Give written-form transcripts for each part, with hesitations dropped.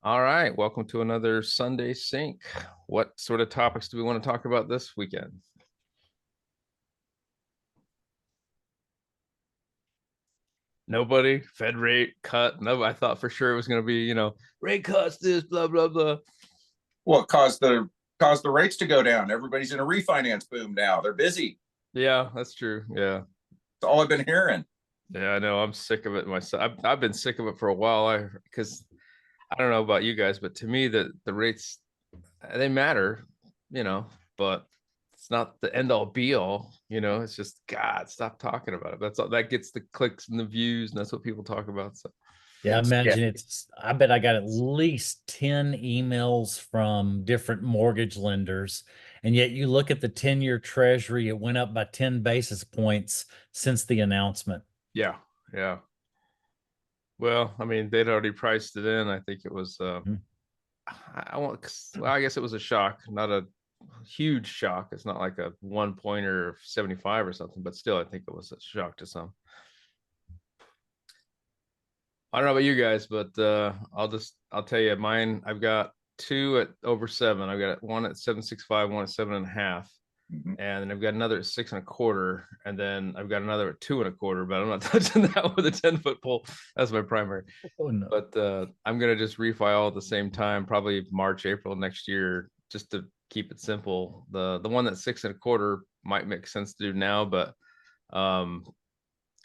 All right, welcome to another Sunday Sync. What sort of topics do we want to talk about this weekend? Nobody, Fed rate cut. No, I thought for sure it was going to be, rate cuts, this, blah, blah, blah. Well, it caused the rates to go down. Everybody's in a refinance boom now. They're busy. Yeah, that's true. Yeah. That's all I've been hearing. Yeah, I know. I'm sick of it myself. I've been sick of it for a while. Because I don't know about you guys, but to me, the rates, they matter, you know, but it's not the end all be all, it's just, God, stop talking about it. That's all that gets the clicks and the views. And that's what people talk about. So, Yeah, I Yeah. imagine I bet I got at least 10 emails from different mortgage lenders. And yet you look at the 10-year treasury, it went up by 10 basis points since the announcement. yeah. Yeah. Well, I mean, they'd already priced it in. I think it was, I guess it was a shock, not a huge shock. It's not like a 1 pointer or 75 or something, but still, I think it was a shock to some. I don't know about you guys, but I'll tell you mine. I've got two at over 7. I've got one at 7.65, one at 7.5. Mhm. And then I've got another at 6.25, and then I've got another at 2.25, but I'm not touching that with a 10-foot pole. That's my primary. Oh, no. But I'm gonna just refi all at the same time, probably March, April next year, just to keep it simple. The one that's 6.25 might make sense to do now, but um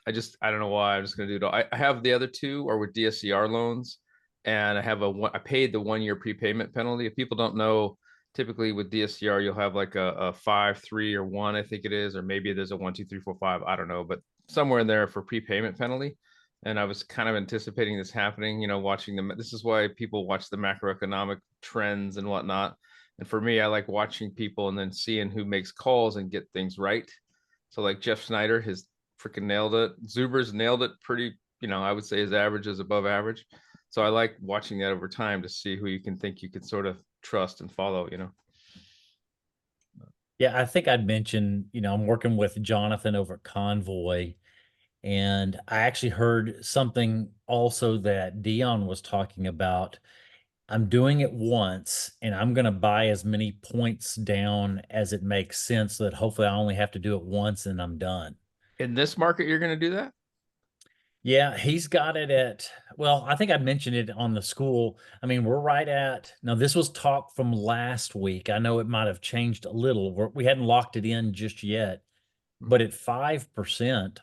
I don't know why. I'm just gonna do it. I have the other two are with DSCR loans, and I paid the 1 year prepayment penalty. If people don't know, typically with DSCR you'll have like a 5, 3, or 1, I think it is, or maybe there's a 1, 2, 3, 4, 5. I don't know, but somewhere in there for prepayment penalty. And I was kind of anticipating this happening, watching them. This is why people watch the macroeconomic trends and whatnot. And for me, I like watching people and then seeing who makes calls and get things right. So like Jeff Snyder, his freaking nailed it. Zuber's nailed it pretty, I would say his average is above average. So I like watching that over time to see who you can sort of trust and follow. Yeah, I think I'd mentioned, I'm working with Jonathan over at Convoy, and I actually heard something also that Dion was talking about. I'm doing it once and I'm going to buy as many points down as it makes sense so that hopefully I only have to do it once and I'm done. In this market, you're going to do that? Yeah, he's got it at, well, I think I mentioned it on the SKOOL. I mean, we're right at, now this was talk from last week. I know it might have changed a little. We hadn't locked it in just yet, but at 5%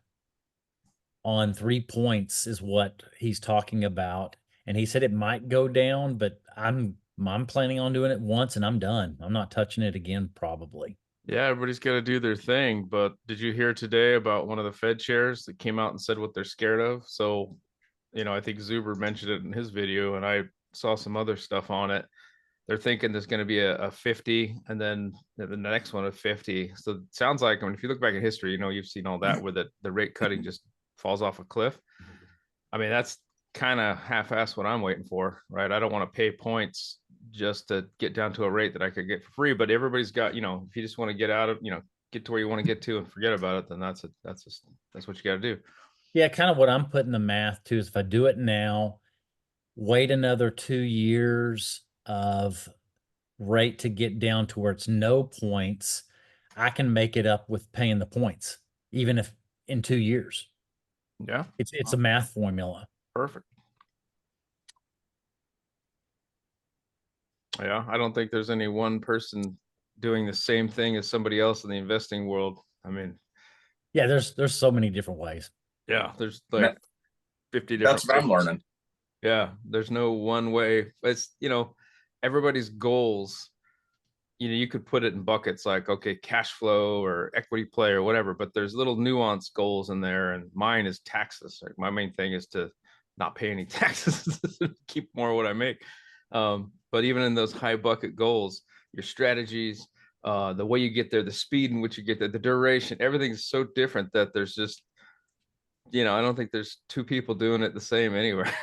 on 3 points is what he's talking about. And he said it might go down, but I'm planning on doing it once and I'm done. I'm not touching it again, probably. Yeah, everybody's got to do their thing. But did you hear today about one of the Fed chairs that came out and said what they're scared of? So, I think Zuber mentioned it in his video, and I saw some other stuff on it. They're thinking there's going to be a 50, and then the next one a 50. So it sounds like, if you look back at history, you've seen all that where the rate cutting just falls off a cliff. I mean, that's kind of half-assed what I'm waiting for, right? I don't want to pay points just to get down to a rate that I could get for free. But everybody's got, if you just want to get out of, get to where you want to get to and forget about it, then that's what you got to do. Yeah, kind of what I'm putting the math to is if I do it now, wait another 2 years of rate to get down to where it's no points, I can make it up with paying the points, even if in 2 years. Yeah. It's a math formula. Perfect. Yeah, I don't think there's any one person doing the same thing as somebody else in the investing world. I mean, yeah, there's so many different ways. Yeah, there's like 50 different. That's what I'm learning. Yeah, there's no one way. It's, everybody's goals, you could put it in buckets like, okay, cash flow or equity play or whatever, but there's little nuanced goals in there. And mine is taxes. Like my main thing is to not pay any taxes, keep more of what I make. But even in those high bucket goals, your strategies, the way you get there, the speed in which you get there, the duration, everything's so different that there's just, I don't think there's two people doing it the same anywhere.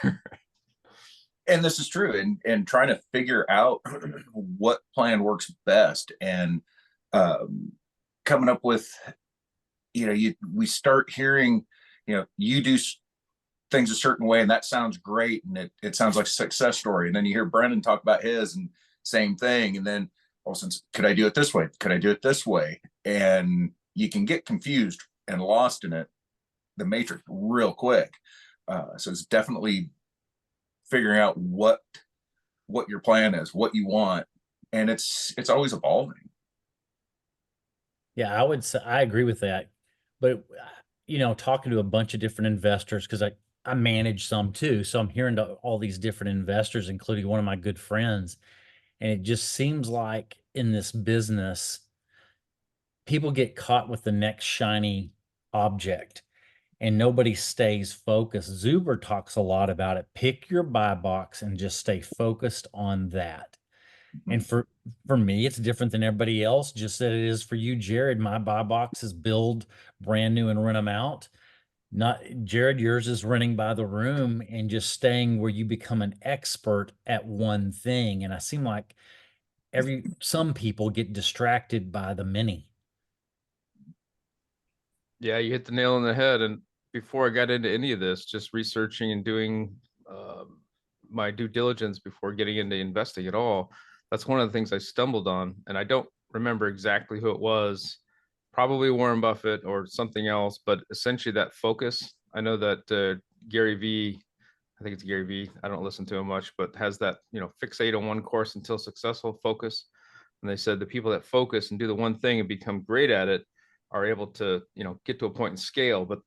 And this is true. And trying to figure out what plan works best and coming up with, we start hearing, you do things a certain way, and that sounds great, and it sounds like a success story. And then you hear Brendan talk about his, and same thing. And then, oh, since could I do it this way? Could I do it this way? And you can get confused and lost in it, the matrix, real quick. So it's definitely figuring out what your plan is, what you want, and it's always evolving. Yeah, I would say I agree with that. But talking to a bunch of different investors, because I manage some too. So I'm hearing to all these different investors, including one of my good friends. And it just seems like in this business, people get caught with the next shiny object and nobody stays focused. Zuber talks a lot about it. Pick your buy box and just stay focused on that. And for me, it's different than everybody else, just that it is for you, Jared. My buy box is build brand new and rent them out. Not Jared, yours is running by the room and just staying where you become an expert at one thing. And I seem like some people get distracted by the many. Yeah, you hit the nail on the head. And before I got into any of this, just researching and doing my due diligence before getting into investing at all, that's one of the things I stumbled on. And I don't remember exactly who it was, probably Warren Buffett or something else, but essentially that focus. I know that Gary V, I think it's Gary V. I don't listen to him much, but has that, fixate on one course until successful focus. And they said the people that focus and do the one thing and become great at it are able to, get to a point and scale. But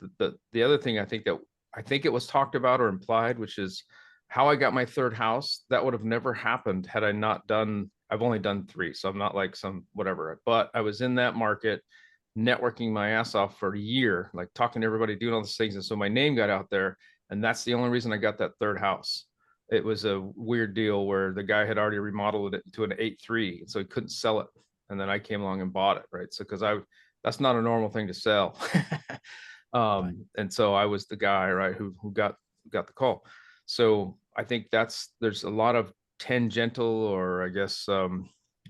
the other thing I think it was talked about or implied, which is how I got my third house. That would have never happened had I not done, I've only done 3. So I'm not like some whatever, but I was in that market networking my ass off for a year, like talking to everybody, doing all these things. And so my name got out there. And that's the only reason I got that third house. It was a weird deal where the guy had already remodeled it to an 8.3, and so he couldn't sell it. And then I came along and bought it, right? So because that's not a normal thing to sell. Right. And so I was the guy, right, who got the call. So I think there's a lot of tangential, or I guess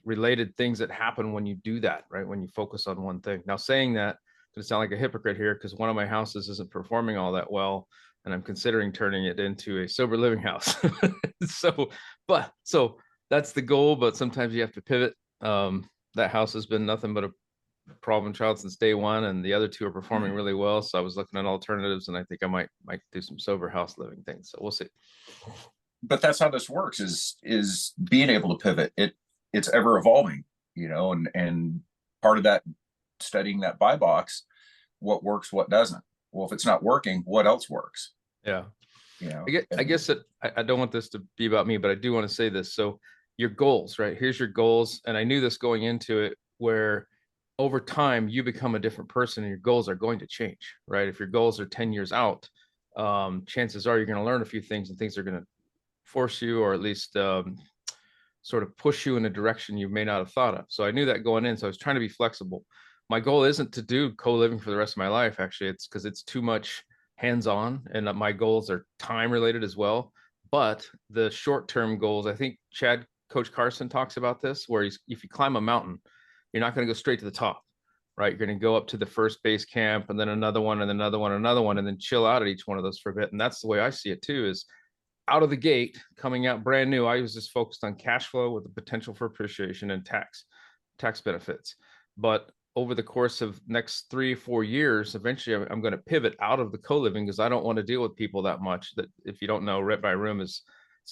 related things that happen when you do that, right? When you focus on one thing. Now, saying that, I'm going to sound like a hypocrite here because one of my houses isn't performing all that well, and I'm considering turning it into a sober living house. So that's the goal, but sometimes you have to pivot. That house has been nothing but a problem child since day one, and the other 2 are performing really well. So I was looking at alternatives, and I think I might do some sober house living things. So we'll see. But that's how this works, is being able to pivot. It's ever evolving, and part of that, studying that buy box, what works, what doesn't. Well, if it's not working, what else works? Yeah. I guess that I don't want this to be about me, but I do want to say this. So your goals, right? Here's your goals. And I knew this going into it, where over time you become a different person and your goals are going to change, right? If your goals are 10 years out, chances are you're going to learn a few things, and things are going to force you, or at least sort of push you in a direction you may not have thought of. So I knew that going in. So I was trying to be flexible. My goal isn't to do co-living for the rest of my life. Actually, it's because it's too much hands-on, and my goals are time related as well. But the short-term goals, I think Coach Carson talks about this, where if you climb a mountain, you're not going to go straight to the top, right? You're going to go up to the first base camp, and then another one, and another one, another one, and then chill out at each one of those for a bit. And that's the way I see it too, is out of the gate, coming out brand new, I was just focused on cash flow with the potential for appreciation and tax benefits. But over the course of next 3-4 years, eventually I'm going to pivot out of the co-living, because I don't want to deal with people that much. That, if you don't know, rent by room it's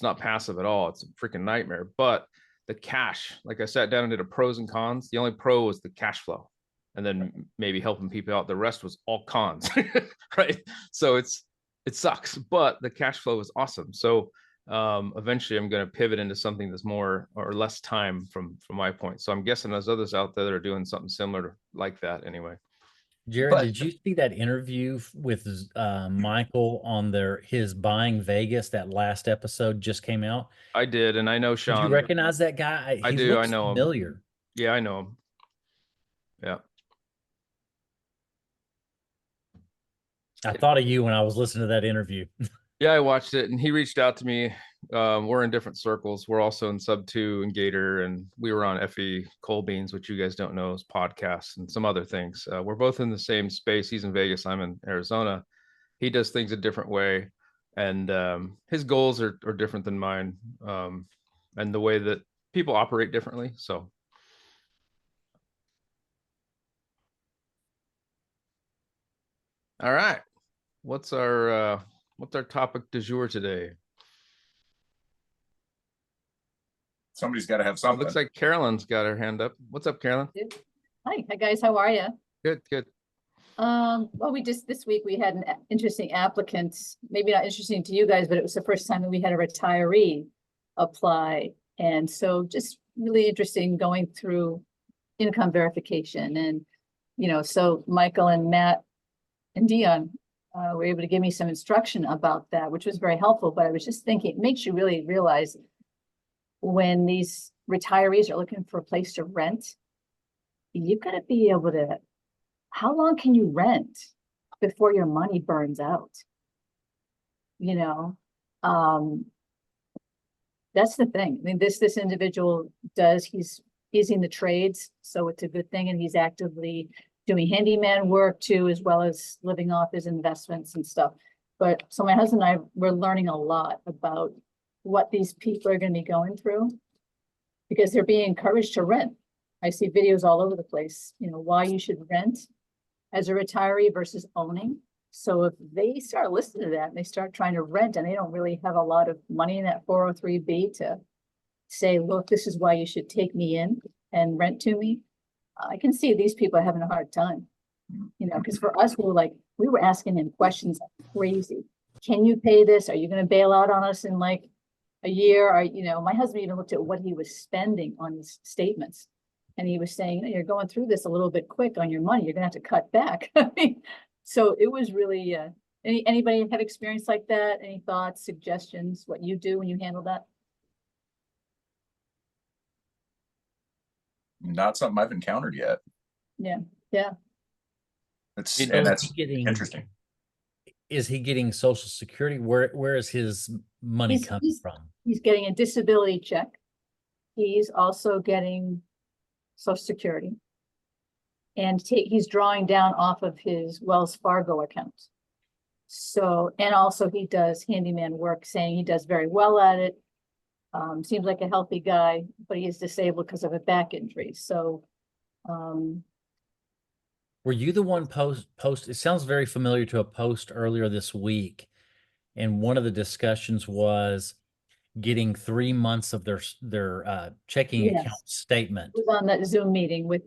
not passive at all. It's a freaking nightmare. But the cash, like I sat down and did a pros and cons. The only pro was the cash flow, and then maybe helping people out. The rest was all cons, right? So it sucks, but the cash flow is awesome. So eventually I'm going to pivot into something that's more or less time from my point. So I'm guessing there's others out there that are doing something similar like that anyway. Jared, did you see that interview with Michael on his Buying Vegas? That last episode just came out. I did, and I know Sean. Did you recognize that guy? I He do. I looks know familiar. him. Yeah, I know him. Yeah. I thought of you when I was listening to that interview. Yeah, I watched it, and he reached out to me. We're in different circles. We're also in Sub 2 and Gator, and we were on FE Coal Beans, which you guys don't know is podcasts and some other things. We're both in the same space. He's in Vegas. I'm in Arizona. He does things a different way. and his goals are different than mine, and the way that people operate differently. So all right, what's our topic du jour today? Somebody's got to have something. Looks like Carolyn's got her hand up. What's up, Carolyn? Hi guys, how are you? Good, good. Well, this week we had an interesting applicant, maybe not interesting to you guys, but it was the first time that we had a retiree apply. And so just really interesting going through income verification. And, so Michael and Matt and Dion were able to give me some instruction about that, which was very helpful. But I was just thinking, it makes you really realize when these retirees are looking for a place to rent, you've got to be able to, how long can you rent before your money burns out? That's the thing. I mean, this individual he's in the trades, so it's a good thing. And he's actively doing handyman work too, as well as living off his investments and stuff. But so my husband and I were learning a lot about what these people are going to be going through, because they're being encouraged to rent. I see videos all over the place, why you should rent as a retiree versus owning. So if they start listening to that and they start trying to rent and they don't really have a lot of money in that 403B to say, look, this is why you should take me in and rent to me, I can see these people are having a hard time, because for us, we were asking him questions like crazy. Can you pay this? Are you going to bail out on us in like a year? Or, my husband even looked at what he was spending on his statements. And he was saying, you're going through this a little bit quick on your money. You're gonna have to cut back. So it was really, anybody have experience like that? Any thoughts, suggestions, what you do when you handle that? Not something I've encountered yet. Yeah. That's getting interesting. Is he getting Social Security? Where is his money coming from? He's getting a disability check. He's also getting Social Security, and he's drawing down off of his Wells Fargo account. So, and also he does handyman work, saying he does very well at it. Seems like a healthy guy, but he is disabled because of a back injury. So, were you the one post? It sounds very familiar to a post earlier this week, and one of the discussions was getting 3 months of their checking account statement. It was on that Zoom meeting with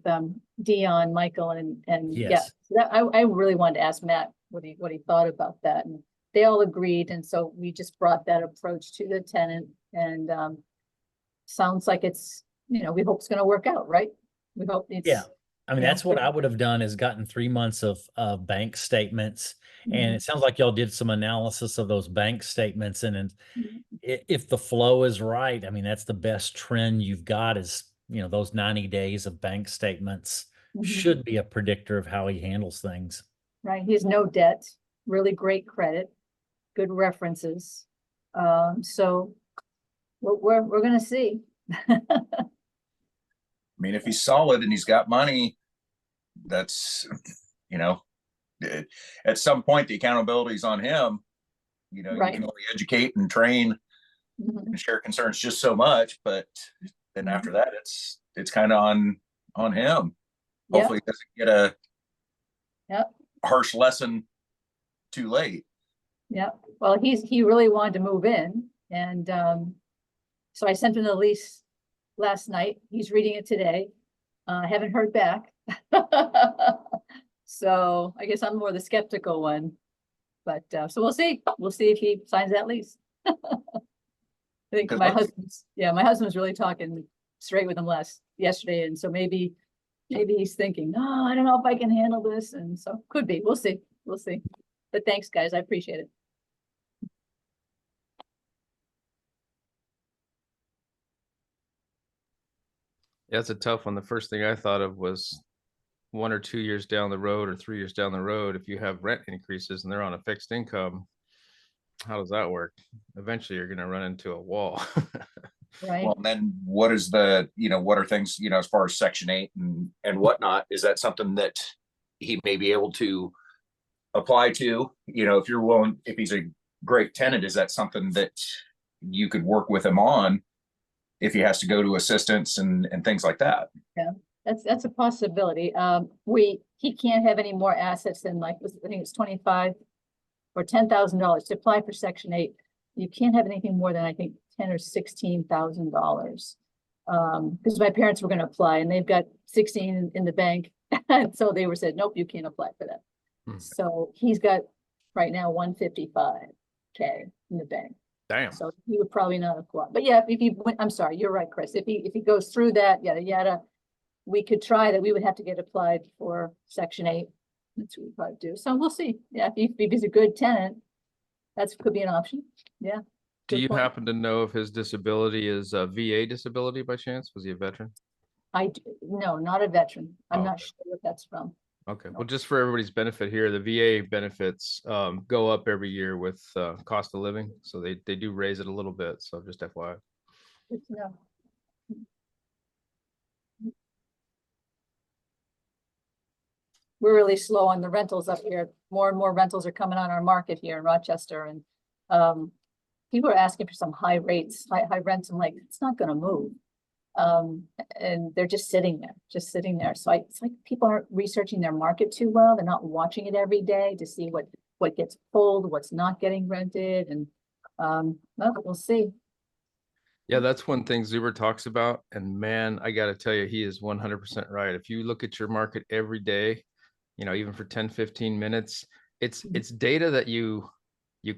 Dion, Michael, and yes. Yeah, I really wanted to ask Matt what he thought about that, and they all agreed, and so we just brought that approach to the tenant, and sounds like it's, we hope it's going to work out, right? We hope it's, yeah. I mean, that's what I would have done, is gotten 3 months of bank statements. And it sounds like y'all did some analysis of those bank statements. And if the flow is right, I mean, that's the best trend you've got is, those 90 days of bank statements should be a predictor of how he handles things. Right. He has no debt, really great credit, good references. So we're going to see. I mean, if he's solid and he's got money, that's, at some point the accountability is on him. Right. You can only educate and train and share concerns just so much, but then after that, it's kind of on him. Hopefully he doesn't get a harsh lesson too late. Yeah. Well, he really wanted to move in, and so I sent him the lease last night. He's reading it today. I haven't heard back. So I guess I'm more the skeptical one, but so we'll see if he signs that lease. I think my husband's really talking straight with him yesterday, and so maybe he's thinking, oh, I don't know if I can handle this, and so could be. We'll see. But thanks, guys, I appreciate it. Yeah, it's a tough one. The first thing I thought of was 1 or 2 years down the road or 3 years down the road, if you have rent increases and they're on a fixed income, how does that work? Eventually you're going to run into a wall. Right. Well, and then what is what are things, as far as Section 8 and whatnot? Is that something that he may be able to apply to, if you're willing, if he's a great tenant. Is that something that you could work with him on if he has to go to assistance and things like that? Yeah, that's a possibility. He can't have any more assets than like, I think it's 25 or $10,000 to apply for Section 8. You can't have anything more than, I think, $10,000 or $16,000. Because my parents were going to apply and they've got 16 in the bank. And so they were said, nope, you can't apply for that. So he's got right now 155K in the bank. Damn. So he would probably not apply. But yeah, if he went, I'm sorry, you're right, Chris. If he goes through that, yada yada, we could try that. We would have to get applied for Section 8. That's what we probably do. So we'll see. Yeah, if he's a good tenant, that could be an option. Yeah. Do Good you point. happen to know if his disability is a VA disability by chance? Was he a veteran? No, not a veteran. I'm Oh, not okay. sure what that's from. Okay, well, just for everybody's benefit here, the VA benefits go up every year with cost of living. So they do raise it a little bit. So just FYI. Good to know. We're really slow on the rentals up here. More and more rentals are coming on our market here in Rochester, and people are asking for some high rates, high rents. I'm like, it's not going to move. And they're just sitting there. So it's like people aren't researching their market too well. They're not watching it every day to see what gets pulled, what's not getting rented, and well, we'll see. Yeah, that's one thing Zuber talks about. And man, I got to tell you, he is 100% right. If you look at your market every day, even for 10, 15 minutes, it's data that you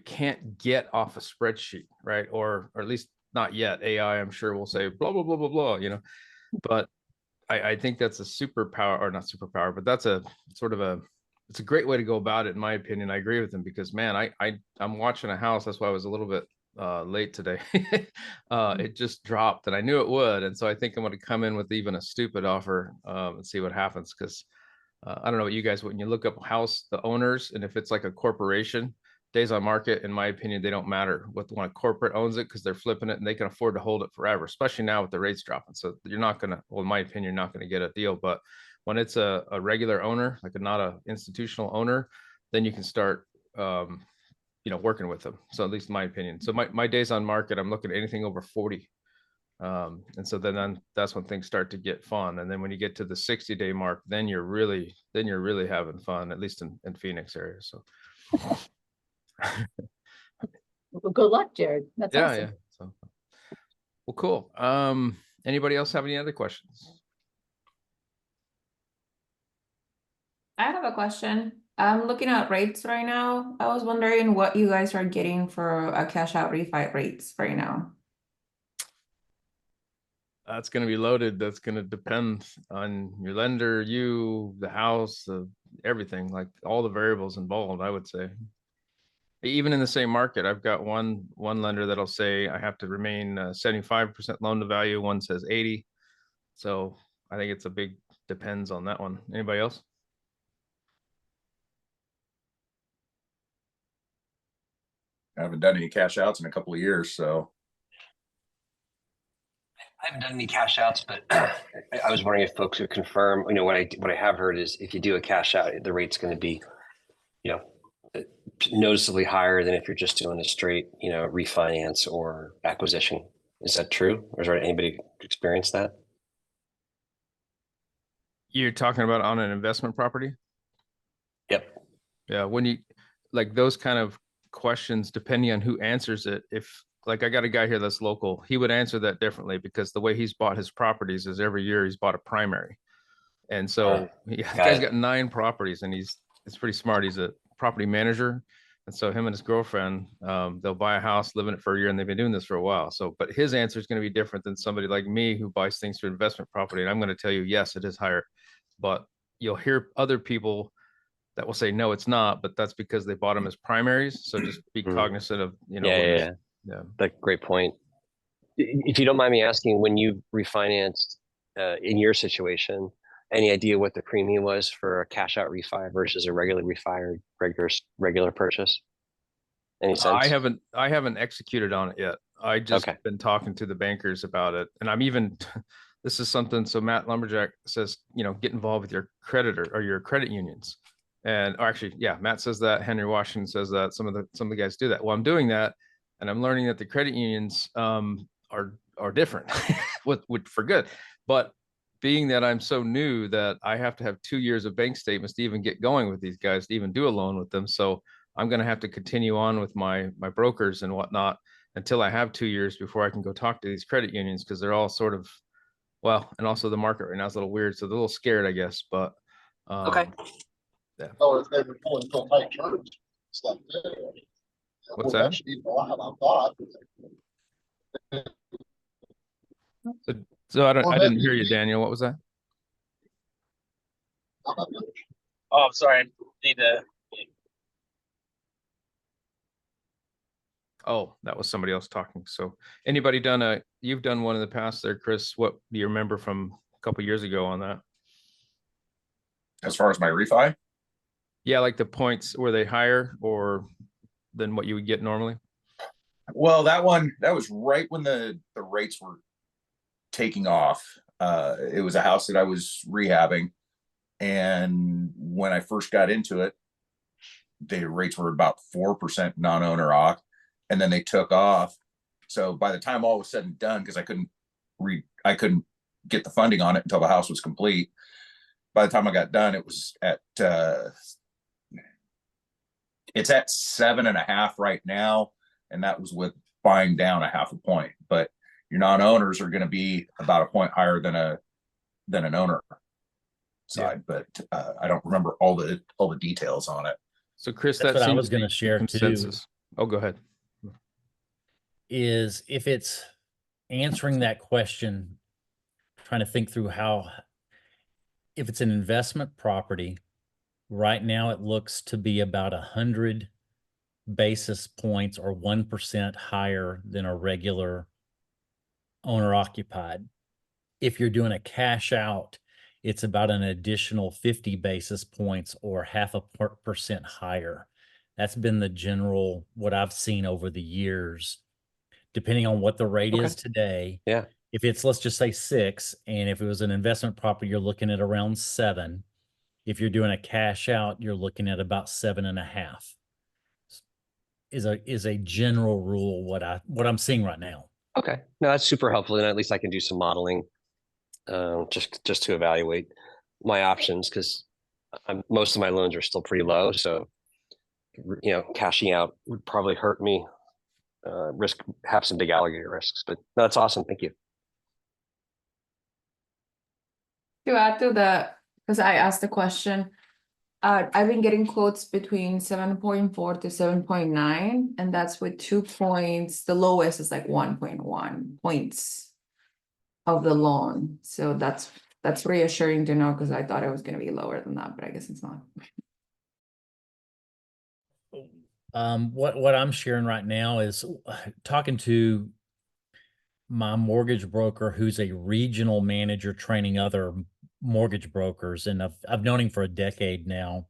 can't get off a spreadsheet, right? Or at least not yet. AI, I'm sure will say blah, blah, blah, blah, blah, but I think that's a superpower, or not superpower, but that's a sort of it's a great way to go about it. In my opinion, I agree with him because man, I'm watching a house. That's why I was a little bit late today. It just dropped and I knew it would. And so I think I'm going to come in with even a stupid offer and see what happens. Cause I don't know what you guys, when you look up the owners, and if it's like a corporation, days on market, in my opinion, they don't matter when a corporate owns it because they're flipping it and they can afford to hold it forever, especially now with the rates dropping. So you're not going to, well, in my opinion, you're not going to get a deal. But when it's a regular owner, like not a institutional owner, then you can start, working with them. So at least in my opinion. So my days on market, I'm looking at anything over 40. And so then that's when things start to get fun. And then when you get to the 60-day mark, then you're really having fun, at least in Phoenix area. So Well, good luck, Jared. That's awesome. yeah. So, well, cool. Anybody else have any other questions? I have a question. I'm looking at rates right now. I was wondering what you guys are getting for a cash out refi rates right now. That's going to be loaded. That's going to depend on your lender, the house, everything, like all the variables involved, I would say. Even in the same market, I've got one lender that'll say I have to remain 75% loan to value. One says 80. So I think it's a big depends on that one. Anybody else? I haven't done any cash outs in a couple of years, so. I haven't done any cash outs, but I was wondering if folks would confirm, what I have heard is if you do a cash out, the rate's going to be, noticeably higher than if you're just doing a straight, refinance or acquisition. Is that true? Or has anybody experienced that? You're talking about on an investment property? Yep. Yeah. When you like those kind of questions, depending on who answers it, if like I got a guy here that's local, he would answer that differently because the way he's bought his properties is every year he's bought a primary. And so the guy's got 9 properties and it's pretty smart. He's a property manager. And so him and his girlfriend, they'll buy a house, live in it for a year, and they've been doing this for a while. So, but his answer is going to be different than somebody like me who buys things for investment property. And I'm going to tell you, yes, it is higher, but you'll hear other people that will say, no, it's not, but that's because they bought them as primaries. So just be cognizant of, Yeah. That's a great point. If you don't mind me asking, when you refinanced in your situation, any idea what the premium was for a cash out refi versus a regular refi or regular purchase? Any sense? I haven't executed on it yet. I just been talking to the bankers about it. And I'm even, this is something. So Matt Lumberjack says, get involved with your creditor or your credit unions. or actually, yeah, Matt says that, Henry Washington says that, some of the guys do that. Well, I'm doing that, and I'm learning that the credit unions are different with for good. But being that I'm so new that I have to have 2 years of bank statements to even get going with these guys, to even do a loan with them. So I'm going to have to continue on with my brokers and whatnot until I have 2 years before I can go talk to these credit unions, because they're all sort of, well, and also the market right now is a little weird, so they're a little scared, I guess. But Okay. yeah. Oh, if they were pulling so tight terms, stuff there. What's that? So I didn't hear you, Daniel. What was that? Oh, I'm sorry. Need to. Oh, that was somebody else talking. So anybody you've done one in the past there, Chris? What do you remember from a couple years ago on that? As far as my refi? Yeah, like the points, were they higher or than what you would get normally? Well, that was right when the rates were taking off. It was a house that I was rehabbing, and when I first got into it, the rates were about 4% non-owner occ, and then they took off. So by the time all was said and done, because I couldn't get the funding on it until the house was complete. By the time I got done, it was at it's at 7.5 right now, and that was with buying down 0.5 point. But your non-owners are going to be about a point higher than an owner side. Yeah. But I don't remember all the details on it. So Chris, that's what I was going to share consensus. Too. Oh, go ahead. Is if it's answering that question, trying to think through if it's an investment property, right now it looks to be about 100 basis points or 1% higher than a regular owner occupied. If you're doing a cash out, it's about an additional 50 basis points or 0.5% higher. That's been the general, what I've seen over the years, depending on what the rate is today. Yeah. If it's, let's just say 6, and if it was an investment property, you're looking at around 7. If you're doing a cash out, you're looking at about 7.5. Is a general rule what I'm seeing right now. Okay, no, that's super helpful, and at least I can do some modeling, just to evaluate my options, because most of my loans are still pretty low. So, cashing out would probably hurt me. Have some big alligator risks, but no, that's awesome. Thank you. To add to that, because I asked the question, I've been getting quotes between 7.4 to 7.9, and that's with 2 points. The lowest is like 1.1 points of the loan. So that's reassuring to know, because I thought it was going to be lower than that, but I guess it's not. What I'm sharing right now is talking to my mortgage broker, who's a regional manager training other mortgage brokers, and I've known him for a decade now.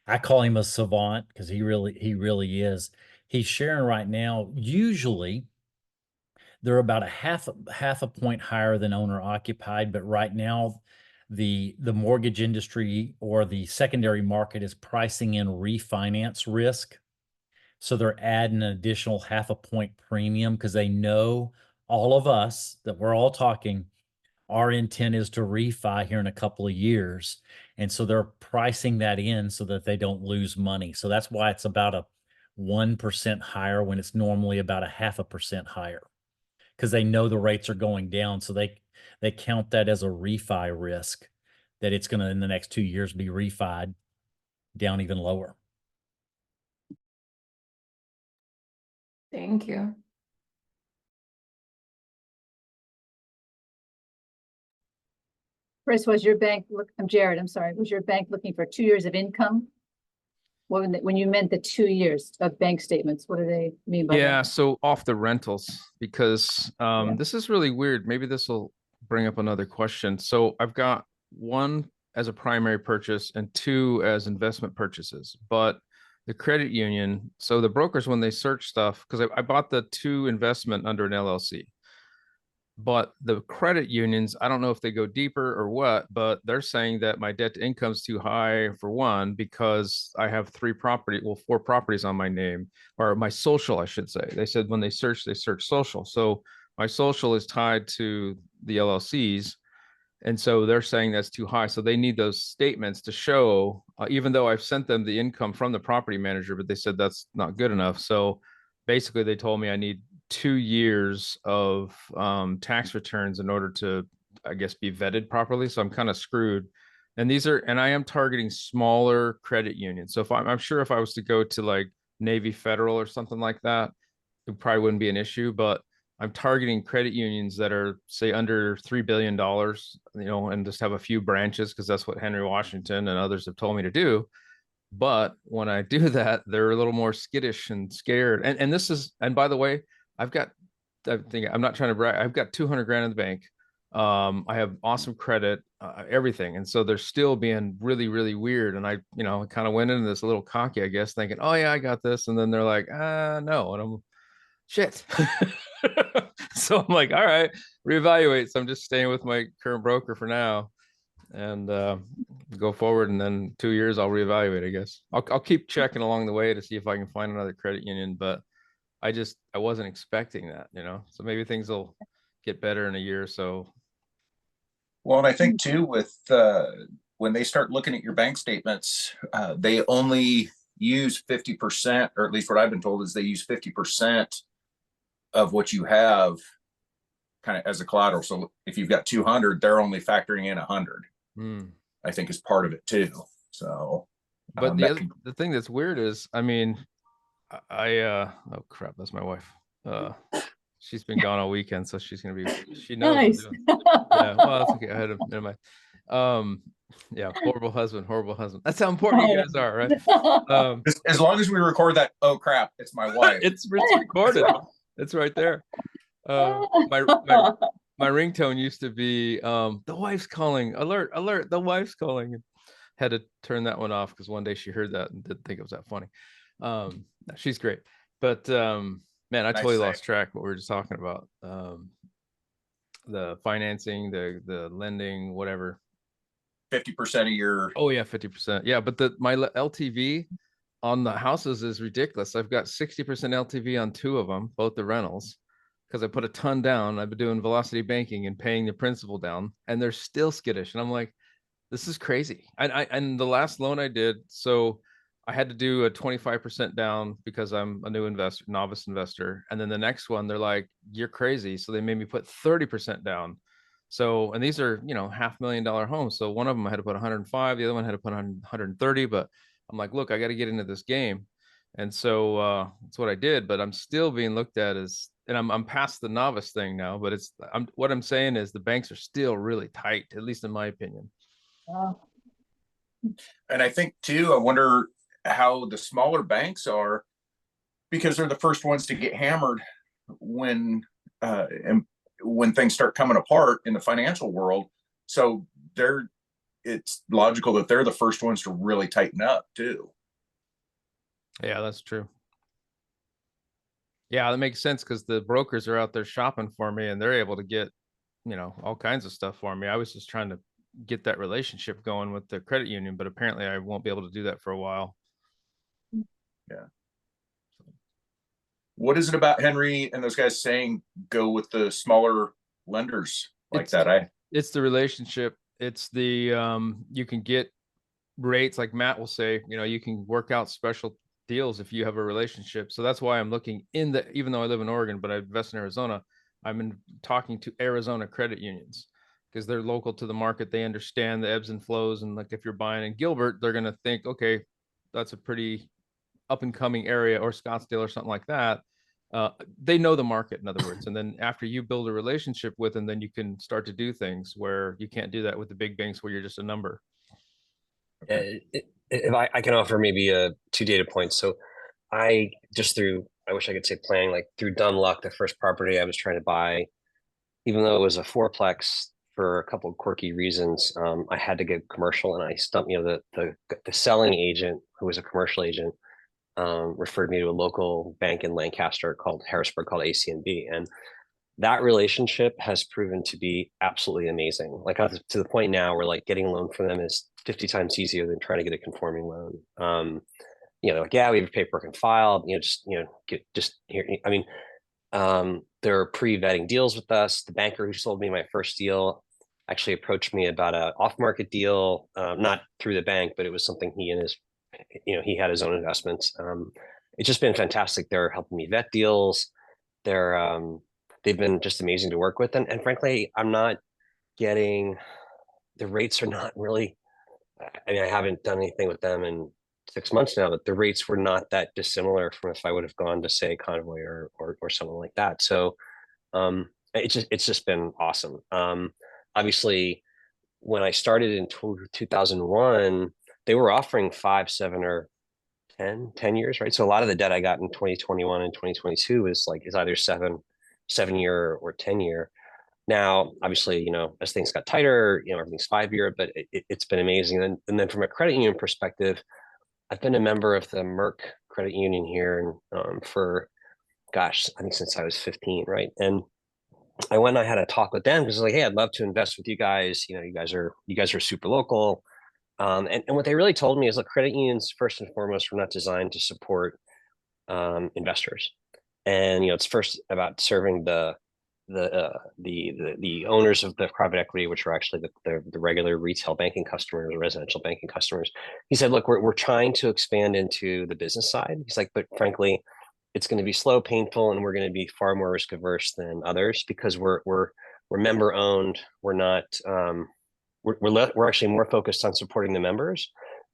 I call him a savant because he really is. He's sharing right now, usually they're about a half a point higher than owner occupied, but right now the mortgage industry or the secondary market is pricing in refinance risk. So they're adding an additional 0.5 point premium, because they know, all of us that we're all talking, our intent is to refi here in a couple of years. And so they're pricing that in so that they don't lose money. So that's why it's about a 1% higher when it's normally about a 0.5% higher, because they know the rates are going down. So they count that as a refi risk, that it's going to, in the next 2 years, be refied down even lower. Thank you. Chris, I'm Jared, I'm sorry. Was your bank looking for 2 years of income? When you meant the 2 years of bank statements, what do they mean by that? Yeah, so off the rentals, because this is really weird. Maybe this will bring up another question. So I've got 1 as a primary purchase and 2 as investment purchases, but the credit union, so the brokers, when they search stuff, because I bought the 2 investment under an LLC. But the credit unions, I don't know if they go deeper or what, but they're saying that my debt to income is too high for one, because I have 4 properties on my name, or my social, I should say. They said when they search social. So my social is tied to the LLCs. And so they're saying that's too high. So they need those statements to show, even though I've sent them the income from the property manager, but they said that's not good enough. So basically they told me I need 2 years of tax returns in order to, I guess, be vetted properly. So I'm kind of screwed. And I am targeting smaller credit unions. So if I'm sure if I was to go to like Navy Federal or something like that, it probably wouldn't be an issue, but I'm targeting credit unions that are, say, under $3 billion, and just have a few branches, because that's what Henry Washington and others have told me to do. But when I do that, they're a little more skittish and scared. And by the way, I'm not trying to brag. I've got 200 grand in the bank. I have awesome credit, everything. And so they're still being really, really weird. And I kind of went into this a little cocky, I guess, thinking, oh yeah, I got this. And then they're like, no. And I'm shit. So I'm like, all right, reevaluate. So I'm just staying with my current broker for now, and go forward. And then 2 years, I'll reevaluate, I guess. I'll keep checking along the way to see if I can find another credit union, but I wasn't expecting that, so maybe things will get better in a year or so. Well, and I think too, with when they start looking at your bank statements, they only use 50%, or at least what I've been told is they use 50% of what you have kind of as a collateral. So if you've got 200, they're only factoring in 100. I think is part of it too. So, but the thing that's weird is, I mean, oh crap, that's my wife. She's been gone all weekend, so she knows. Nice. Yeah, well, that's okay. I had to minimize. Yeah, horrible husband. That's how important you guys are, right? As long as we record that, oh crap, it's my wife. It's recorded. It's right there. My ringtone used to be the wife's calling, alert, the wife's calling. Had to turn that one off because one day she heard that and didn't think it was that funny. She's great, but man, I totally lost track what we were just talking about. The financing, the lending, whatever. 50% of your. Oh yeah, 50%. Yeah, but my LTV on the houses is ridiculous. I've got 60% LTV on 2 of them, both the rentals, because I put a ton down. I've been doing velocity banking and paying the principal down, and they're still skittish. And I'm like, this is crazy. And the last loan I did, so I had to do a 25% down because I'm a novice investor. And then the next one, they're like, you're crazy. So they made me put 30% down. So, and these are, $500,000 homes. So one of them I had to put 105, the other one had to put 130, but I'm like, look, I got to get into this game. And so that's what I did, but I'm still being looked at as, and I'm past the novice thing now, but what I'm saying is the banks are still really tight, at least in my opinion. And I think too, I wonder how the smaller banks are, because they're the first ones to get hammered when things start coming apart in the financial world. So it's logical that they're the first ones to really tighten up too. Yeah, that's true. Yeah, that makes sense, because the brokers are out there shopping for me and they're able to get, all kinds of stuff for me. I was just trying to get that relationship going with the credit union, but apparently I won't be able to do that for a while. Yeah. What is it about Henry and those guys saying go with the smaller lenders like that? It's the relationship. It's the you can get rates, like Matt will say, you can work out special deals if you have a relationship. So that's why I'm looking even though I live in Oregon, but I invest in Arizona, I'm talking to Arizona credit unions, because they're local to the market. They understand the ebbs and flows. And like if you're buying in Gilbert, they're going to think, okay, that's a pretty up and coming area, or Scottsdale or something like that. They know the market, in other words. And then after you build a relationship with them, then you can start to do things where you can't do that with the big banks where you're just a number. If I can offer maybe 2 data points. So I wish I could say planning, like through dumb luck, the first property I was trying to buy, even though it was a 4-plex, for a couple of quirky reasons, I had to get commercial, and I stumped, the selling agent, who was a commercial agent, referred me to a local bank in Lancaster called Harrisburg, called ACNB. And that relationship has proven to be absolutely amazing. Like to the point now where like getting a loan from them is 50 times easier than trying to get a conforming loan. You know, like, yeah, we have paperwork and file, you know, just here. I mean, they're pre-vetting deals with us. The banker who sold me my first deal actually approached me about a off-market deal, not through the bank, but it was something he and his, you know, he had his own investments. It's just been fantastic. They're helping me vet deals. They've been just amazing to work with. And frankly, I'm not getting, the rates are not really, I mean, I haven't done anything with them in 6 months now, but the rates were not that dissimilar from if I would have gone to say Convoy or someone like that. So it's just been awesome. Obviously, when I started in 2001, they were offering 5, 7, or 10 years, right? So a lot of the debt I got in 2021 and 2022 is either 7-year or 10-year. Now, obviously, you know, as things got tighter, you know, everything's 5-year, but it's been amazing. And then from a credit union perspective, I've been a member of the Merck Credit Union here for, gosh, I think since I was 15, right? And I went and I had a talk with them because I was like, hey, I'd love to invest with you guys. You know, you guys are super local. And what they really told me is, look, credit unions, first and foremost, were not designed to support investors. And, you know, it's first about serving the owners of the private equity, which are actually the regular retail banking customers, residential banking customers. He said, look, we're trying to expand into the business side. He's like, but frankly, it's going to be slow, painful, and we're going to be far more risk averse than others because we're member owned. We're not we're actually more focused on supporting the members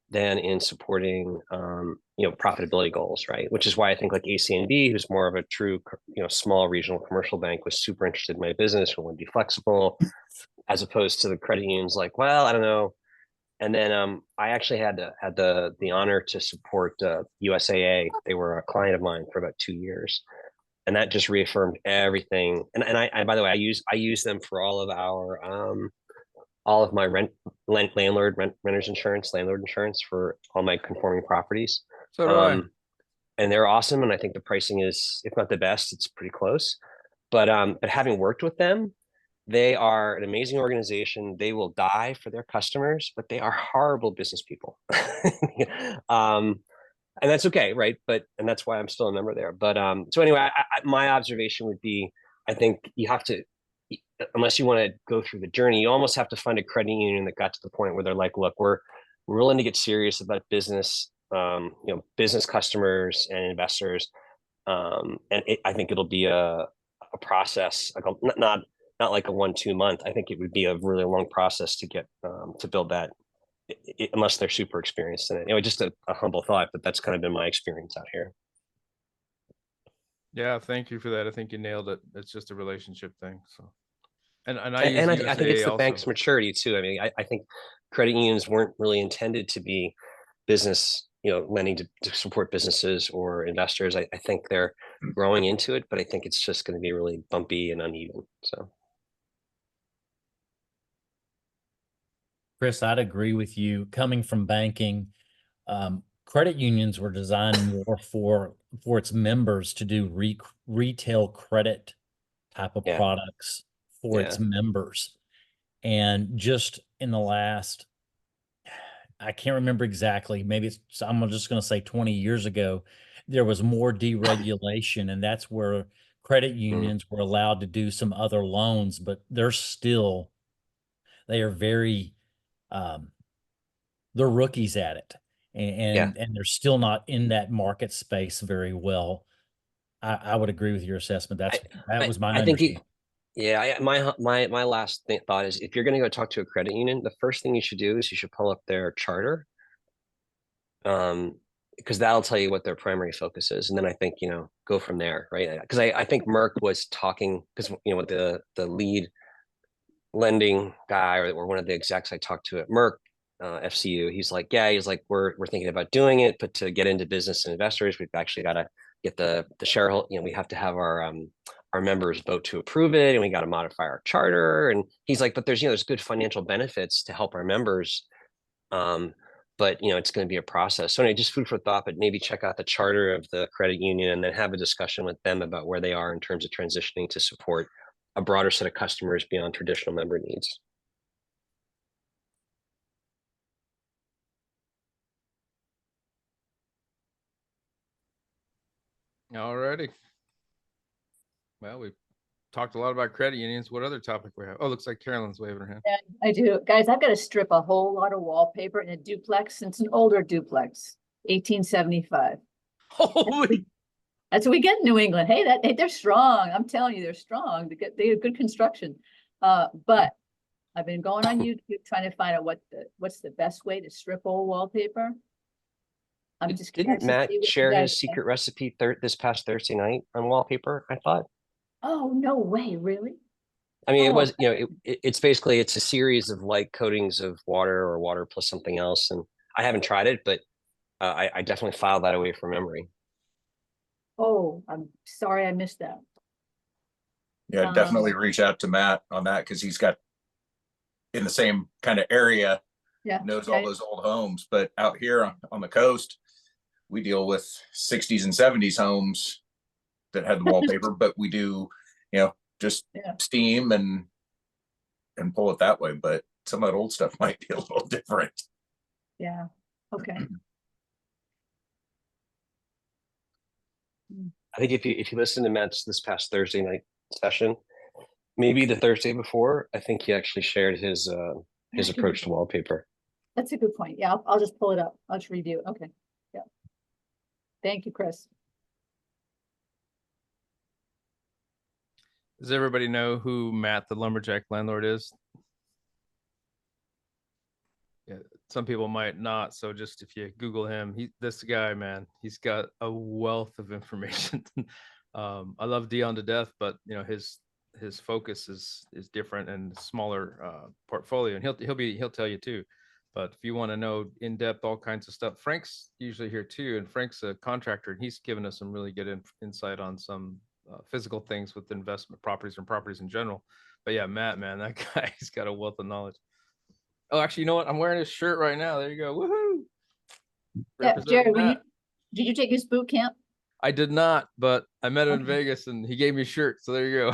than in supporting you know, profitability goals, right? Which is why I think like ACNB, who's more of a true, you know, small regional commercial bank, was super interested in my business and would be flexible, as opposed to the credit unions like, well, I don't know. And then I actually had the honor to support USAA. They were a client of mine for about 2 years, and that just reaffirmed everything. And I by the way, I use them for all of my renters insurance, landlord insurance for all my conforming properties. So do I. And they're awesome. And I think the pricing is, if not the best, it's pretty close. But having worked with them, they are an amazing organization. They will die for their customers, but they are horrible business people. And that's okay, right? And that's why I'm still a member there. But so anyway, my observation would be, I think you have to, unless you want to go through the journey, you almost have to find a credit union that got to the point where they're like, look, we're willing to get serious about business, you know, business customers and investors. And I think it'll be a process, like not like a 1-2 month. I think it would be a really long process to get to build that, unless they're super experienced in it. Anyway, just a humble thought, but that's kind of been my experience out here. Yeah, thank you for that. I think you nailed it. It's just a relationship thing. So, and I I think it's the also. bank's maturity too. I mean, I think credit unions weren't really intended to be business, you know, lending to support businesses or investors. I think they're growing into it, but I think it's just going to be really bumpy and uneven. So, Chris, I'd agree with you. Coming from banking, credit unions were designed more for its members to do retail credit type of yeah, products for its members. And just in the last, I can't remember exactly, maybe I'm just going to say 20 years ago, there was more deregulation, and that's where credit unions were allowed to do some other loans, but they are very, they're rookies at it, and they're still not in that market space very well. I would agree with your assessment. That was my understanding. My last thought is, if you're going to go talk to a credit union, the first thing you should do is you should pull up their charter, because that'll tell you what their primary focus is, and then I think, you know, go from there, right? Because I think Merck was talking, because, you know, with the lead lending guy or one of the execs I talked to at Merck FCU, he's like, we're thinking about doing it, but to get into business and investors, we've actually got to get the shareholder, you know, we have to have our members vote to approve it, and we got to modify our charter. And he's like, but there's good financial benefits to help our members, but, you know, it's going to be a process. So anyway, just food for thought, but maybe check out the charter of the credit union and then have a discussion with them about where they are in terms of transitioning to support a broader set of customers beyond traditional member needs. Alrighty. Well, we talked a lot about credit unions. What other topic we have? Oh, looks like Carolyn's waving her hand. Yeah, I do. Guys, I've got to strip a whole lot of wallpaper in a duplex. It's an older duplex, 1875. Holy! That's what we get in New England. Hey, they're strong. I'm telling you, they're strong. They have good construction. But I've been going on YouTube trying to find out what's the best way to strip old wallpaper. I'm just Didn't curious to Matt see what you share guys his think. secret recipe this past Thursday night on wallpaper? I thought. Oh, no way, really? I mean, it Oh, was, you know, it's basically, it's a series of light coatings of water or water plus something else. And I haven't tried it, but I definitely filed that away from memory. oh, I'm sorry I missed that. Yeah, definitely reach out to Matt on that because he's got in the same kind of area, Yeah. knows okay. all those old homes. But out here on the coast, we deal with 60s and 70s homes that had the wallpaper, but we do, you know, just steam and pull it that way. But some of that old stuff might be a little different. Yeah. Okay. I think if you listen to Matt's this past Thursday night session, maybe the Thursday before, I think he actually shared his approach to wallpaper. That's a good point. Yeah, I'll just pull it up. I'll just review it. Okay. Yeah. Thank you, Chris. Does everybody know who Matt the lumberjack landlord is? Yeah, some people might not. So just if you Google him, this guy, man, he's got a wealth of information. I love Dion to death, but you know his focus is different and smaller portfolio, and he'll tell you too. But if you want to know in depth all kinds of stuff, Frank's usually here too, and Frank's a contractor, and he's given us some really good insight on some physical things with investment properties and properties in general. But yeah, Matt, man, that guy, he's got a wealth of knowledge. Oh, actually, you know what? I'm wearing his shirt right now. There you go. Woohoo! Yeah, Jared, did you take his boot camp? I did not, but I met him in Vegas and he gave me a shirt. So there you go.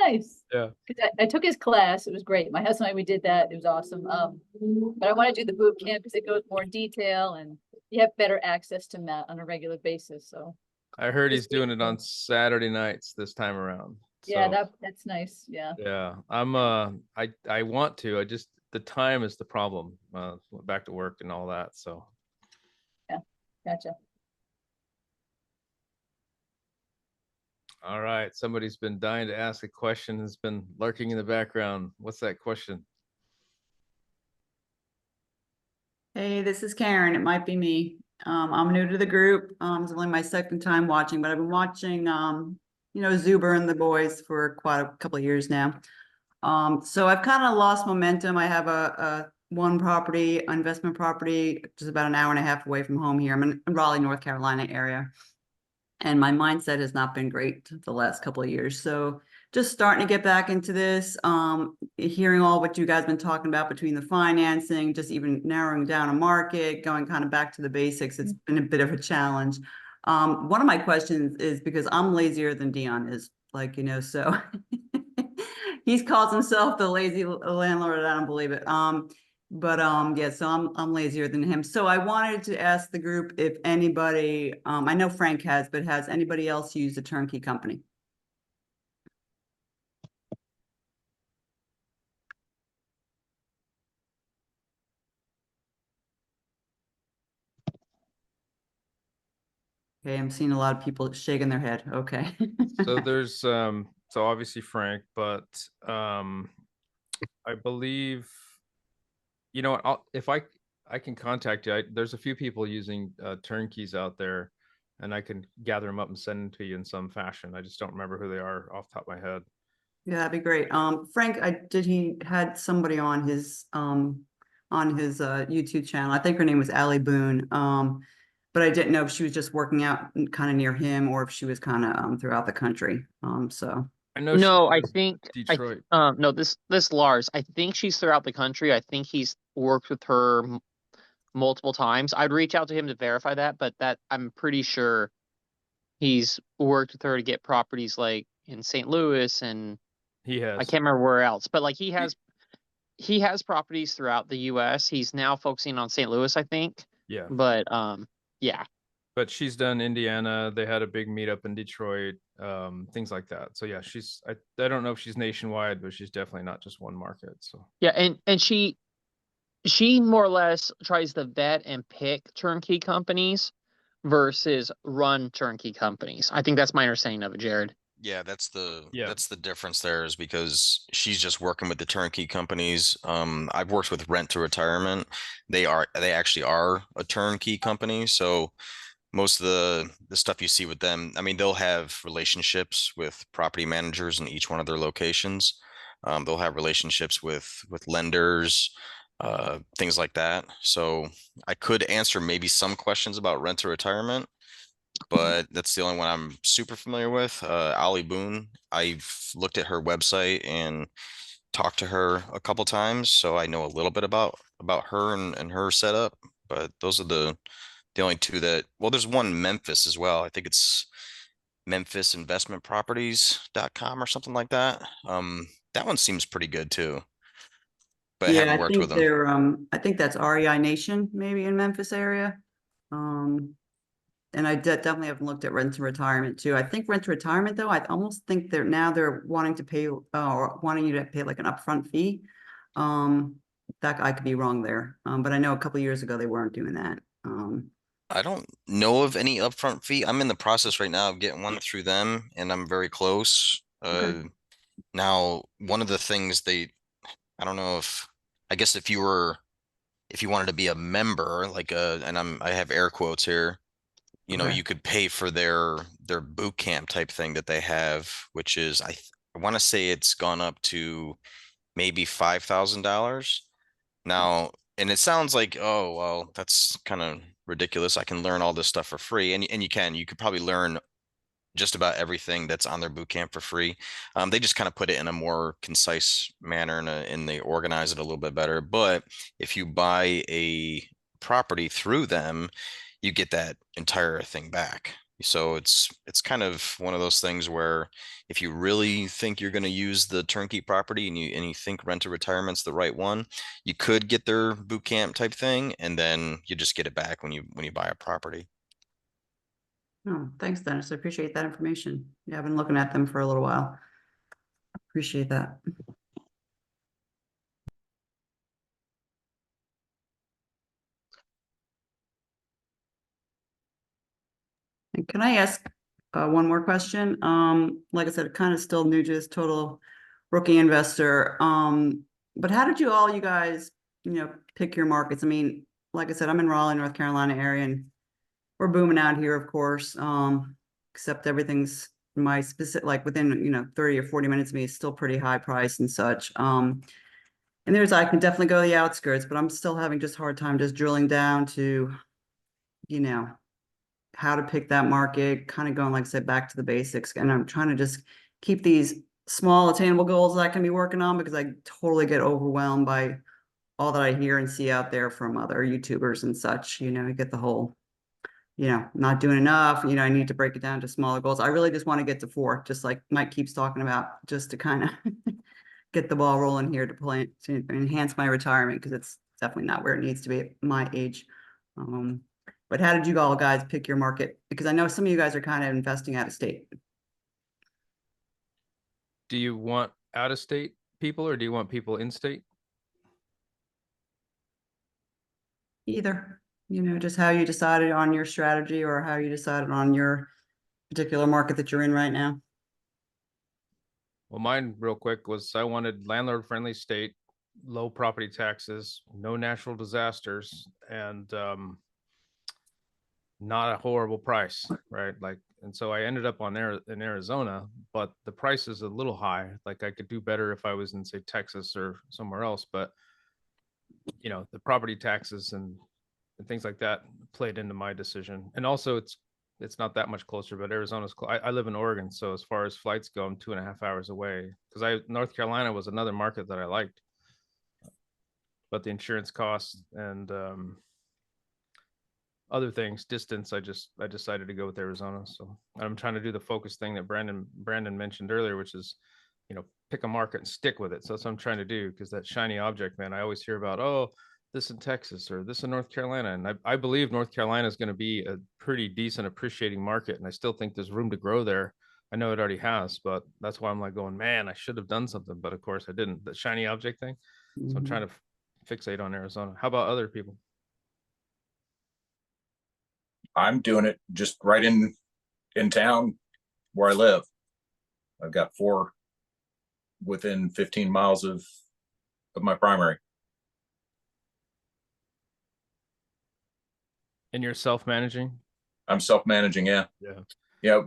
Nice. Yeah. I took his class. It was great. My husband and I, we did that. It was awesome. But I want to do the boot camp because it goes more in detail and you have better access to Matt on a regular basis. So I heard he's doing it on Saturday nights this time around. Yeah, that's nice. Yeah. Yeah. I want to. The time is the problem. Went back to work and all that. So yeah, gotcha. All right. Somebody's been dying to ask a question, has been lurking in the background. What's that question? Hey, this is Karen. It might be me. I'm new to the group. It's only my second time watching, but I've been watching, Zuber and the boys for quite a couple of years now. So I've kind of lost momentum. I have a one property, investment property, just about an hour and a half away from home here. I'm in Raleigh, North Carolina area. And my mindset has not been great the last couple of years. So just starting to get back into this, hearing all what you guys been talking about between the financing, just even narrowing down a market, going kind of back to the basics. It's been a bit of a challenge. One of my questions is because I'm lazier than Dion is, so he calls himself the lazy landlord. I don't believe it. Yeah, so I'm lazier than him. So I wanted to ask the group if anybody, I know Frank has, but has anybody else used a turnkey company? Okay, I'm seeing a lot of people shaking their head. Okay. So there's so obviously Frank, but I believe, you know what, if I can contact you. There's a few people using turnkeys out there, and I can gather them up and send them to you in some fashion. I just don't remember who they are off the top of my head. Yeah, that'd be great. Frank, he had somebody on his YouTube channel. I think her name was Allie Boone. But I didn't know if she was just working out kind of near him or if she was kind of throughout the country. So I know. No, I think Detroit. no, this Lars. I think she's throughout the country. I think he's worked with her multiple times. I'd reach out to him to verify that, but that I'm pretty sure he's worked with her to get properties like in St. Louis and He has. I can't remember where else, but like he has properties throughout the US. He's now focusing on St. Louis, I think. Yeah. But yeah. But she's done Indiana. They had a big meetup in Detroit, things like that. So yeah, I don't know if she's nationwide, but she's definitely not just one market. So Yeah, and she more or less tries to vet and pick turnkey companies versus run turnkey companies. I think that's my understanding of it, Jared. Yeah, that's the Yeah. difference there, is because she's just working with the turnkey companies. I've worked with Rent to Retirement. They actually are a turnkey company. So most of the stuff you see with them, I mean, they'll have relationships with property managers in each one of their locations. They'll have relationships with lenders, things like that. So I could answer maybe some questions about Rent to Retirement, but that's the only one I'm super familiar with. Ollie Boone, I've looked at her website and talked to her a couple times, so I know a little bit about her and her setup. But those are the only two that, well, there's one Memphis as well. I think it's memphisinvestmentproperties.com or something like that. That one seems pretty good too, but I Yeah, haven't I worked with think them. they're, I think that's REI Nation, maybe in Memphis area. And I definitely haven't looked at Rent to Retirement too. I think Rent to Retirement though, I almost think they're wanting to pay, or wanting you to pay like an upfront fee. That I could be wrong there. But I know a couple years ago they weren't doing that. I don't know of any upfront fee. I'm in the process right now of getting one through them, and I'm very close. Okay. Now, one of the things I don't know if, I guess if you wanted to be a member, like and I have air quotes here, Okay. you could pay for their boot camp type thing that they have, which is, I want to say it's gone up to maybe $5,000 now. And it sounds like, oh, well, that's kind of ridiculous. I can learn all this stuff for free. And you could probably learn just about everything that's on their boot camp for free. They just kind of put it in a more concise manner, and they organize it a little bit better. But if you buy a property through them, you get that entire thing back. So it's kind of one of those things where if you really think you're going to use the turnkey property, and you think Rent to Retirement's the right one, you could get their boot camp type thing, and then you just get it back when you buy a property. Oh, thanks, Dennis. I appreciate that information. Yeah, I've been looking at them for a little while. Appreciate that. And can I ask one more question? Like I said, kind of still new to this, total rookie investor. But how did you guys, pick your markets? I mean, like I said, I'm in Raleigh, North Carolina area, and we're booming out here, of course. Except everything's my specific, like within, 30 or 40 minutes of me is still pretty high price and such. And I can definitely go to the outskirts, but I'm still having just hard time just drilling down to, how to pick that market, kind of going, like I said, back to the basics. And I'm trying to just keep these small attainable goals that I can be working on, because I totally get overwhelmed by all that I hear and see out there from other YouTubers and such. You get the whole, not doing enough, I need to break it down to smaller goals. I really just want to get to 4, just like Mike keeps talking about, just to kind of get the ball rolling here to enhance my retirement, because it's definitely not where it needs to be at my age. But how did you all guys pick your market? Because I know some of you guys are kind of investing out of state. Do you want out of state people, or do you want people in state? Either, just how you decided on your strategy, or how you decided on your particular market that you're in right now. Well, mine real quick was I wanted landlord friendly state, low property taxes, no natural disasters, and not a horrible price, right? Like, and so I ended up in Arizona, but the price is a little high. Like, I could do better if I was in, say, Texas or somewhere else, but the property taxes and things like that played into my decision. And also it's not that much closer, but Arizona's I live in Oregon, so as far as flights go, I'm 2.5 hours away, because North Carolina was another market that I liked, but the insurance costs and other things, distance, I decided to go with Arizona. So I'm trying to do the focus thing that Brandon mentioned earlier, which is pick a market and stick with it. So that's what I'm trying to do, because that shiny object, man, I always hear about, oh, this in Texas or this in North Carolina. And I believe North Carolina is going to be a pretty decent appreciating market. And I still think there's room to grow there. I know it already has, but that's why I'm like going, man, I should have done something. But of course I didn't. The shiny object thing. So I'm trying to fixate on Arizona. How about other people? I'm doing it just right in town where I live. I've got 4 within 15 miles of my primary. And you're self-managing? I'm self-managing, yeah. Yeah,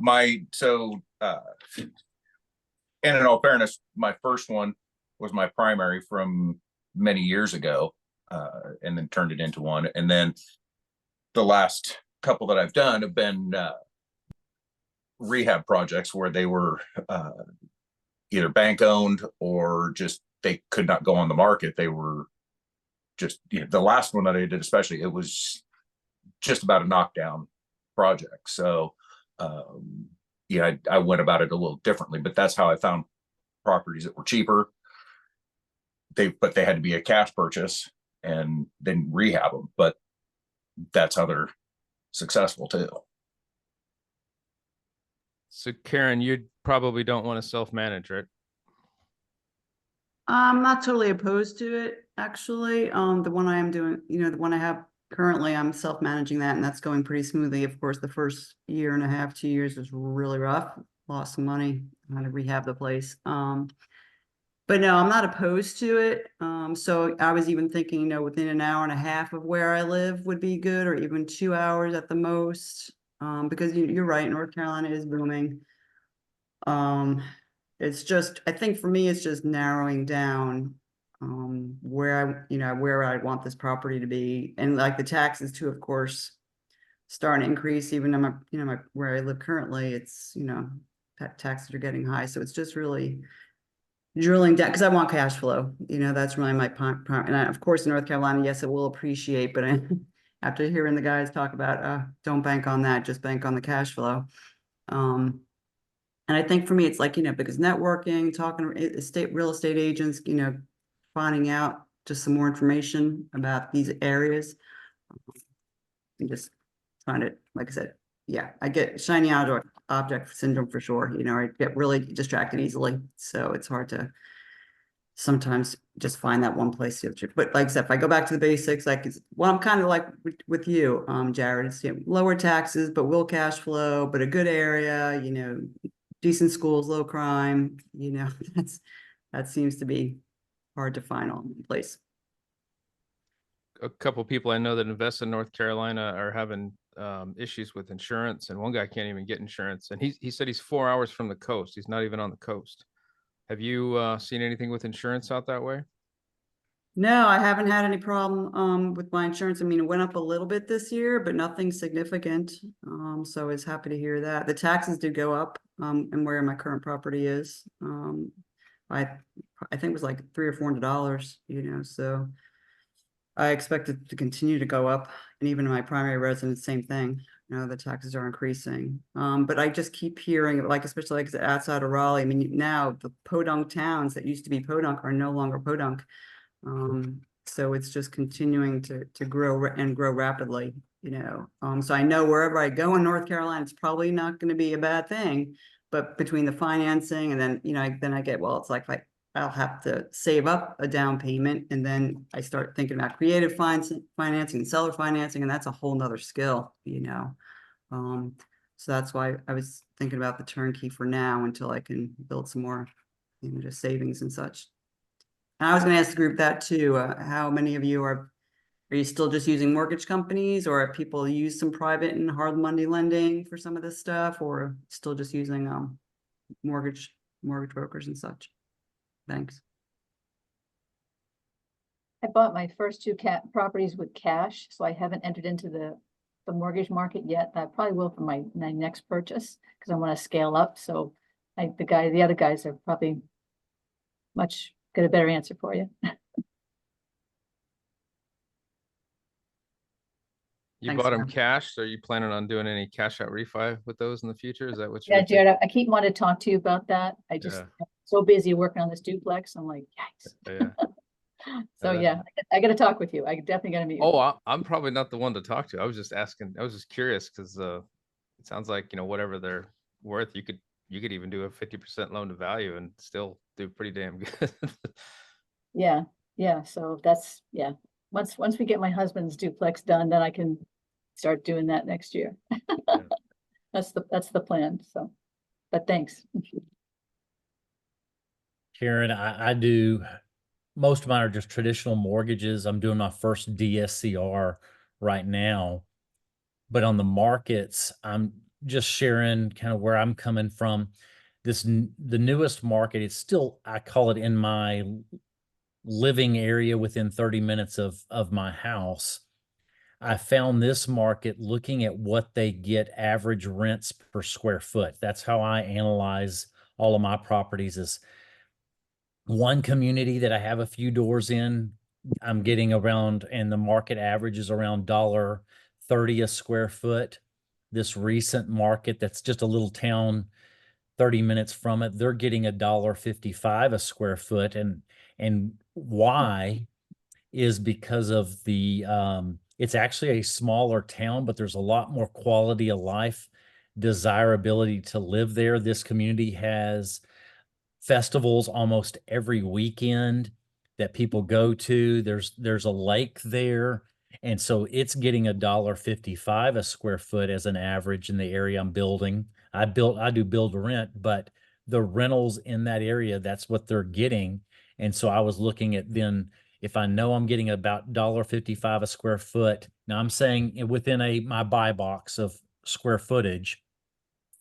and in all fairness, my first one was my primary from many years ago, and then turned it into one. And then the last couple that I've done have been rehab projects where they were either bank owned or just they could not go on the market. They were just, the last one that I did, especially, it was just about a knockdown project. So I went about it a little differently, but that's how I found properties that were cheaper. But they had to be a cash purchase and then rehab them. But that's how they're successful too. So Karen, you probably don't want to self-manage, right? I'm not totally opposed to it, actually. The one I am doing, the one I have currently, I'm self-managing that, and that's going pretty smoothly. Of course, the first 1.5, 2 years was really rough. Lost some money, had to rehab the place. But no, I'm not opposed to it. So I was even thinking, within an hour and a half of where I live would be good, or even 2 hours at the most. Because you're right, North Carolina is booming. It's just, I think for me, it's just narrowing down where I want this property to be, and like the taxes too, of course, starting to increase. Even in my where I live currently, it's taxes are getting high, so it's just really drilling down, because I want cash flow. That's really my prime. And of course, in North Carolina, yes, it will appreciate, but after hearing the guys talk about, don't bank on that, just bank on the cash flow. And I think for me, it's like, because networking, talking to real estate agents, finding out just some more information about these areas. And just find it, like I said, yeah, I get shiny object syndrome for sure. I get really distracted easily. So it's hard to sometimes just find that one place. But like I said, if I go back to the basics, I'm kind of like with you, Jared, it's lower taxes, but will cash flow, but a good area, decent schools, low crime, that seems to be hard to find on place. A couple people I know that invest in North Carolina are having issues with insurance, and one guy can't even get insurance. And he said he's 4 hours from the coast. He's not even on the coast. Have you seen anything with insurance out that way? No, I haven't had any problem with my insurance. I mean, it went up a little bit this year, but nothing significant. So I was happy to hear that. The taxes did go up and where my current property is. I think it was like $300 or $400, so I expect it to continue to go up. And even in my primary residence, same thing. The taxes are increasing. But I just keep hearing, especially outside of Raleigh. I mean, now the podunk towns that used to be podunk are no longer podunk. So it's just continuing to grow and grow rapidly, so I know wherever I go in North Carolina, it's probably not going to be a bad thing, but between the financing and then, then I get, well, it's like I'll have to save up a down payment, and then I start thinking about creative financing and seller financing, and that's a whole nother skill, so that's why I was thinking about the turnkey for now until I can build some more, just savings and such. And I was going to ask the group that too. How many of you are you still just using mortgage companies, or have people used some private and hard money lending for some of this stuff, or still just using mortgage brokers and such? Thanks. I bought my first 2 properties with cash, so I haven't entered into the mortgage market yet. I probably will for my next purchase, because I want to scale up. So the other guys are probably got a better answer for you. You Thanks, bought them Sam. cash, so are you planning on doing any cash out refi with those in the future? Is that what Yeah, you're Jared, I keep wanting to talk to you about that. I just Yeah. have so busy working on this duplex. I'm like, yikes. Yeah. So yeah, I gotta talk with you. I definitely gotta meet you. Oh, I'm probably not the one to talk to. I was just asking. I was just curious because it sounds like, whatever they're worth, you could even do a 50% loan to value and still do pretty damn good. Yeah, yeah. So that's, yeah. Once we get my husband's duplex done, then I can start doing that next year. Yeah. That's the plan. So, but thanks. Karen, I do, most of mine are just traditional mortgages. I'm doing my first DSCR right now. But on the markets, I'm just sharing kind of where I'm coming from. The newest market, it's still, I call it in my living area within 30 minutes of my house. I found this market looking at what they get average rents per square foot. That's how I analyze all of my properties. Is one community that I have a few doors in, I'm getting around, and the market average is around $1.30 a square foot. This recent market that's just a little town 30 minutes from it, they're getting $1.55 a square foot. And why is because of the it's actually a smaller town, but there's a lot more quality of life, desirability to live there. This community has festivals almost every weekend that people go to. There's a lake there. And so it's getting $1.55 a square foot as an average in the area I'm building. I do build to rent, but the rentals in that area, that's what they're getting. And so I was looking at then, if I know I'm getting about $1.55 a square foot, now I'm saying within my buy box of square footage,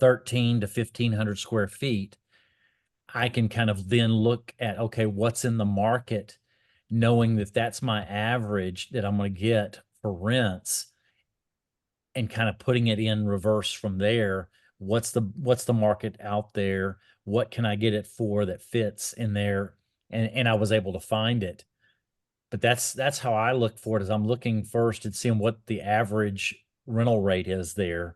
13 to 1,500 square feet, I can kind of then look at, okay, what's in the market, knowing that that's my average that I'm going to get for rents, and kind of putting it in reverse from there. What's the market out there? What can I get it for that fits in there? And I was able to find it. But that's how I look for it, is I'm looking first and seeing what the average rental rate is there,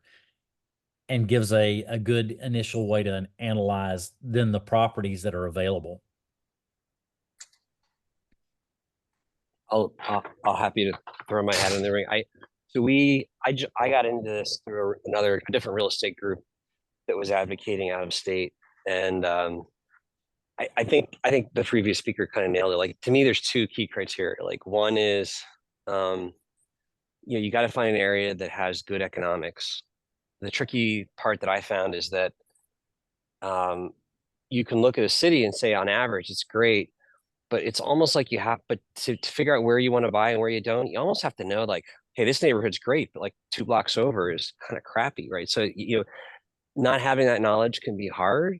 and gives a good initial way to analyze then the properties that are available. I'll happy to throw my hat in the ring. I got into this through a different real estate group that was advocating out of state, and I think the previous speaker kind of nailed it. Like, to me, there's two key criteria. Like, one is, you got to find an area that has good economics. The tricky part that I found is that you can look at a city and say on average it's great, but it's almost like but to figure out where you want to buy and where you don't, you almost have to know, like, hey, this neighborhood's great, but like 2 blocks over is kind of crappy, right? So, not having that knowledge can be hard.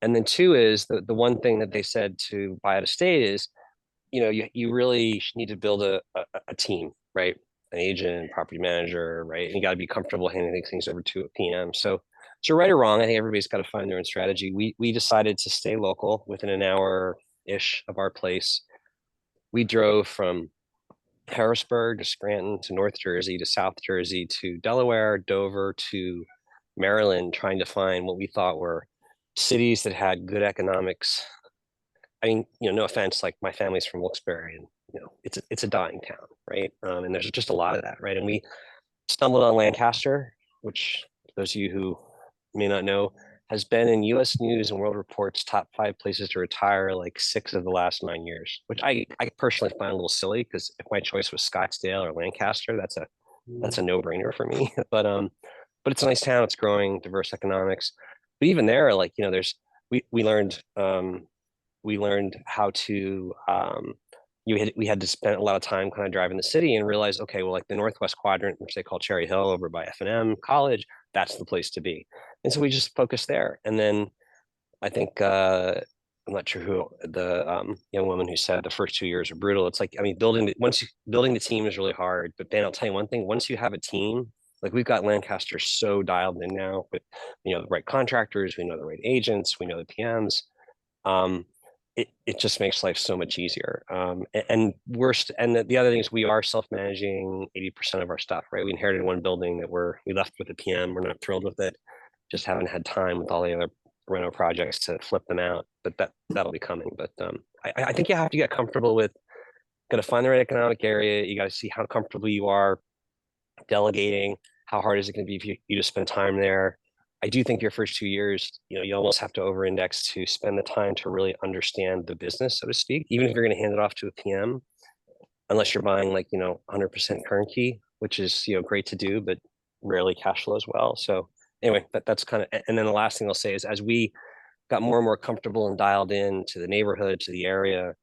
And then two is the one thing that they said to buy out of state is, you really need to build a team, right? An agent, property manager, right? And you got to be comfortable handing things over to a PM. So right or wrong, I think everybody's got to find their own strategy. We decided to stay local within an hour-ish of our place. We drove from Harrisburg to Scranton to North Jersey to South Jersey to Delaware, Dover to Maryland, trying to find what we thought were cities that had good economics. I mean, no offense, like, my family's from Wilkes-Barre, and it's a dying town, right? And there's just a lot of that, right? And we stumbled on Lancaster, which those of you who may not know, has been in U.S. News and World Report's top 5 places to retire like 6 of the last 9 years, which I personally find a little silly, because if my choice was Scottsdale or Lancaster, that's a no-brainer for me. But it's a nice town. It's growing, diverse economics. But even there, like, we learned how to we had to spend a lot of time kind of driving the city and realize, okay, well, like the Northwest Quadrant, which they call Cherry Hill over by F&M College, that's the place to be. And so we just focused there. And then I think I'm not sure who the young woman who said the first 2 years are brutal. It's like, I mean, building the team is really hard. But then I'll tell you one thing: once you have a team, like, we've got Lancaster so dialed in now with the right contractors, we know the right agents, we know the PMs. It just makes life so much easier. And the other thing is, we are self-managing 80% of our stuff, right? We inherited one building that we left with the PM. We're not thrilled with it. Just haven't had time with all the other reno projects to flip them out, but that'll be coming. But I think you have to get comfortable with, got to find the right economic area. You got to see how comfortable you are delegating. How hard is it going to be if you just spend time there? I do think your first 2 years, you almost have to over-index to spend the time to really understand the business, so to speak. Even if you're going to hand it off to a PM, unless you're buying like 100% turnkey, which is great to do, but rarely cash flows well. So anyway, that's kind of. And then the last thing I'll say is, as we got more and more comfortable and dialed in to the neighborhood, to the area,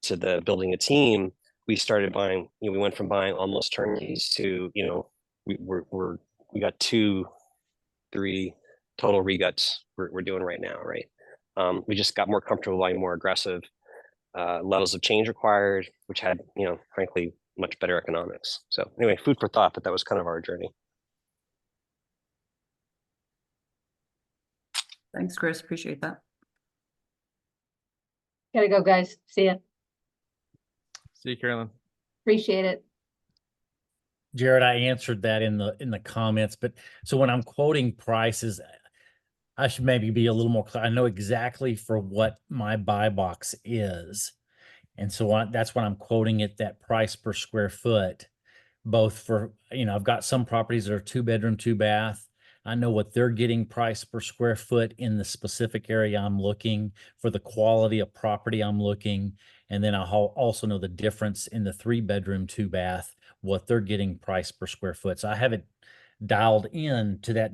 to the building a team, we started buying. We went from buying almost turnkeys to we got 2, 3 total reguts we're doing right now, right? We just got more comfortable buying more aggressive levels of change required, which had, frankly, much better economics. So anyway, food for thought, but that was kind of our journey. Thanks, Chris. Appreciate that. Gotta go, guys. See ya. See you, Carolyn. Appreciate it. Jared, I answered that in the comments, but so when I'm quoting prices, I should maybe be a little more clear. I know exactly for what my buy box is. And so that's when I'm quoting it, that price per square foot, both for, I've got some properties that are 2-bedroom, 2-bath. I know what they're getting price per square foot in the specific area I'm looking for, the quality of property I'm looking. And then I also know the difference in the 3-bedroom, 2-bath, what they're getting price per square foot. So I have it dialed in to that.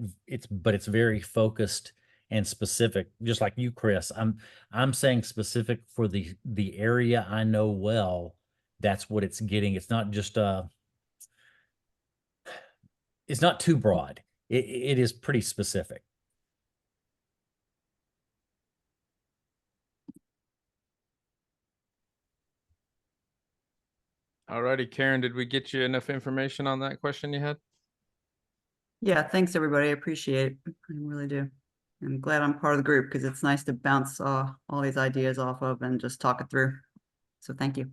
But it's very focused and specific, just like you, Chris. I'm saying specific for the area I know well. That's what it's getting. It's not just it's not too broad. It is pretty specific. Alrighty, Karen, did we get you enough information on that question you had? Yeah, thanks, everybody. I appreciate it. I really do. I'm glad I'm part of the group because it's nice to bounce all these ideas off of and just talk it through. So thank you.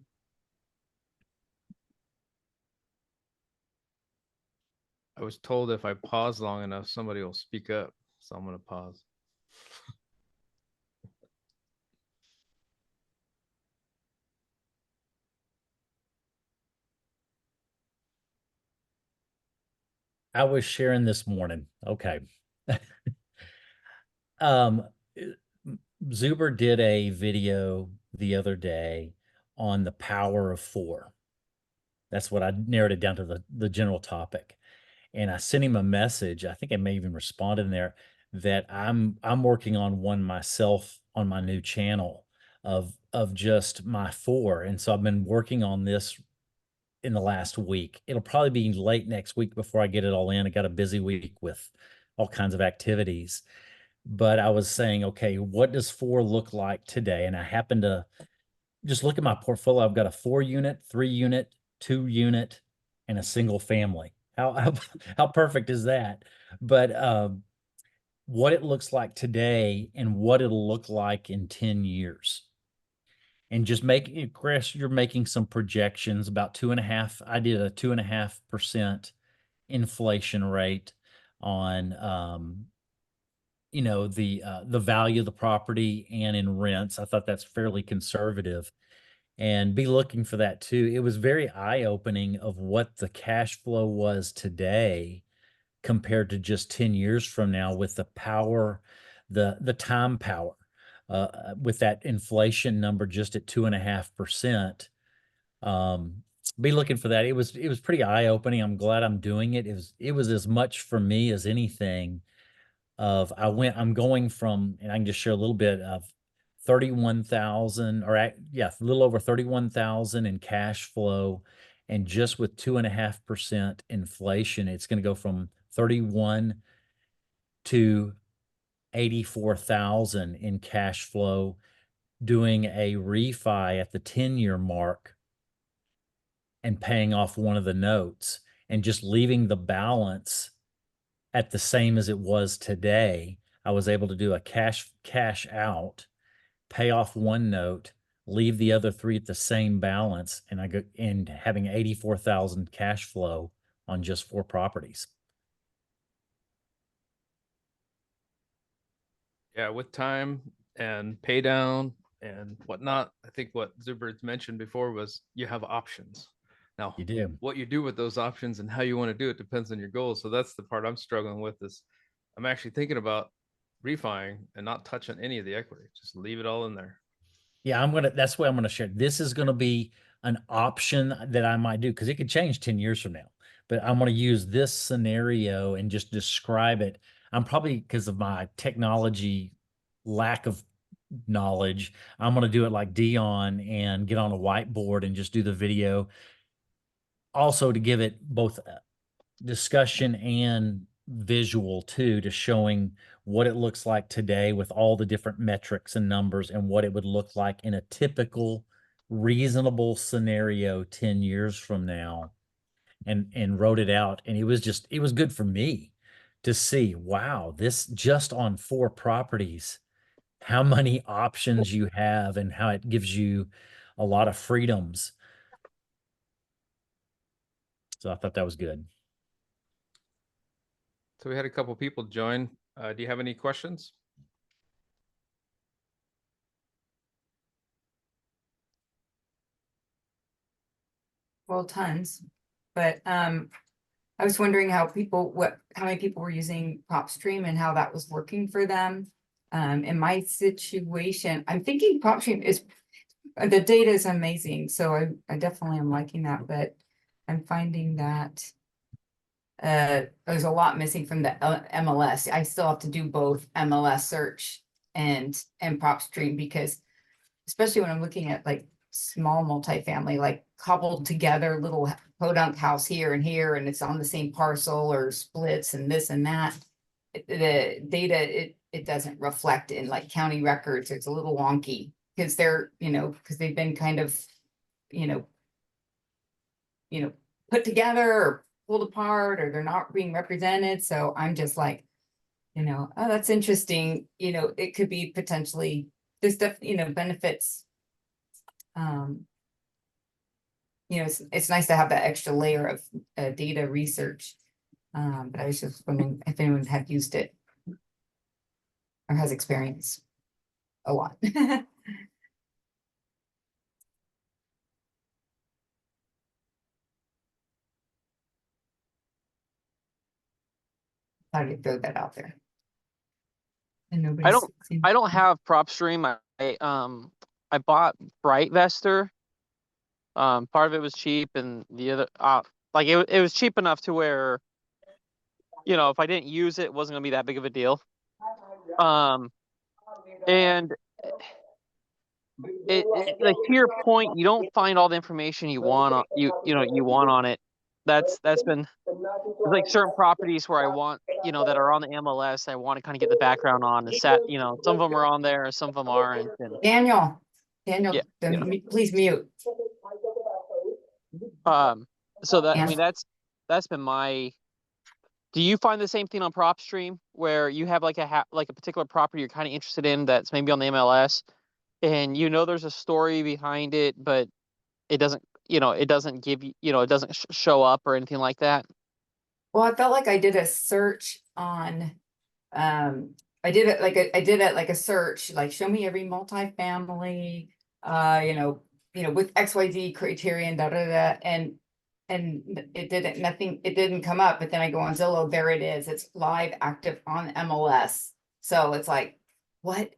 I was told if I pause long enough, somebody will speak up. So I'm going to pause. I was sharing this morning. Okay. Zuber did a video the other day on the power of 4. That's what I narrowed it down to, the general topic. And I sent him a message. I think I may even respond in there that I'm working on one myself on my new channel of just my 4. And so I've been working on this in the last week. It'll probably be late next week before I get it all in. I got a busy week with all kinds of activities. But I was saying, okay, what does 4 look like today? And I happened to just look at my portfolio. I've got a 4-unit, 3-unit, 2-unit, and a single family. How perfect is that? But what it looks like today and what it'll look like in 10 years. And just making, Chris, you're making some projections about 2.5. I did a 2.5% inflation rate on the value of the property and in rents. I thought that's fairly conservative, and be looking for that too. It was very eye-opening of what the cash flow was today compared to just 10 years from now, with the power, the time power, with that inflation number just at 2.5%. Be looking for that. It was pretty eye-opening. I'm glad I'm doing it. It was as much for me as anything. I'm going from, and I can just share a little bit of 31,000, or a little over 31,000 in cash flow. And just with 2.5% inflation, it's going to go from 31 to 84,000 in cash flow, doing a refi at the 10-year mark and paying off one of the notes and just leaving the balance at the same as it was today. I was able to do a cash out, pay off one note, leave the other 3 at the same balance, and having 84,000 cash flow on just 4 properties. Yeah, with time and pay down and whatnot, I think what Zuber's mentioned before was you have options. Now, You do. what you do with those options and how you want to do it depends on your goals. So that's the part I'm struggling with is I'm actually thinking about refining and not touching any of the equity. Just leave it all in there. Yeah, that's what I'm gonna share. This is gonna be an option that I might do because it could change 10 years from now. But I'm gonna use this scenario and just describe it. I'm probably because of my technology lack of knowledge, I'm gonna do it like Dion and get on a whiteboard and just do the video. Also to give it both discussion and visual too, to showing what it looks like today with all the different metrics and numbers and what it would look like in a typical reasonable scenario 10 years from now, and wrote it out. And it was good for me to see, wow, this just on 4 properties, how many options you have and how it gives you a lot of freedoms. So I thought that was good. So we had a couple people join. Do you have any questions? Well, tons, but I was wondering how many people were using PropStream and how that was working for them. In my situation, I'm thinking PropStream is, the data is amazing, so I definitely am liking that, but I'm finding that there's a lot missing from the MLS. I still have to do both MLS search and PropStream, because especially when I'm looking at like small multifamily, like cobbled together little podunk house here, and it's on the same parcel or splits and this and that. The data, it doesn't reflect in like county records. It's a little wonky because they're, because they've been kind of, you know, put together or pulled apart, or they're not being represented. So I'm just like, oh, that's interesting. It could be potentially, there's stuff, benefits. It's nice to have that extra layer of data research. But I was just wondering if anyone had used it or has experience a lot. How do you throw that out there? And nobody's I don't have PropStream. I bought BrightVestor. Part of it was cheap, and the other like it was cheap enough to where, if I didn't use it, it wasn't gonna be that big of a deal. And like to your point, you don't find all the information you want on you want on it. That's been, there's like certain properties where I want, that are on the MLS, I want to kind of get the background on the set, some of them are on there, some of them aren't. And Daniel, yeah. Please mute. So that, I mean, that's been my, do you find the same thing on PropStream where you have like a particular property you're kind of interested in that's maybe on the MLS, and there's a story behind it, but it doesn't, it doesn't give you, it doesn't show up or anything like that? Well, I felt like I did a search on, I did it like a search, like show me every multifamily, with XYZ criterion, and it didn't come up. But then I go on Zillow, there it is. It's live, active on MLS. So it's like, what?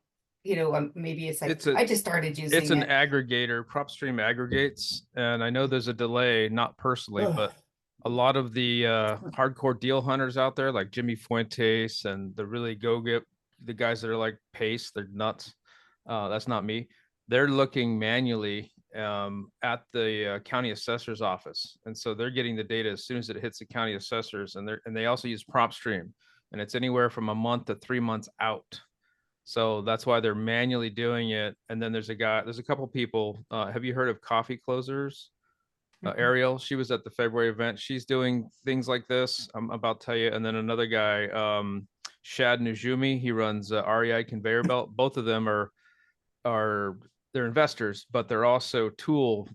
Maybe it's like, I just started using it. It's an aggregator. PropStream aggregates, and I know there's a delay, not personally, but a lot of the hardcore deal hunters out there, like Jimmy Fuentes and the really get the guys that are like Pace, they're nuts. That's not me. They're looking manually at the county assessor's office, and so they're getting the data as soon as it hits the county assessors, and they also use PropStream, and it's anywhere from a month to 3 months out. So that's why they're manually doing it. And then there's a couple people. Have you heard of Coffee Closers? Ariel, she was at the February event. She's doing things like this. I'm about to tell you. And then another guy, Shad Nujumi, he runs REI Conveyor Belt. Both of them are they're investors, but they're also tool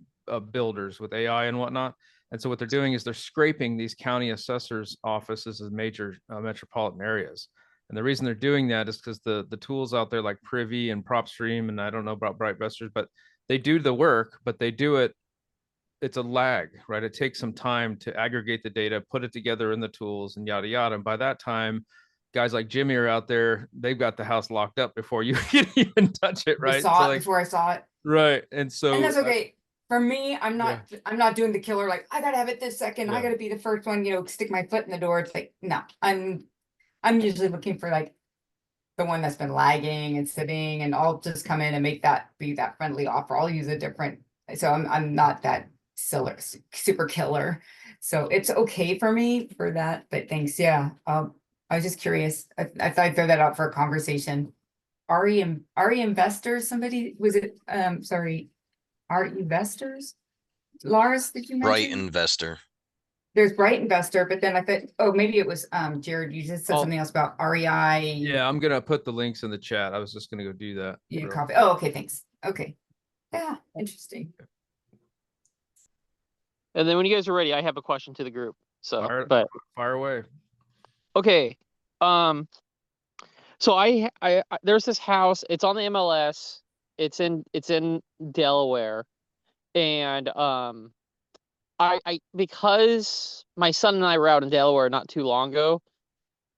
builders with AI and whatnot. And so what they're doing is they're scraping these county assessors' offices in major metropolitan areas. And the reason they're doing that is because the tools out there like Privy and PropStream, and I don't know about Brightvestors, but they do the work, but they do it. It's a lag, right? It takes some time to aggregate the data, put it together in the tools, and yada yada. And by that time, guys like Jimmy are out there. They've got the house locked up before you can even touch it, We right? saw So it like, before I saw it. right. And so And that's okay. For me, I'm not doing the killer, like, I gotta have it this second. I Yeah. gotta be the first one, stick my foot in the door. It's like, no, I'm usually looking for like the one that's been lagging and sitting, and I'll just come in and be that friendly offer. I'll use a different, so I'm not that super killer. So it's okay for me for that, but thanks. Yeah. I was just curious. I thought I'd throw that out for a conversation. RE investors, somebody was it, sorry, RE investors? Lars, did you Bright mention? investor. There's Bright Investor, but then I thought, oh, maybe it was Jared, you just said Oh. something else about REI. yeah, I'm gonna put the links in the chat. I was just gonna go do that. Yeah, real- copy. Oh, okay, thanks. Okay. Yeah, interesting. And then when you guys are ready, I have a question to the group. So, but Fire away. okay. So I there's this house. It's on the MLS. It's in Delaware, and I because my son and I were out in Delaware not too long ago.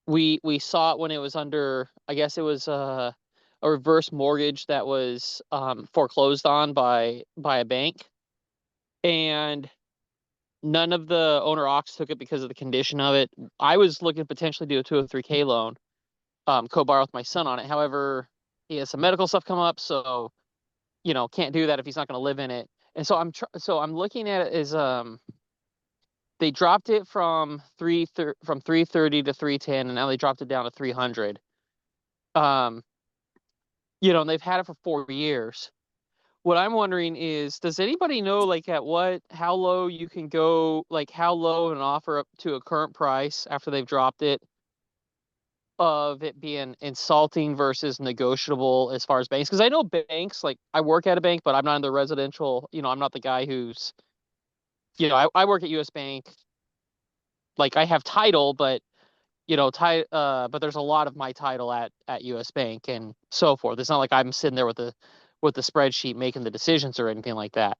We saw it when it was under. I guess it was a reverse mortgage that was foreclosed on by a bank, and none of the owner ocs took it because of the condition of it. I was looking to potentially do a 203K loan, co-borrow with my son on it. However, he has some medical stuff come up, so can't do that if he's not going to live in it. And so I'm looking at it as they dropped it from 330 to 310, and now they dropped it down to 300. And they've had it for 4 years. What I'm wondering is, does anybody know like how low you can go, like how low an offer up to a current price after they've dropped it, of it being insulting versus negotiable as far as banks? Because I know banks, like I work at a bank, but I'm not in the residential, I'm not the guy who's, I work at US Bank. Like I have title, but but there's a lot of my title at US Bank and so forth. It's not like I'm sitting there with the spreadsheet making the decisions or anything like that.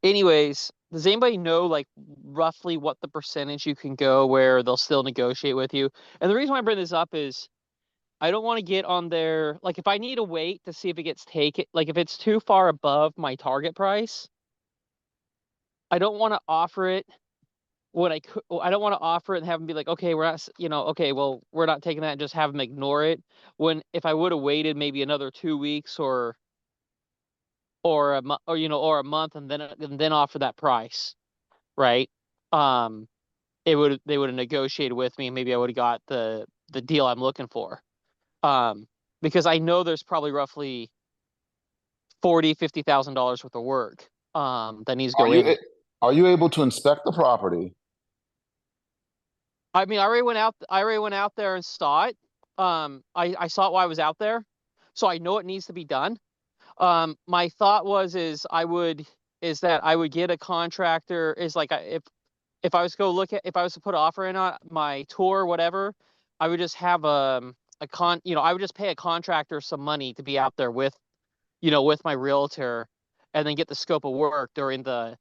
Anyways, does anybody know like roughly what the percentage you can go where they'll still negotiate with you? And the reason why I bring this up is I don't want to get on there. Like if I need to wait to see if it gets taken, like if it's too far above my target price, I don't want to offer it when I don't want to offer it and have them be like, okay, we're not, okay, well, we're not taking that, and just have them ignore it. When if I would have waited maybe another 2 weeks or a month, or a month, and then offer that price, right? They would have negotiated with me, and maybe I would have got the deal I'm looking for. Because I know there's probably roughly $50,000 worth of work that needs to go in. Are you able to inspect the property? I mean, I already went out there and saw it. I saw it while I was out there, so I know it needs to be done. My thought is I would get a contractor, is like if I was to put an offer in on my tour, whatever, I would just have I would just pay a contractor some money to be out there with my realtor, and then get the scope of work during the,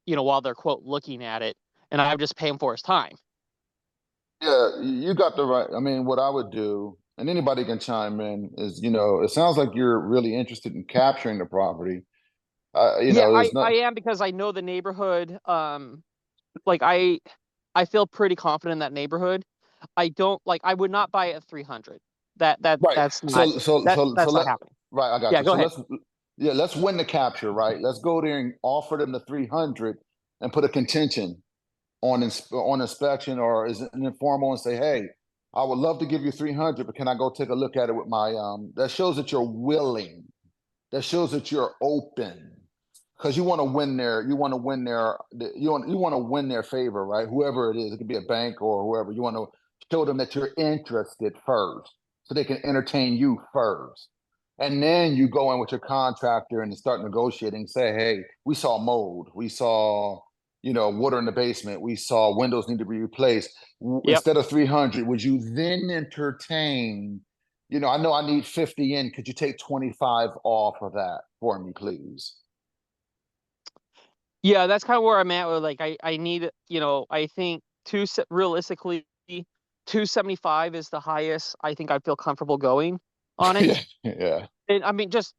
while they're quote looking at it, and I would just pay him for his time. Yeah, you got the right. I mean, what I would do, and anybody can chime in, is it sounds like you're really interested in capturing the property. I am, because I know the neighborhood. Like I feel pretty confident in that neighborhood. I would not buy it at 300. That's not happening. Right, I got Yeah, you. go ahead. Let's win the capture, right? Let's go there and offer them the 300 and put a contention on inspection, or is it an informal, and say, hey, I would love to give you 300, but can I go take a look at it with my that shows that you're willing. That shows that you're open. Because you want to win their favor, right? Whoever it is, it could be a bank or whoever. You want to show them that you're interested first, so they can entertain you first, and then you go in with your contractor and start negotiating. Say, hey, we saw mold, we saw water in the basement. We saw windows need to be replaced. Yep. Instead of 300, would you then entertain, I know I need 50 in. Could you take 25 off of that for me, please? Yeah, that's kind of where I'm at with like I need, I think realistically 275 is the highest I think I feel comfortable going on it. Yeah. And I mean, just,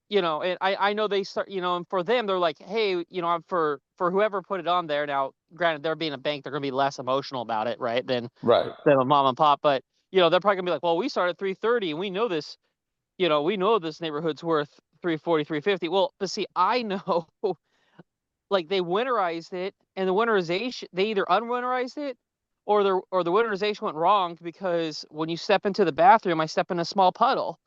and I know they start, and for them, they're like, hey, for whoever put it on there now, granted, they're being a bank, they're going to be less emotional about it, right? Than a mom and pop. But, they're probably gonna be like, well, we started at 330 and we know this, we know this neighborhood's worth 340, 350. Well, but see, I know like they winterized it, and the winterization, they either unwinterized it or the winterization went wrong, because when you step into the bathroom, I step in a small puddle.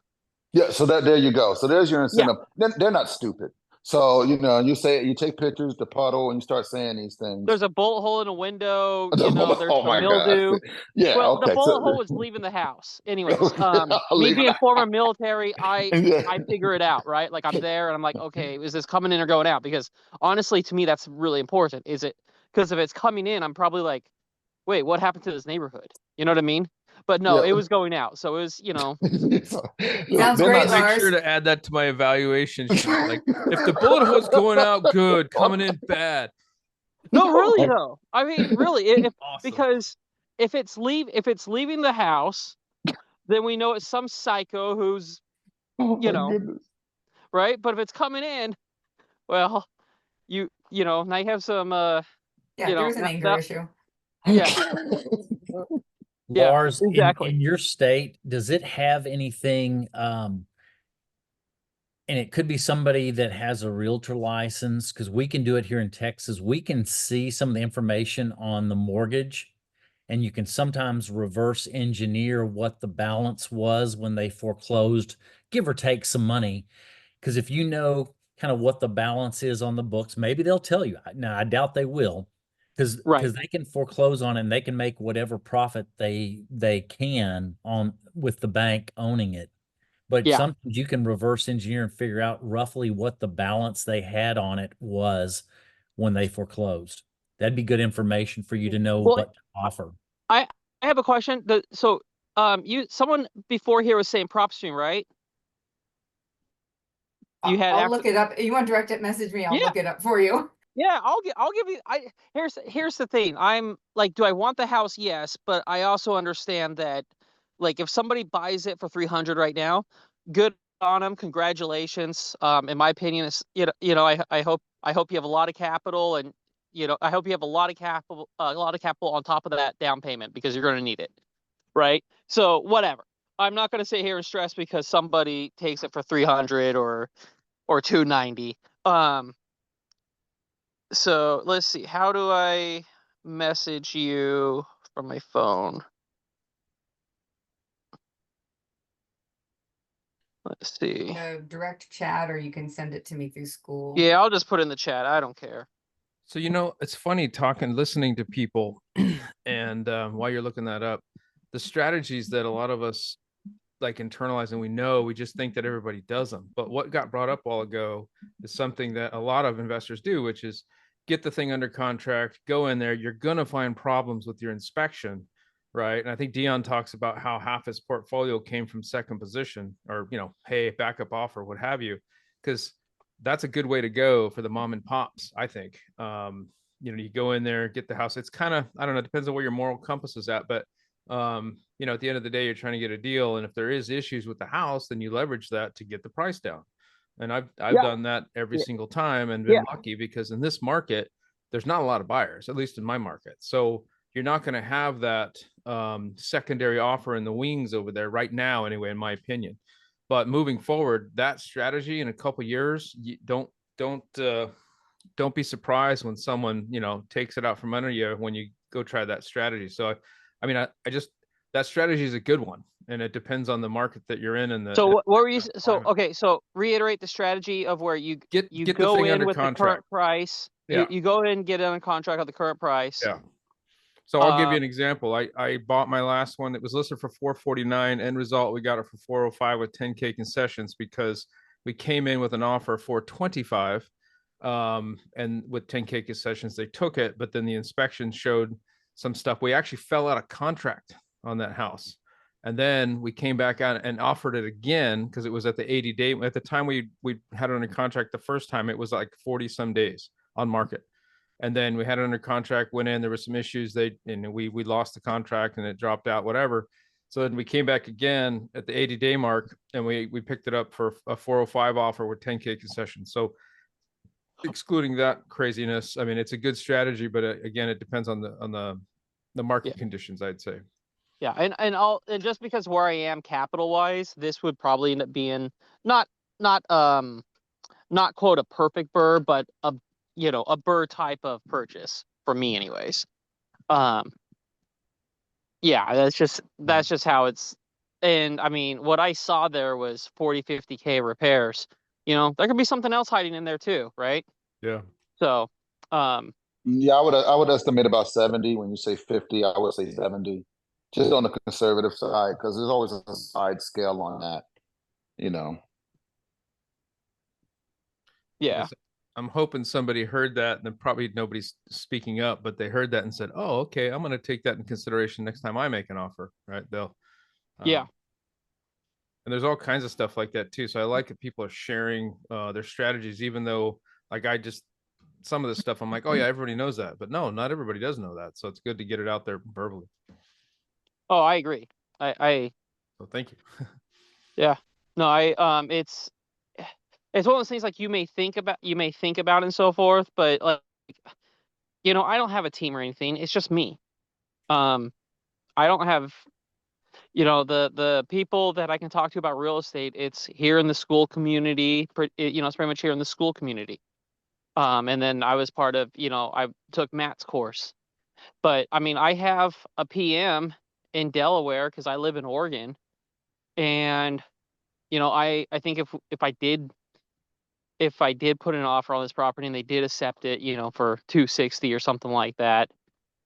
Yeah, so there you go. So there's your incentive. They're not stupid. So, you take pictures, the puddle, and you start saying these things. There's a bullet hole in a window, there's oh some my mildew. God. Yeah, well, okay. the bullet hole was leaving the house. Anyways, I'll me leave it being out. former military, I Yeah. figure it out, right? Like I'm there and I'm like, okay, is this coming in or going out? Because honestly, to me, that's really important. Is it, because if it's coming in, I'm probably like, wait, what happened to this neighborhood? You know what I mean? But no, it was going out. So it was, Sounds great, Make Lars. sure to add that to my evaluation sheet. Like, if the bullet hole's going out, good. Coming in, bad. No, really though. I mean, really, if Awesome. because if it's leaving the house, then we know it's some psycho who's, Goodness. right? But if it's coming in, well, now you have some There's an anger issue. Yeah. Lars, exactly. in your state, does it have anything, and it could be somebody that has a realtor license, because we can do it here in Texas. We can see some of the information on the mortgage, and you can sometimes reverse engineer what the balance was when they foreclosed, give or take some money. Because if you know kind of what the balance is on the books, maybe they'll tell you. Now, I doubt they will, because they can foreclose on it and they can make whatever profit they can on with the bank owning it. But sometimes you can reverse engineer and figure out roughly what the balance they had on it was when they foreclosed. That'd be good information for you to know what to offer. I have a question. Someone before here was saying PropStream, right? I'll look it up. You want to direct it message me? I'll look it up for you. Yeah, I'll give you. Here's the thing. I'm like, do I want the house? Yes, but I also understand that, like, if somebody buys it for 300 right now, good on them. Congratulations. In my opinion, it's I hope you have a lot of capital, and I hope you have a lot of capital on top of that down payment, because you're going to need it, right? So whatever. I'm not going to sit here and stress because somebody takes it for 300 or 290. So let's see. How do I message you from my phone? Let's see. Direct chat, or you can send it to me through SKOOL. Yeah, I'll just put it in the chat. I don't care. So, it's funny listening to people and while you're looking that up, the strategies that a lot of us like internalize, and we just think that everybody does them. But what got brought up a while ago is something that a lot of investors do, which is get the thing under contract, go in there. You're going to find problems with your inspection, right? And I think Dion talks about how half his portfolio came from second position, or, hey, backup offer, what have you, because that's a good way to go for the mom and pops, I think. You go in there, get the house. It's kind of, I don't know, it depends on where your moral compass is at, but at the end of the day, you're trying to get a deal. And if there is issues with the house, then you leverage that to get the price down. And I've done that every single time and been lucky, because in this market, there's not a lot of buyers, at least in my market. So you're not going to have that secondary offer in the wings over there right now, anyway, in my opinion. But moving forward, that strategy in a couple of years, you don't be surprised when someone, takes it out from under you when you go try that strategy. So, I just, that strategy is a good one, and it depends on the market that you're in. And so what were you? So, okay. So reiterate the strategy of where you get go the thing in under with contract. the current price. Yeah. You go in and get it on contract at the current price. Yeah. So I'll give you an example. I bought my last one. It was listed for $449. End result, we got it for $405 with 10K concessions, because we came in with an offer for $425. And with 10K concessions, they took it, but then the inspection showed some stuff. We actually fell out of contract on that house. And then we came back out and offered it again because it was at the 80-day. At the time we had it under contract the first time, it was like 40 some days on market. And then we had it under contract, went in, there were some issues. We lost the contract and it dropped out, whatever. So then we came back again at the 80-day mark and we picked it up for a 405 offer with 10K concession. So excluding that craziness, I mean, it's a good strategy, but again, it depends on the market conditions, I'd say. Yeah, and just because where I am capital wise, this would probably end up being not quote a perfect burr, but a burr type of purchase for me anyways. Yeah, that's just how it's. And I mean, what I saw there was 40-50K repairs. There could be something else hiding in there too, right? Yeah. So, yeah, I would estimate about 70. When you say 50, I would say 70. Just on the conservative side, because there's always a side scale on that, Yeah. I'm hoping somebody heard that, and then probably nobody's speaking up, but they heard that and said, "Oh, okay, I'm going to take that in consideration next time I make an offer." Right? Yeah. And there's all kinds of stuff like that too. So I like that people are sharing their strategies, even though like some of the stuff I'm like, oh yeah, everybody knows that, but no, not everybody does know that. So it's good to get it out there verbally. Oh, I agree. So thank you. Yeah. No, it's one of those things like you may think about and so forth, but like, I don't have a team or anything. It's just me. I don't have, the people that I can talk to about real estate. It's here in the SKOOL community. It's pretty much here in the SKOOL community. And then I was part of, I took Matt's course, but I mean, I have a PM in Delaware because I live in Oregon, and I think if I did put an offer on this property and they did accept it, for 260 or something like that,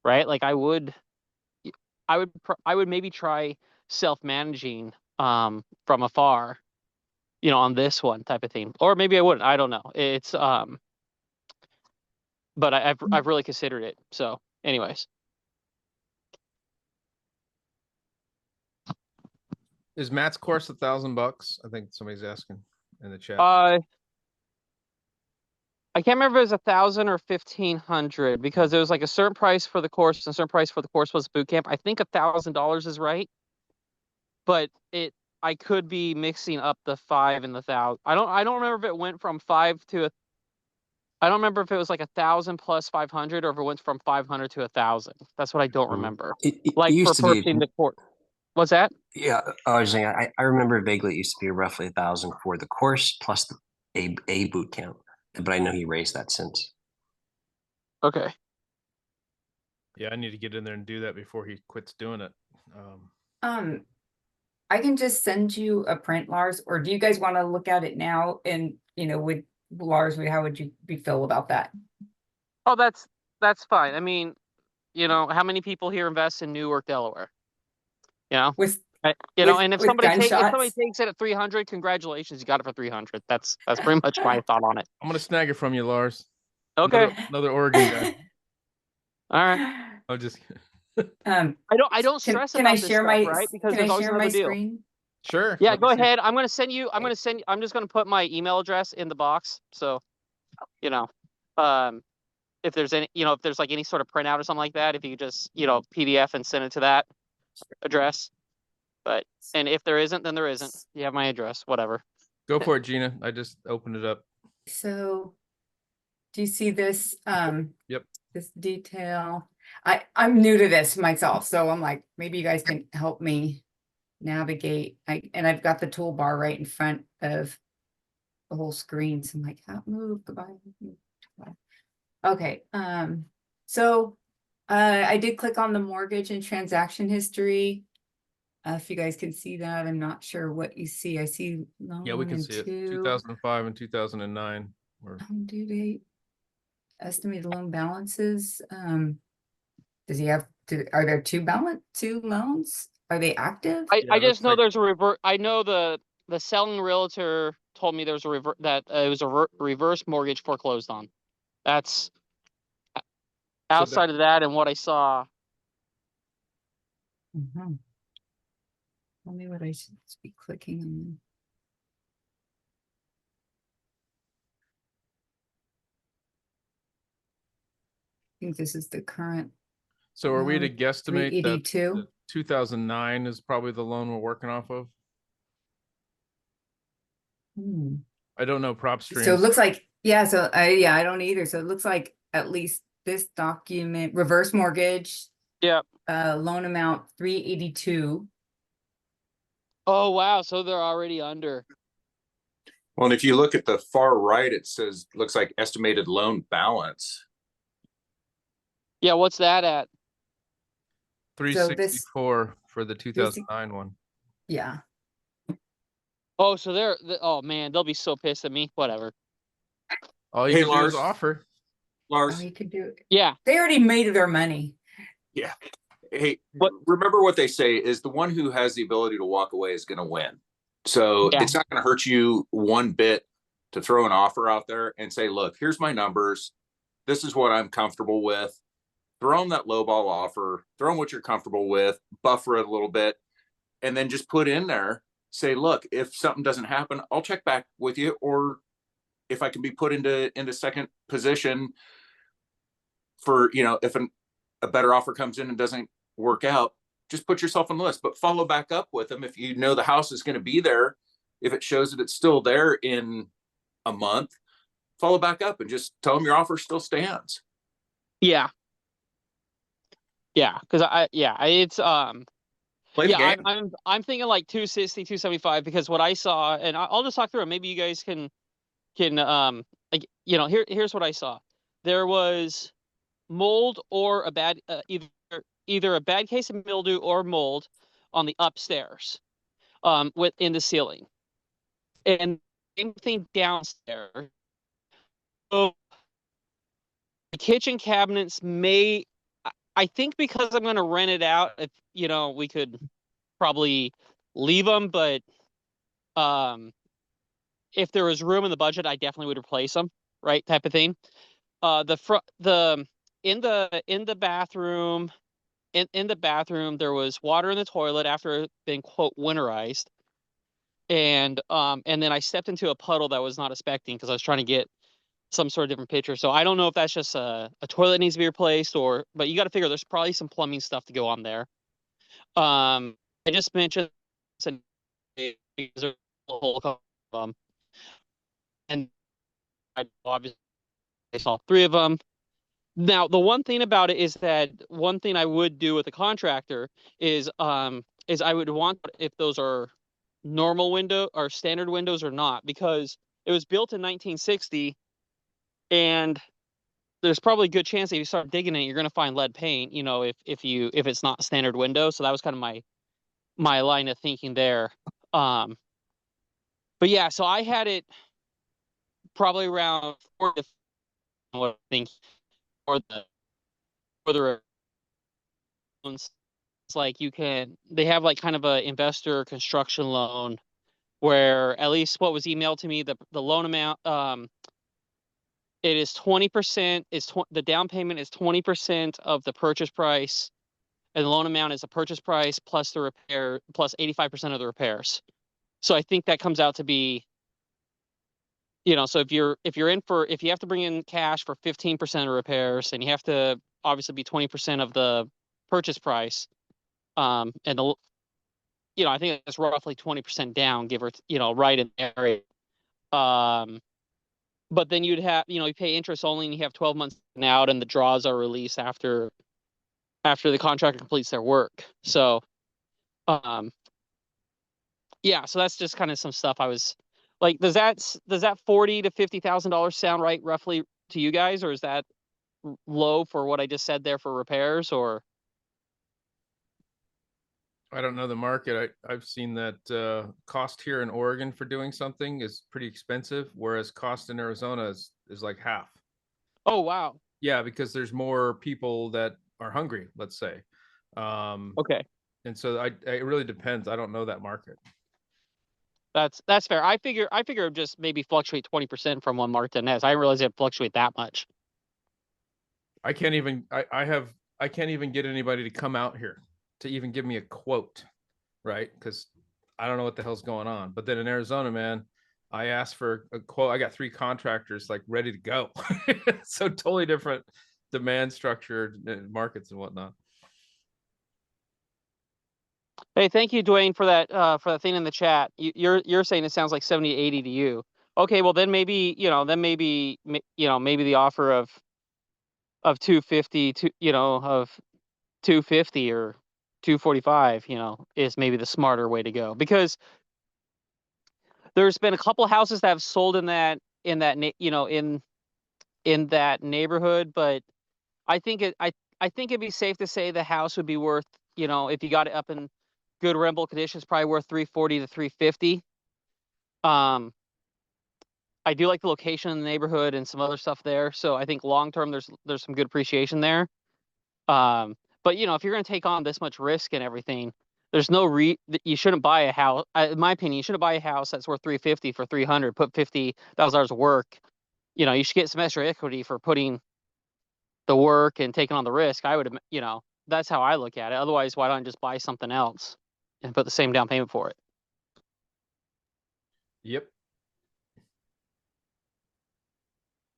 right? Like I would maybe try self-managing from afar, on this one type of thing, or maybe I wouldn't. I don't know. It's but I've really considered it. So, anyways. Is Matt's course $1,000? I think somebody's asking in the chat. I can't remember if it was 1,000 or 1,500 because there was like a certain price for the course and a certain price for the course was boot camp. I think $1,000 is right, but I could be mixing up the 5 and the 1,000. I don't remember if it went from 5 to I don't remember if it was like 1,000 plus 500 or if it went from 500 to 1,000. That's what I don't remember. Like used for to be- purchasing the course. What's that? Yeah, I was saying I remember vaguely it used to be roughly 1,000 for the course plus a boot camp, but I know he raised that since. Okay. Yeah, I need to get in there and do that before he quits doing it. I can just send you a print, Lars, or do you guys want to look at it now? And with Lars, how would you feel about that? Oh, that's fine. I mean, how many people here invest in Newark, Delaware? With and if somebody takes it at 300, congratulations, you got it for 300. That's pretty much my thought on it. I'm gonna snag it from you, Lars. Okay. Another Oregon guy. All right. I'm just I don't stress can about I this share stuff, my right? Because can there's I always share another my deal. screen? Sure. Yeah, go ahead. I'm just gonna put my email address in the box. So, if there's any, if there's like any sort of printout or something like that, if you just, PDF and send it to that address. And if there isn't, then there isn't. You have my address, whatever. Go for it, Gina. I just opened it up. So do you see this? Yep. This detail. I'm new to this myself, so I'm like, maybe you guys can help me navigate. And I've got the toolbar right in front of the whole screen. So I'm like, move, goodbye. Okay. So I did click on the mortgage and transaction history. If you guys can see that, I'm not sure what you see. I see loan Yeah, we can see it. 2005 and 2009. Due date, estimated loan balances. Does he have are there two loans? Are they active? I just know there's a revert. I know the selling realtor told me there was a it was a reverse mortgage foreclosed on. That's outside of that and what I saw. Mhm. Tell me what I should be clicking on. I think this is the current. So are we to loan, guesstimate that 382. the 2009 is probably the loan we're working off of? Hmm. I don't know prop So it streams. looks like, yeah, so I don't either. So it looks like at least this document, reverse mortgage, Yep. loan amount 382. Oh wow, so they're already under. Well, and if you look at the far right, it says, looks like estimated loan balance. Yeah, what's that at? 364 for the 2009 one. Yeah. Oh, so oh man, they'll be so pissed at me. Whatever. All you Hey, can do is Lars. offer. Oh, Lars, you could do it. Yeah. They already made their money. yeah. Hey, What- remember what they say is the one who has the ability to walk away is going to win. So Yeah. it's not going to hurt you one bit to throw an offer out there and say, look, here's my numbers. This is what I'm comfortable with. Throw them that low ball offer, throw them what you're comfortable with, buffer it a little bit, and then just put in there, say, look, if something doesn't happen, I'll check back with you. Or if I can be put into second position for, if a better offer comes in and doesn't work out, just put yourself on the list, but follow back up with them. If you know the house is going to be there, if it shows that it's still there in a month, follow back up and just tell them your offer still stands. Yeah. Yeah, because it's Play the game. I'm thinking like 260, 275 because what I saw, and I'll just talk through it. Maybe you guys can like here's what I saw. There was mold or a bad either a bad case of mildew or mold on the upstairs within the ceiling, and same thing downstairs. So the kitchen cabinets may, I think because I'm going to rent it out, if we could probably leave them, but if there was room in the budget, I definitely would replace them, right? Type of thing. In the bathroom, in the bathroom, there was water in the toilet after it had been quote winterized, and then I stepped into a puddle that I was not expecting because I was trying to get some sort of different picture. So I don't know if that's just a toilet needs to be replaced but you got to figure there's probably some plumbing stuff to go on there. I just mentioned there's a whole couple of them, and I obviously saw 3 of them. Now, the one thing about it is that one thing I would do with a contractor is I would want if those are normal window or standard windows or not, because it was built in 1960 and there's probably a good chance if you start digging in it, you're going to find lead paint, if it's not standard window. So that was kind of my line of thinking there. But yeah, so I had it probably around 4 to what I think for the loans. It's like they have like kind of a investor construction loan where at least what was emailed to me, the loan amount, it is 20%, the down payment is 20% of the purchase price, and the loan amount is the purchase price plus the repair plus 85% of the repairs. So I think that comes out to be, so if you have to bring in cash for 15% of repairs, and you have to obviously be 20% of the purchase price, and I think that's roughly 20% down, give or right in the area. But then you'd have, you pay interest only, and you have 12 months out, and the draws are released after the contractor completes their work. So, yeah, so that's just kind of some stuff I was like, does that $40,000 to $50,000 sound right roughly to you guys, or is that low for what I just said there for repairs? Or I don't know the market. I've seen that cost here in Oregon for doing something is pretty expensive, whereas cost in Arizona is like half. oh wow, Yeah, because there's more people that are hungry, let's say. Okay, And so it really depends. I don't know that market. That's fair. I figure it'd just maybe fluctuate 20% from one market to the next. I didn't realize it fluctuate that much. I can't even get anybody to come out here to even give me a quote, right? Because I don't know what the hell's going on. But then in Arizona, man, I asked for a quote. I got 3 contractors like ready to go. So totally different demand structure, markets and whatnot. Hey, thank you, Dwayne, for that thing in the chat. You're saying it sounds like 70 to 80 to you. Okay, well then maybe maybe the offer of 250 to of 250 or 245 is maybe the smarter way to go, because there's been a couple houses that have sold in that in that neighborhood, but I think it'd be safe to say the house would be worth, if you got it up in good rentable conditions, probably worth 340 to 350. I do like the location in the neighborhood and some other stuff there, so I think long term there's some good appreciation there. But if you're going to take on this much risk and everything, there's no you shouldn't buy a house. In my opinion, you shouldn't buy a house that's worth 350 for 300. Put $50,000 of work. You should get some extra equity for putting the work and taking on the risk. I would, that's how I look at it. Otherwise, why don't I just buy something else and put the same down payment for it? Yep.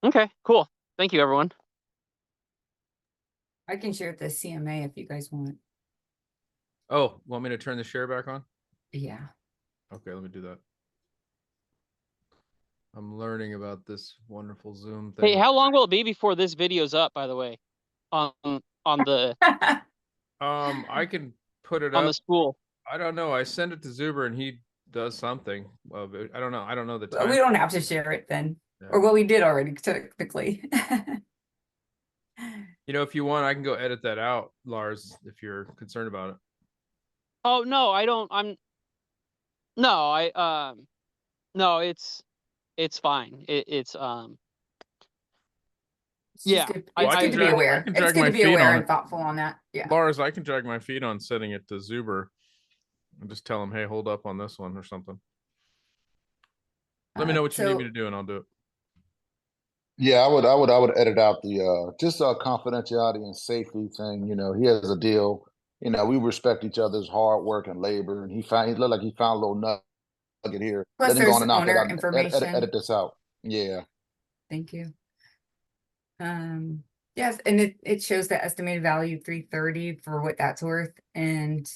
Okay, cool. Thank you, everyone. I can share the CMA if you guys want. Oh, want me to turn the share back on? Yeah. Okay, let me do that. I'm learning about this wonderful Zoom thing. Hey, how long will it be before this video's up, by the way? On the I can put it on up. the school. I don't know. I send it to Zuber and he does something. I don't know. I don't know the time. We don't have to share it then. Yeah. Or what we did already, typically. If you want, I can go edit that out, Lars, if you're concerned about it. Oh no, I don't. No, it's fine. It's yeah. Good. Well, It's I good can to drag- be I aware. can It's drag good my to be feet aware on and it. thoughtful on that. Yeah. Lars, I can drag my feet on setting it to Zuber and just tell him, hey, hold up on this one or something. Let me know what you need me to do and I'll do it. Yeah, I would edit out the just confidentiality and safety thing. He has a deal. We respect each other's hard work and labor, and he looked like he found a little nugget here. Plus, Let him go there's on and knock it owner out. information. Edit this out. Yeah. Thank you. Yes, and it shows the estimated value 330 for what that's worth, and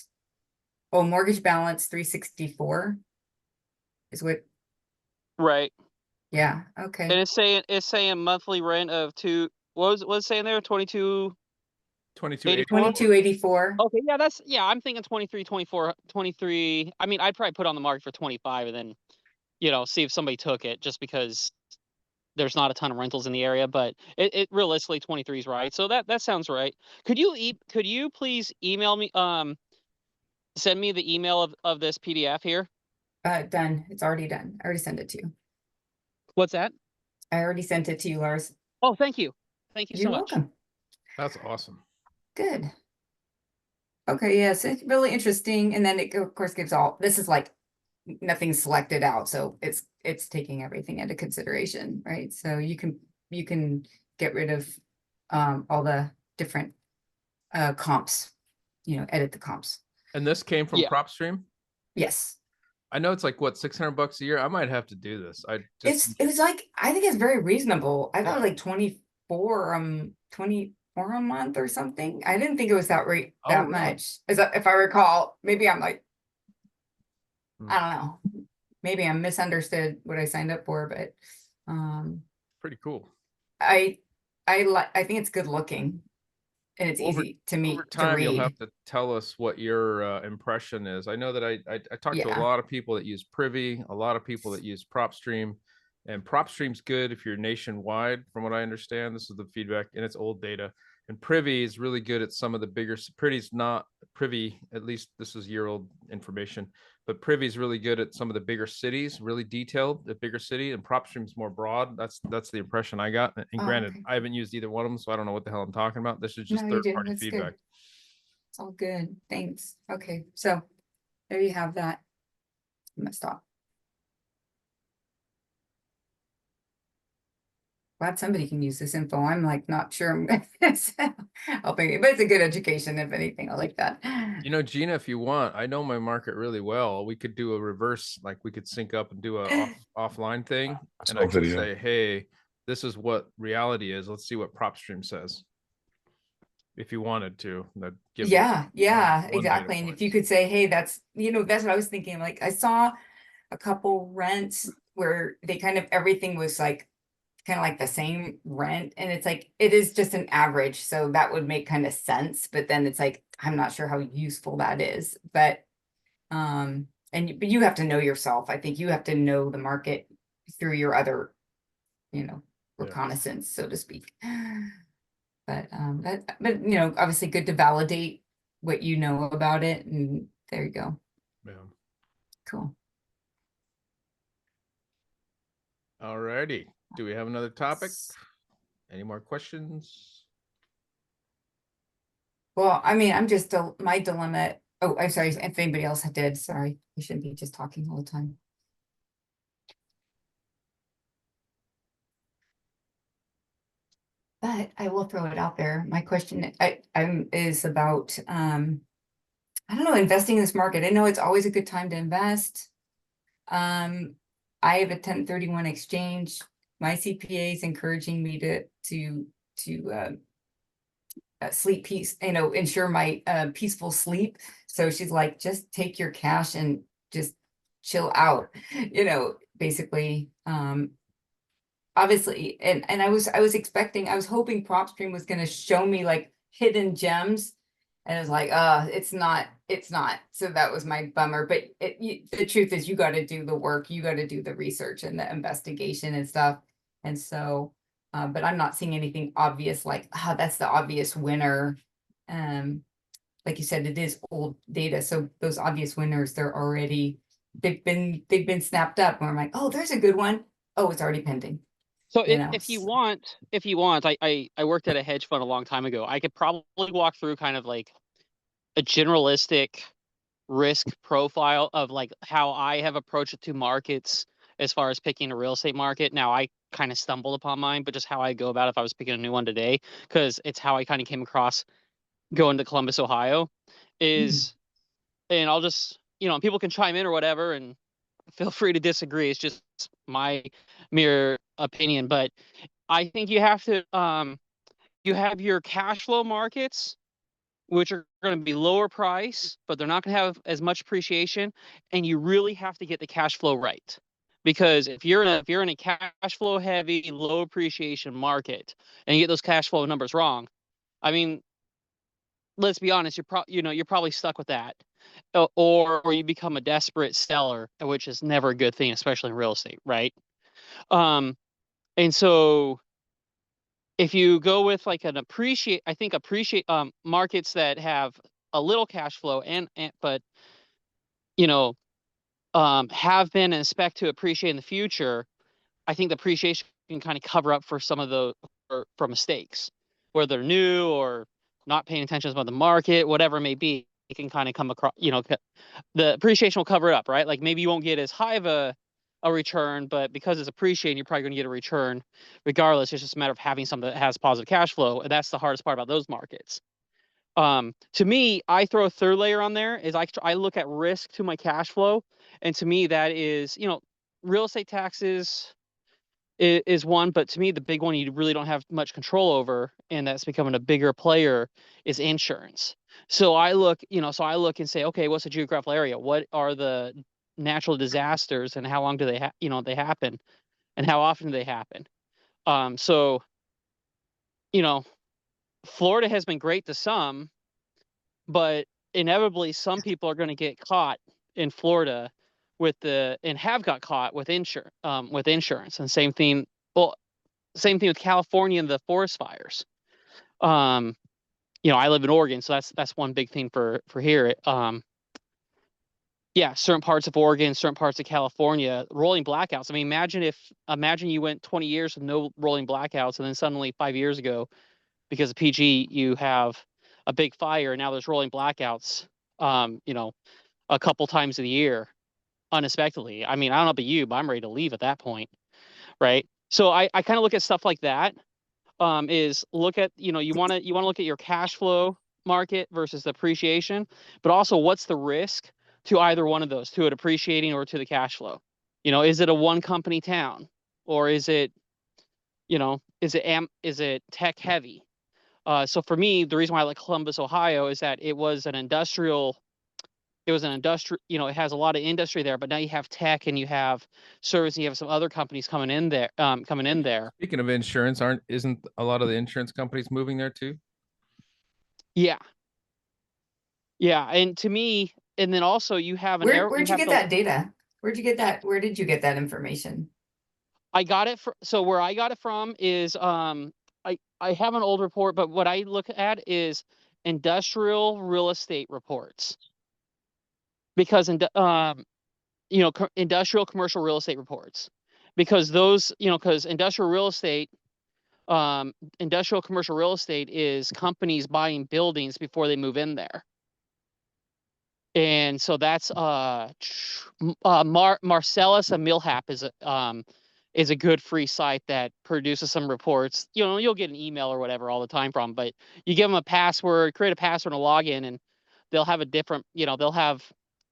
mortgage balance 364 is what. Right. Yeah. Okay. And it's saying monthly rent of what was it saying there? 2284. Okay, yeah, I'm thinking 23, 24, 23. I mean, I'd probably put on the market for 25 and then, see if somebody took it, just because there's not a ton of rentals in the area, but it realistically 23 is right. So that sounds right. Could you please email me, send me the email of this PDF here? Done. It's already done. I already sent it to you. What's that? I already sent it to you, Lars. Oh, thank you. Thank you so much. You're welcome. That's awesome. Good. Okay, yes, it's really interesting. And then it of course gives this is like nothing selected out, so it's taking everything into consideration, right? So you can get rid of all the different comps, edit the comps. And this came from PropStream? Yes. I know it's like what, $600 a year. I might have to do this. It was like, I think it's very reasonable. I thought it was like 24 a month or something. I didn't think it was that much. If I recall, maybe I'm like, I don't know. Maybe I misunderstood what I signed up for, but pretty cool. I think it's good looking. And it's easy to me over time, to read. You'll have to tell us what your impression is. I know that I talked to a lot of people that use Privy, a lot of people that use PropStream, and PropStream's good if you're nationwide, from what I understand. This is the feedback, and it's old data. And Privy is really good at some of the bigger. Privy's not Privy, at least this is year-old information, but Privy's really good at some of the bigger cities, really detailed, the bigger city, and PropStream's more broad. That's the impression I got. And granted, okay. I haven't used either one of them, so I don't know what the hell I'm talking about. This is just third-party feedback. Good. It's all good. Thanks. Okay, so there you have that. I'm gonna stop. glad somebody can use this info. I'm like, not sure I'm helping you, but it's a good education, if anything. I like that. You know, Gina, if you want, I know my market really well. We could do a reverse, like we could sync up and do a offline thing. And I could say, hey, this is what reality is. Let's see what PropStream says. If you wanted to, that gives you Yeah, one data exactly. And if you point. could say, hey, that's, that's what I was thinking. Like, I saw a couple rents where they kind of, everything was like, kind of like the same rent. And it's like, it is just an average. So that would make kind of sense. But then it's like, I'm not sure how useful that is. But, but you have to know yourself. I think you have to know the market through your other, reconnaissance, so to speak. But obviously good to validate what you know about it, and there you go. Yeah. Cool. All righty. Do we have another topic? Any more questions? Well, I mean, I'm just my dilemma. Oh, I'm sorry. If anybody else did, sorry, I shouldn't be just talking all the time. But I will throw it out there. My question is about I don't know, investing in this market. I know it's always a good time to invest. I have a 1031 exchange. My CPA is encouraging me to sleep peace, ensure my peaceful sleep. So she's like, just take your cash and just chill out, basically. Obviously, and I was hoping PropStream was going to show me like hidden gems, and I was like, it's not. So that was my bummer. But the truth is, you got to do the work, you got to do the research and the investigation and stuff. And so, but I'm not seeing anything obvious like, that's the obvious winner. Like you said, it is old data, so those obvious winners, they've been snapped up, and I'm like, oh, there's a good one. Oh, it's already pending. So if you want, I worked at a hedge fund a long time ago. I could probably walk through kind of like a generalistic risk profile of like how I have approached it to markets as far as picking a real estate market. Now I kind of stumbled upon mine, but just how I go about it if I was picking a new one today, because it's how I kind of came across going to Columbus, Ohio, is, and I'll just, people can chime in or whatever, and feel free to disagree. It's just my mere opinion, but I think you have to, you have your cash flow markets, which are going to be lower price, but they're not going to have as much appreciation. And you really have to get the cash flow right. Because if you're in a cash flow heavy, low appreciation market and you get those cash flow numbers wrong, I mean, let's be honest, you're probably stuck with that. Or you become a desperate seller, which is never a good thing, especially in real estate, right? And so if you go with like appreciate markets that have a little cash flow but have been and expect to appreciate in the future, I think the appreciation can kind of cover up for some of for mistakes, whether they're new or not paying attention about the market, whatever it may be. It can kind of come across, the appreciation will cover it up, right? Like maybe you won't get as high of a return, but because it's appreciating, you're probably going to get a return regardless. It's just a matter of having something that has positive cash flow. And that's the hardest part about those markets. To me, I throw a third layer on there is I look at risk to my cash flow. And to me, that is, real estate taxes is one, but to me, the big one you really don't have much control over, and that's becoming a bigger player, is insurance. So I look and say, okay, what's the geographical area? What are the natural disasters, and how long do they happen, and how often do they happen? So Florida has been great to some, but inevitably some people are going to get caught in Florida and have got caught with insurance. And same thing with California and the forest fires. I live in Oregon, so that's one big thing for here. Certain parts of Oregon, certain parts of California, rolling blackouts. I mean, imagine you went 20 years with no rolling blackouts, and then suddenly 5 years ago, because of PG, you have a big fire, and now there's rolling blackouts, a couple times a year, unexpectedly. I mean, I don't know about you, but I'm ready to leave at that point, right? So I kind of look at stuff like that. Is look at, you want to look at your cash flow market versus the appreciation, but also what's the risk to either one of those, to it appreciating or to the cash flow. Is it a one company town, or is it, is it tech heavy? So for me, the reason why I like Columbus, Ohio, is that it was an industrial, it has a lot of industry there, but now you have tech and you have service and you have some other companies coming in there. Speaking of insurance, isn't a lot of the insurance companies moving there too? Yeah. Yeah. And to me, and then also you have Where'd you get that data? Where'd you get that? Where did you get that information? I got it so where I got it from is I have an old report, but what I look at is industrial real estate reports. Because industrial commercial real estate reports, because those, because industrial commercial real estate is companies buying buildings before they move in there. And so that's Marcellus and Millhap is a good free site that produces some reports. You'll get an email or whatever all the time from, but you give them a password, create a password and a login, and they'll have a different, they'll have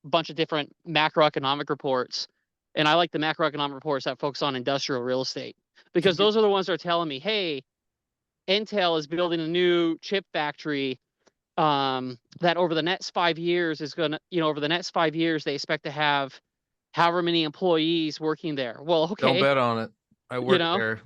a bunch of different macroeconomic reports. And I like the macroeconomic reports that focus on industrial real estate, because those are the ones that are telling me, hey, Intel is building a new chip factory that over the next 5 years is going to, over the next 5 years, they expect to have however many employees working there. Well, okay. Don't bet on it. I work there.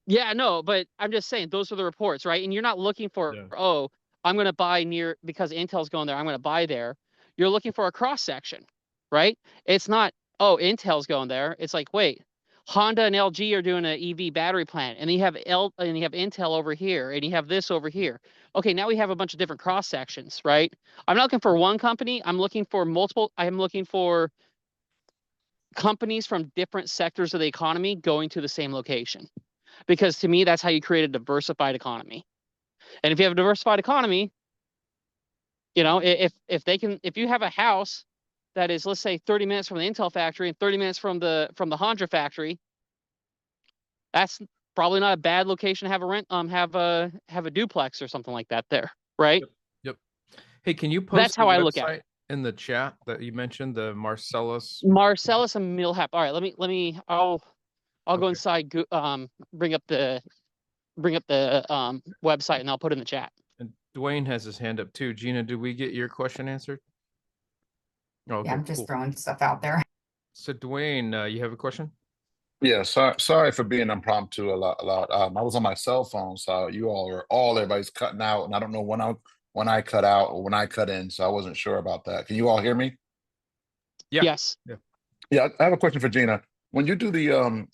Yeah, no, but I'm just saying those are the reports, right? And you're not looking for, oh, I'm going to buy near because Intel's going there, I'm going to buy there. You're looking for a cross section, right? It's not, oh, Intel's going there. It's like, wait, Honda and LG are doing an EV battery plant, and you have Intel over here, and you have this over here. Okay, now we have a bunch of different cross sections, right? I'm not looking for one company. I'm looking for multiple. I'm looking for companies from different sectors of the economy going to the same location, because to me, that's how you create a diversified economy. And if you have a diversified economy, if you have a house that is, let's say, 30 minutes from the Intel factory and 30 minutes from the Honda factory, that's probably not a bad location to have a duplex or something like that there, right? Yep. Hey, can you post that's how I look at it in the chat that you mentioned, the Marcellus and Millhap? All right, let me I'll go inside, bring up the website, and I'll put it in the chat. And Dwayne has his hand up too. Gina, did we get your question answered? Oh, okay, yeah, I'm just throwing stuff out there. So Dwayne, you have a question? Yeah, sorry for being impromptu a lot. I was on my cell phone, so everybody's cutting out, and I don't know when I cut out or when I cut in, so I wasn't sure about that. Can you all hear me? Yeah. Yes. Yeah, I have a question for Gina. When you do the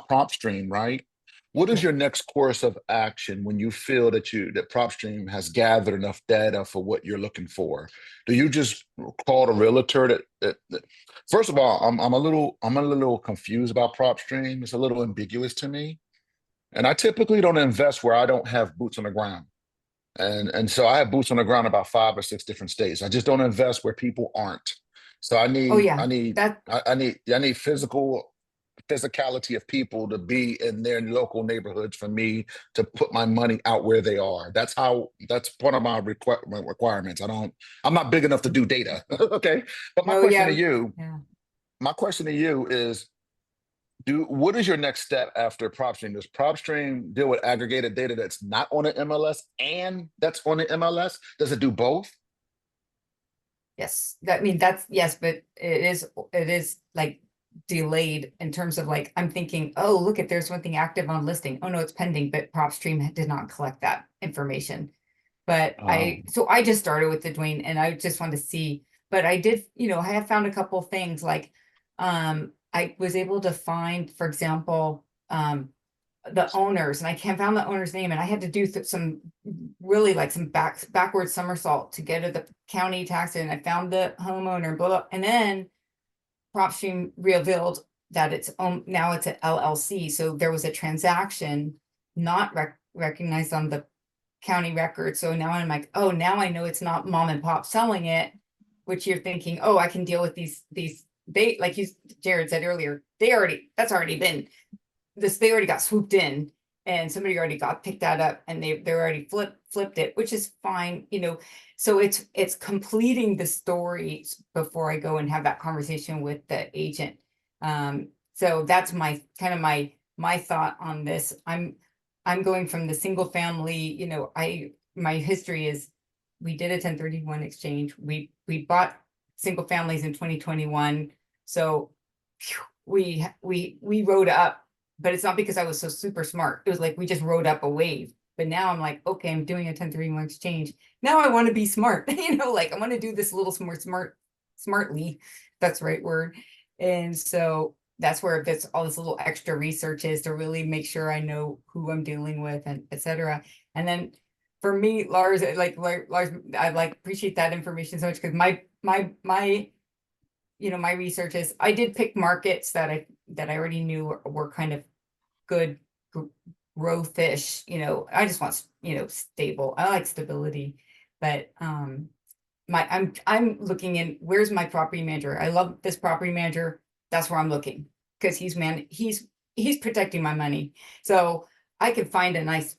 prompt stream, right? What is your next course of action when you feel that PropStream has gathered enough data for what you're looking for? Do you just call the realtor first of all, I'm a little confused about PropStream. It's a little ambiguous to me. And I typically don't invest where I don't have boots on the ground. And so I have boots on the ground in about 5 or 6 different states. I just don't invest where people aren't. So I need physicality of people to be in their local neighborhoods for me to put my money out where they are. That's part of my requirements. I'm not big enough to do data. Okay. But my question to you is, what is your next step after PropStream? Does PropStream deal with aggregated data that's not on the MLS and that's on the MLS? Does it do both? Yes. Yes, but it is like delayed in terms of like, I'm thinking, oh, look, if there's one thing active on listing. Oh no, it's pending, but PropStream did not collect that information. But I just started with the Dwayne, and I just wanted to see, but I did, I have found a couple things like, I was able to find, for example, the owners, and I found the owner's name, and I had to do some really like some backward somersault to get to the county tax, and I found the homeowner, blah, blah, and then PropStream revealed that now it's an LLC. So there was a transaction not recognized on the county record. So now I'm like, oh, now I know it's not mom and pop selling it, which you're thinking, oh, I can deal with these they, like Jared said earlier, they already got swooped in, and somebody already picked that up, and they already flipped it, which is fine, you know. So it's completing the story before I go and have that conversation with the agent. So that's my kind of my thought on this. I'm going from the single family, you know, my history is we did a 1031 exchange. We bought single families in 2021. So we rode up, but it's not because I was so super smart. It was like we just rode up a wave. But now I'm like, okay, I'm doing a 1031 exchange. Now I want to be smart, you know, like I want to do this a little smartly, if that's the right word. And so that's where that's all this little extra research is, to really make sure I know who I'm dealing with, and etc. And then for me, Lars, I appreciate that information so much, because my you know, my research is I did pick markets that I already knew were kind of good growth-ish, you know. I just want, you know, stable. I like stability, but I'm looking in, where's my property manager? I love this property manager. That's where I'm looking, because he's protecting my money. So I could find a nice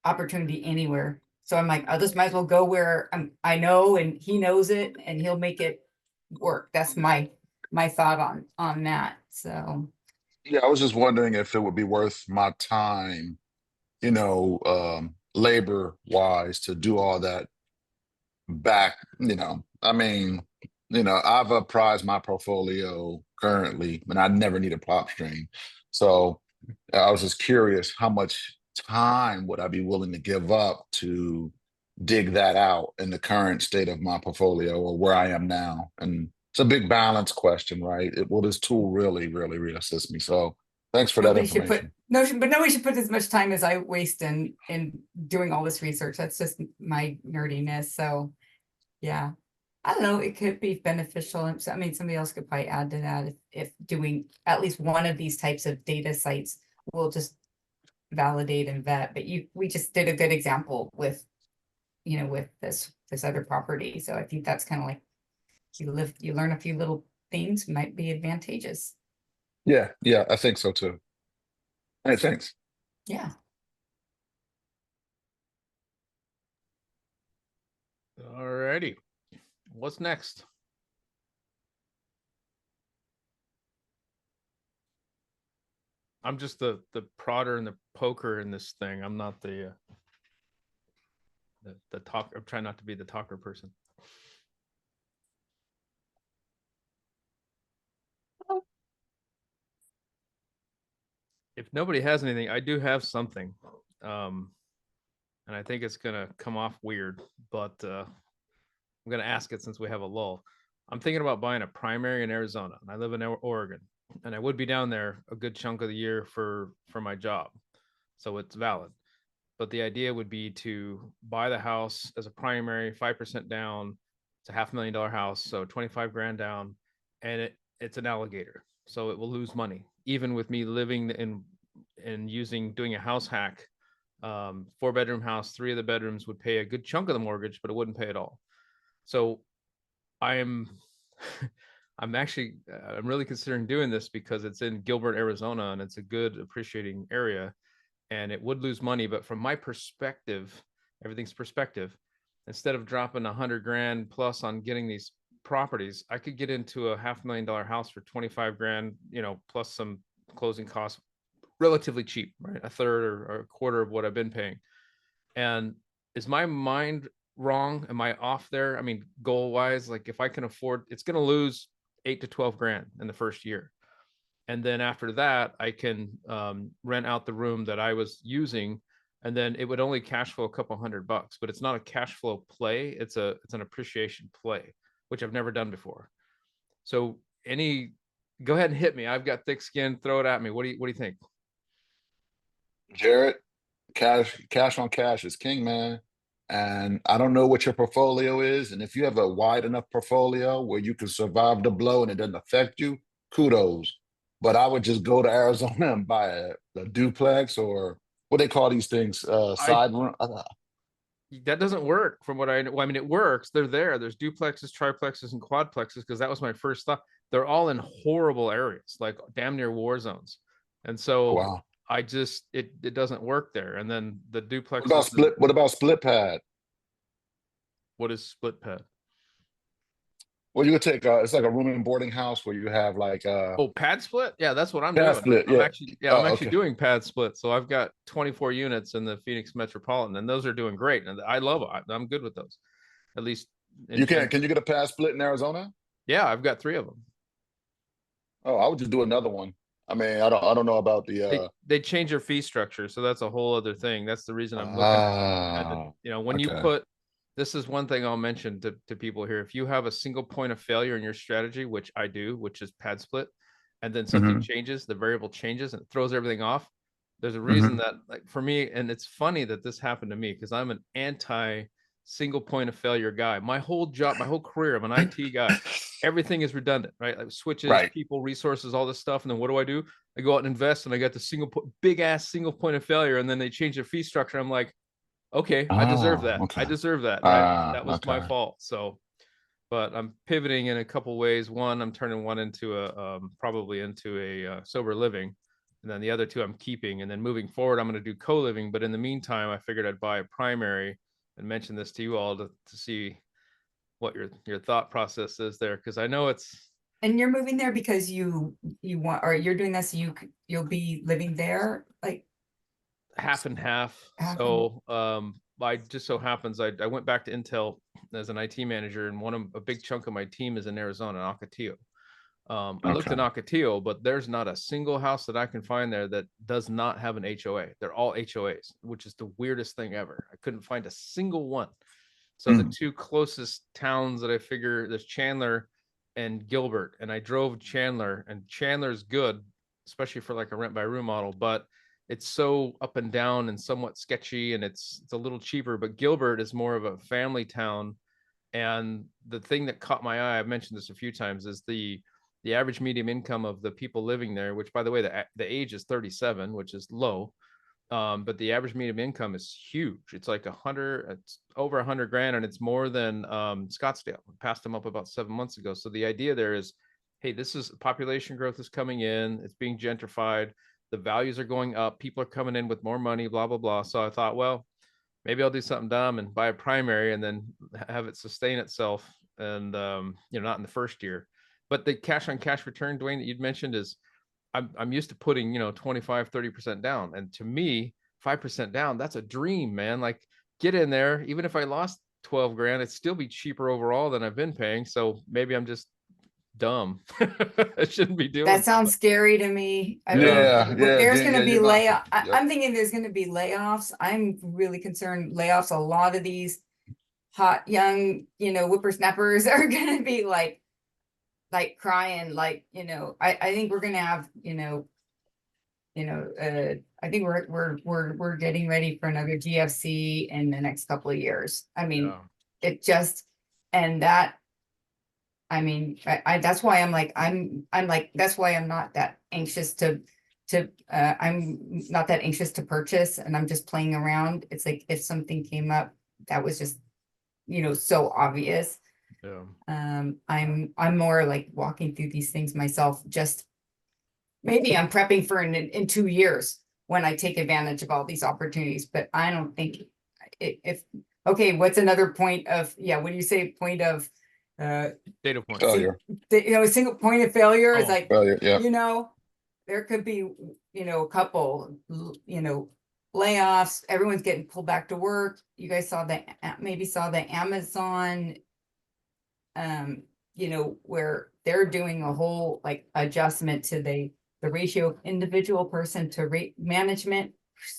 opportunity anywhere. So I'm like, I just might as well go where I know, and he knows it, and he'll make it work. That's my thought on that. So Yeah, I was just wondering if it would be worth my time, you know, labor wise, to do all that back, you know. I mean, you know, I've apprised my portfolio currently, and I never need a prop stream. So I was just curious, how much time would I be willing to give up to dig that out in the current state of my portfolio, or where I am now? And it's a big balance question, right? Will this tool really assist me? So thanks for that information. Nobody should put as much time as I waste in doing all this research. That's just my nerdiness. So yeah, I don't know, it could be beneficial. I mean, somebody else could probably add to that if doing at least one of these types of data sites will just validate and vet. But we just did a good example with, you know, with this other property. So I think that's kind of like you learn a few little things might be advantageous. Yeah, I think so too. Hey, thanks. Yeah. Alrighty. What's next? I'm just the prodder and the poker in this thing. I'm not the talk. I'm trying not to be the talker person. If nobody has anything, I do have something. And I think it's gonna come off weird, but I'm gonna ask it since we have a lull. I'm thinking about buying a primary in Arizona, and I live in Oregon, and I would be down there a good chunk of the year for my job, so it's valid. But the idea would be to buy the house as a primary, 5% down. It's a $500,000 house, so 25 grand down, and it's an alligator, so it will lose money even with me living in and doing a house hack. 4-bedroom house, 3 of the bedrooms would pay a good chunk of the mortgage, but it wouldn't pay it all. So I'm really considering doing this because it's in Gilbert, Arizona, and it's a good appreciating area, and it would lose money. But from my perspective, everything's perspective. Instead of dropping 100 grand plus on getting these properties, I could get into a $500,000 house for 25 grand, you know, plus some closing costs, relatively cheap, right? A third or a quarter of what I've been paying. And is my mind wrong? Am I off there? I mean, goal wise, like if I can afford, it's going to lose 8 to 12 grand in the first year. And then after that, I can rent out the room that I was using, and then it would only cash flow a couple $100, but it's not a cash flow play. It's an appreciation play, which I've never done before. So go ahead and hit me. I've got thick skin. Throw it at me. What do you think? Jared, cash on cash is king, man. And I don't know what your portfolio is. And if you have a wide enough portfolio where you can survive the blow and it doesn't affect you, kudos. But I would just go to Arizona and buy a duplex, or what they call these things, side room. That doesn't work from what I know. Well, I mean, it works. They're there. There's duplexes, triplexes, and quadplexes, because that was my first thought. they're all in horrible areas, like damn near war zones. And so Wow. I just, it doesn't work there. And then the What duplexes. about split? What about split pad? What is split pad? Well, you would take it's like a room and boarding house where you have like Oh, pad split? Yeah, that's what I'm pad doing. split. I'm Yeah. actually, I'm Oh, actually okay. doing pad split. So I've got 24 units in the Phoenix Metropolitan, and those are doing great. And I love it. I'm good with those. At least You can you get a pad split in Arizona? yeah, I've got 3 of them. Oh, I would just do another one. I mean, I don't know about the They change your fee structure, so that's a whole other thing. That's the reason I'm looking at the, you know, when you okay. put, this is one thing I'll mention to people here. If you have a single point of failure in your strategy, which I do, which is pad split, and then something changes, the variable changes and it throws everything off. There's a reason that, like, for me, and it's funny that this happened to me because I'm an anti single point of failure guy. My whole job, my whole career, I'm an IT guy. Everything is redundant, right? Like switches, Right. people, resources, all this stuff. And then what do? I go out and invest, and I got the big ass single point of failure, and then they change their fee structure. I'm like, okay, I deserve that. Okay. I deserve that, right? That was Okay. my fault. So, but I'm pivoting in a couple ways. One, I'm turning one into a probably into a sober living, and then the other 2 I'm keeping. And then moving forward, I'm going to do co-living. But in the meantime, I figured I'd buy a primary and mention this to you all to see what your thought process is there, because I know it's. And you're moving there because you want, or you're doing this, you'll be living there, like Half and half. Half and- So I just so happens I went back to Intel as an IT manager, and a big chunk of my team is in Arizona, in Ocotillo. I looked in Ocotillo, but there's not a single house that I can find there that does not have an HOA. They're all HOAs, which is the weirdest thing ever. I couldn't find a single one. So the 2 closest towns that I figure, there's Chandler and Gilbert, and I drove Chandler, and Chandler's good, especially for like a rent by room model, but it's so up and down and somewhat sketchy, and it's a little cheaper. But Gilbert is more of a family town. And the thing that caught my eye, I've mentioned this a few times, is the average medium income of the people living there, which, by the way, the age is 37, which is low. But the average medium income is huge. It's like it's over 100 grand, and it's more than Scottsdale. We passed them up about 7 months ago. So the idea there is, hey, this is population growth is coming in. It's being gentrified. The values are going up. People are coming in with more money, blah, blah, blah. So I thought, well, maybe I'll do something dumb and buy a primary and then have it sustain itself. And, not in the first year. But the cash on cash return, Dwayne, that you'd mentioned is, I'm used to putting, 25, 30% down. And to me, 5% down, that's a dream, man. Like, get in there. Even if I lost 12 grand, it'd still be cheaper overall than I've been paying. So maybe I'm just dumb. I shouldn't be doing that sounds scary to me. I mean, Yeah. there's Yeah, gonna be you're not- layoff. Yep. I'm thinking there's gonna be layoffs. I'm really concerned layoffs. A lot of these hot young, whippersnappers are gonna be like crying, I think we're gonna have, I think we're getting ready for another GFC in the next couple of years. I mean, Yeah. it just, and that, I mean, I that's why I'm like, that's why I'm not that anxious I'm not that anxious to purchase, and I'm just playing around. It's like, if something came up that was just, so obvious. Yeah. I'm more like walking through these things myself. Just maybe I'm prepping for in 2 years when I take advantage of all these opportunities, but I don't think okay, what's another point of, what do you say, point of Data point. Failure. a single point of failure is like, Failure. Yeah. there could be, a couple, layoffs, everyone's getting pulled back to work. You guys maybe saw the Amazon, where they're doing a whole like adjustment to the ratio of individual person to rate management.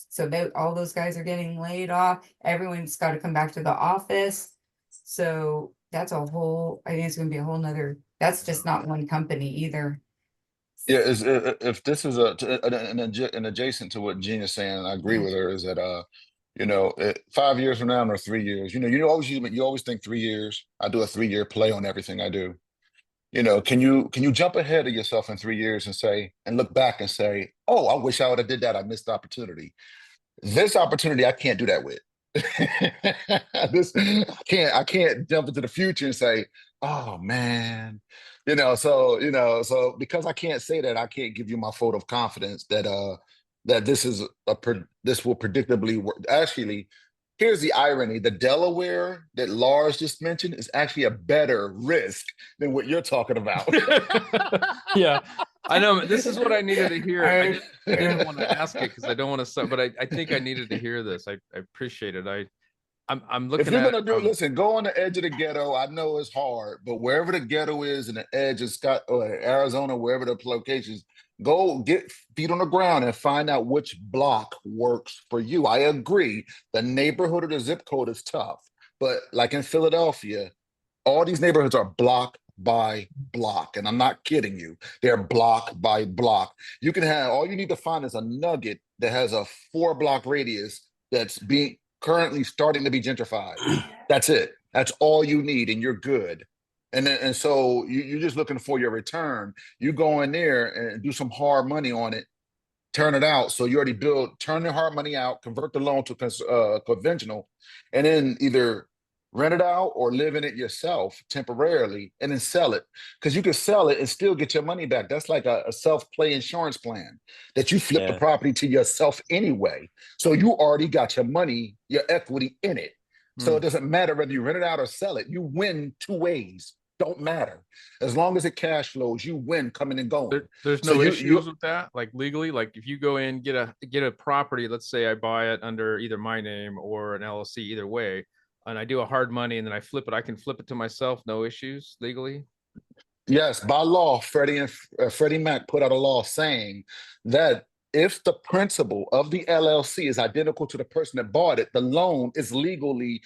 So that all those guys are getting laid off. Everyone's got to come back to the office. So that's I think it's gonna be a whole nother, that's just not one company either. Yeah, if this is an adjacent to what Gina is saying, and I agree with her, is that 5 years from now or 3 years, you always think 3 years. I do a 3-year play on everything I do. Can you jump ahead of yourself in 3 years and look back and say, oh, I wish I would have did that. I missed the opportunity. This opportunity I can't do that with. I can't jump into the future and say, oh man, So because I can't say that, I can't give you my vote of confidence that this will predictably work. Actually, here's the irony: the Delaware that Lars just mentioned is actually a better risk than what you're talking about. Yeah, I know. This is what I needed to hear. I didn't want to ask it because I don't want to, but I think I needed to hear this. I appreciate it. I'm looking If you're at gonna do it, listen, go on the edge of the ghetto. I know it's hard, but wherever the ghetto is in the edge of Scott or Arizona, wherever the locations, go get feet on the ground and find out which block works for you. I agree. The neighborhood or the zip code is tough, but like in Philadelphia, all these neighborhoods are block by block, and I'm not kidding you. They're block by block. You can have all you need to find is a nugget that has a 4-block radius that's being currently starting to be gentrified. That's it. That's all you need, and you're good. And so you're just looking for your return. You go in there and do some hard money on it, turn it out. So you already turn the hard money out, convert the loan to conventional, and then either rent it out or live in it yourself temporarily and then sell it. Because you can sell it and still get your money back. That's like a self-play insurance plan that you flip the property to yourself anyway. So you already got your money, your equity in it. So it doesn't matter whether you rent it out or sell it. You win 2 ways. Don't matter. As long as it cash flows, you win coming and going. There's no issues with that, like legally. Like if you go in, get a property, let's say I buy it under either my name or an LLC, either way, and I do a hard money and then I flip it, I can flip it to myself, no issues legally. Yes, by law, Freddie Mac put out a law saying that if the principal of the LLC is identical to the person that bought it, the loan is legally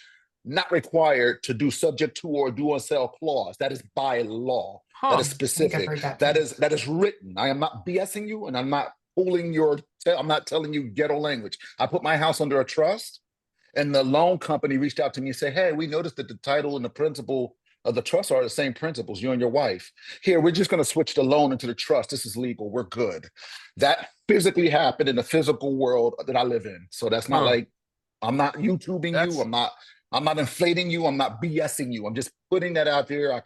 not required to do subject to or do on sale clause. That is by law. That is specific. That is written. I am not BSing you, and I'm not I'm not telling you ghetto language. I put my house under a trust, and the loan company reached out to me and said, "Hey, we noticed that the title and the principal of the trust are the same principals, you and your wife. Here, we're just going to switch the loan into the trust. This is legal. We're good." That physically happened in the physical world that I live in. So that's not like, I'm not YouTubing you. I'm not inflating you. I'm not BSing you. I'm just putting that out there. I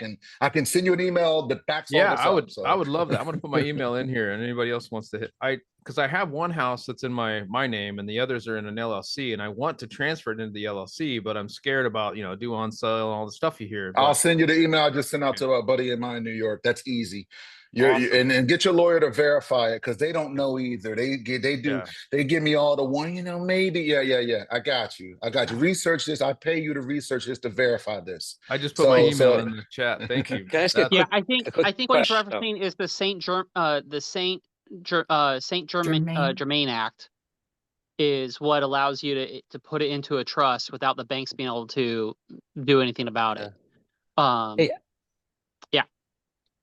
can send you an email that backs all this up. I would love that. I'm gonna put my email in here, and anybody else wants to hit because I have one house that's in my name and the others are in an LLC, and I want to transfer it into the LLC, but I'm scared about do on sale and all the stuff you hear. I'll send you the email I just sent out to a buddy of mine in New York. That's easy. And get your lawyer to verify it because they don't know either. They give me all the maybe. Yeah. I got you. Research this. I pay you to research this to verify this. I just put my email in the chat. Thank you. I think what he's referencing is the Saint Germain Act is what allows you to put it into a trust without the banks being able to do anything about it.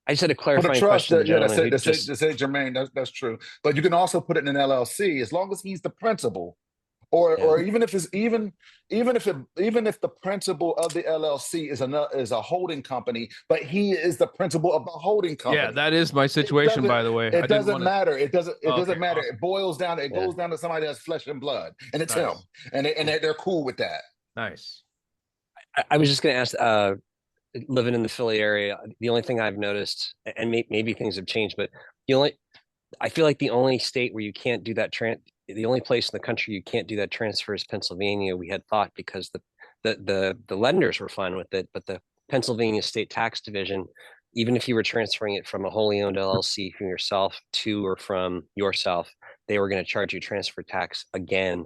I just had a clarifying question. The Saint Germain, that's true. But you can also put it in an LLC as long as he's the principal, or even if the principal of the LLC is a holding company, but he is the principal of the holding company. Yeah, that is my situation, by the way. It doesn't matter. It doesn't matter. It boils down. It goes down to somebody that's flesh and blood, and it's him, and they're cool with that. Nice. I was just going to ask. Living in the Philly area, the only thing I've noticed, and maybe things have changed, but I feel like the only state where you can't do that the only place in the country you can't do that transfer is Pennsylvania. We had thought because the lenders were fine with it, but the Pennsylvania State Tax Division, even if you were transferring it from a wholly owned LLC from yourself to or from yourself, they were going to charge you transfer tax again,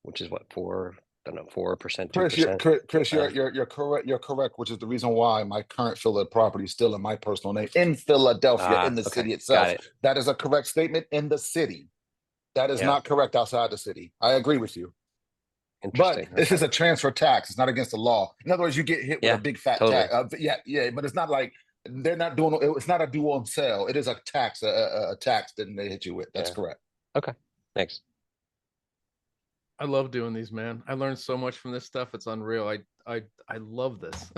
which is what 4%, 2%. Chris, you're correct. You're correct, which is the reason why my current Philadelphia property is still in my personal name in Philadelphia, in the city itself. That is a correct statement in the city. That is not correct outside the city. I agree with you. But this is a transfer tax. It's not against the law. In other words, you get hit with a big fat tax. But it's not like they're not doing. It's not a due on sale. It is a tax, a tax that they hit you with. That's correct. Okay, thanks. I love doing these, man. I learned so much from this stuff. It's unreal. I love this.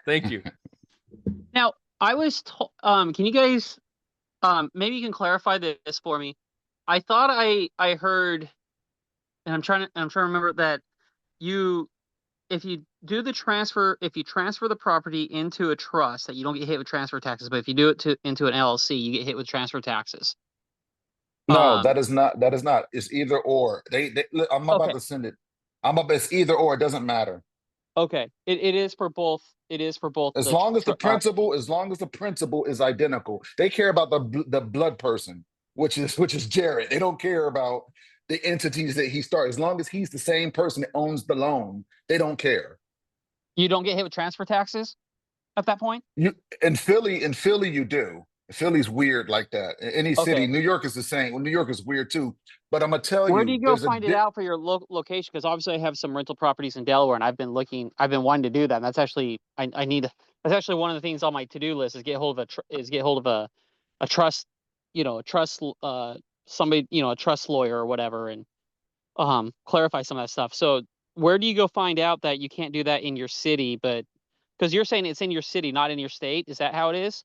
Thank you. Now, I was told, can you guys, maybe you can clarify this for me. I thought I heard, and I'm trying to remember that if you do the transfer, if you transfer the property into a trust, that you don't get hit with transfer taxes, but if you do it into an LLC, you get hit with transfer taxes. No, that is not. That is not. It's either or. Look, I'm about Okay. to send it. It's either or. It doesn't matter. Okay, it is for both. It is for both. As long as the principle is identical. They care about the blood person, which is Jared. They don't care about the entities that he started. As long as he's the same person that owns the loan, they don't care. You don't get hit with transfer taxes at that point? In Philly, you do. Philly's weird like that. In any city, Okay. New York is the same. Well, New York is weird too. But I'm gonna tell you, Where do you go find it out for your location? Because obviously I have some rental properties in Delaware, and I've been wanting to do that. And that's actually that's actually one of the things on my to-do list is get hold of a trust, somebody, a trust lawyer or whatever, and clarify some of that stuff. So where do you go find out that you can't do that in your city? But because you're saying it's in your city, not in your state, is that how it is?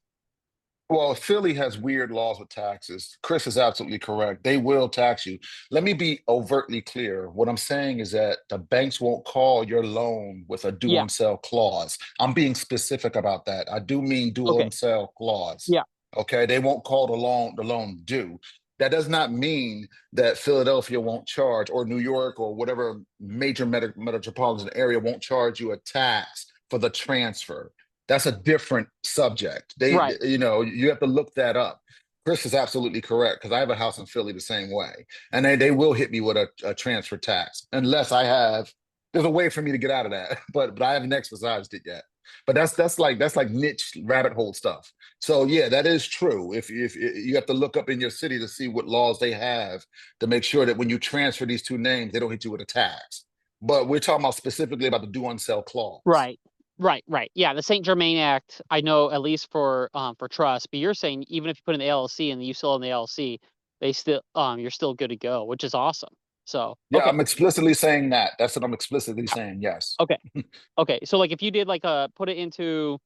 Well, Philly has weird laws with taxes. Chris is absolutely correct. They will tax you. Let me be overtly clear. What I'm saying is that the banks won't call your loan with a due on sale clause. I'm being specific about that. I do mean due on sale clause. Yeah. Okay. They won't call the loan due. That does not mean that Philadelphia won't charge, or New York, or whatever major metropolitan area won't charge you a tax for the transfer. That's a different subject. You have to look that up. Chris is absolutely correct, because I have a house in Philly the same way, and they will hit me with a transfer tax unless there's a way for me to get out of that, but I haven't exercised it yet. But that's like niche rabbit hole stuff. So yeah, that is true. If you have to look up in your city to see what laws they have to make sure that when you transfer these two names, they don't hit you with a tax. But we're talking about specifically about the due on sale clause. Right. Yeah, the St. Germain Act, I know, at least for trust, but you're saying even if you put in the LLC and you still in the LLC, they still you're still good to go, which is awesome. So yeah, I'm explicitly saying that. That's what I'm explicitly saying. Yes. Okay. So like if you did put it into,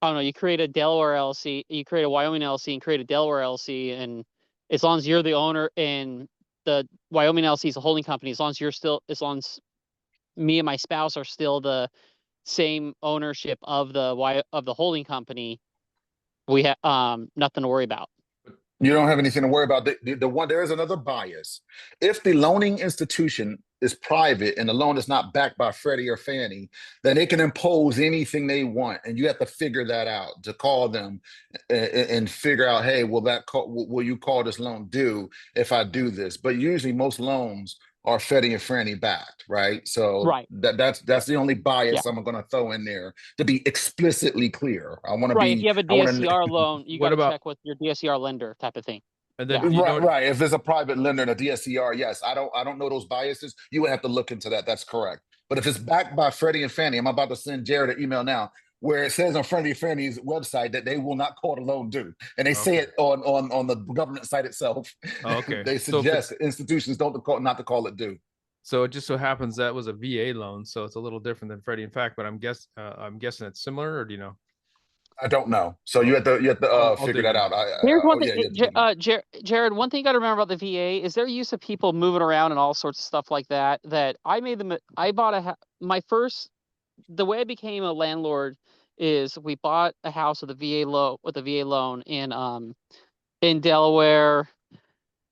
I don't know, you create a Delaware LLC, you create a Wyoming LLC and create a Delaware LLC, and as long as you're the owner and the Wyoming LLC is a holding company, as long as me and my spouse are still the same ownership of the holding company, we have nothing to worry about. You don't have anything to worry about. There is another bias. If the loaning institution is private and the loan is not backed by Freddie or Fannie, then they can impose anything they want, and you have to figure that out, to call them and figure out, hey, will you call this loan due if I do this? But usually most loans are Freddie and Fannie backed, right? So that's the only bias I'm going to throw in there, to be explicitly clear. I want to be. If you have a DSCR loan, you got to check with your DSCR lender, type of thing. And then right. If there's a private lender and a DSCR, yes. I don't know those biases. You would have to look into that. That's correct. But if it's backed by Freddie and Fannie, I'm about to send Jared an email now, where it says on Freddie and Fannie's website that they will not call the loan due, and they say it on the government site itself. They suggest institutions not to call it due. So it just so happens that was a VA loan, so it's a little different than Freddie and Fact. But I'm guessing it's similar, or do you know? I don't know. So you have to figure that out. Here's one thing, Jared. One thing you got to remember about the VA is they're used to people moving around and all sorts of stuff like that. That I bought the way I became a landlord is we bought a house with a VA loan in Delaware.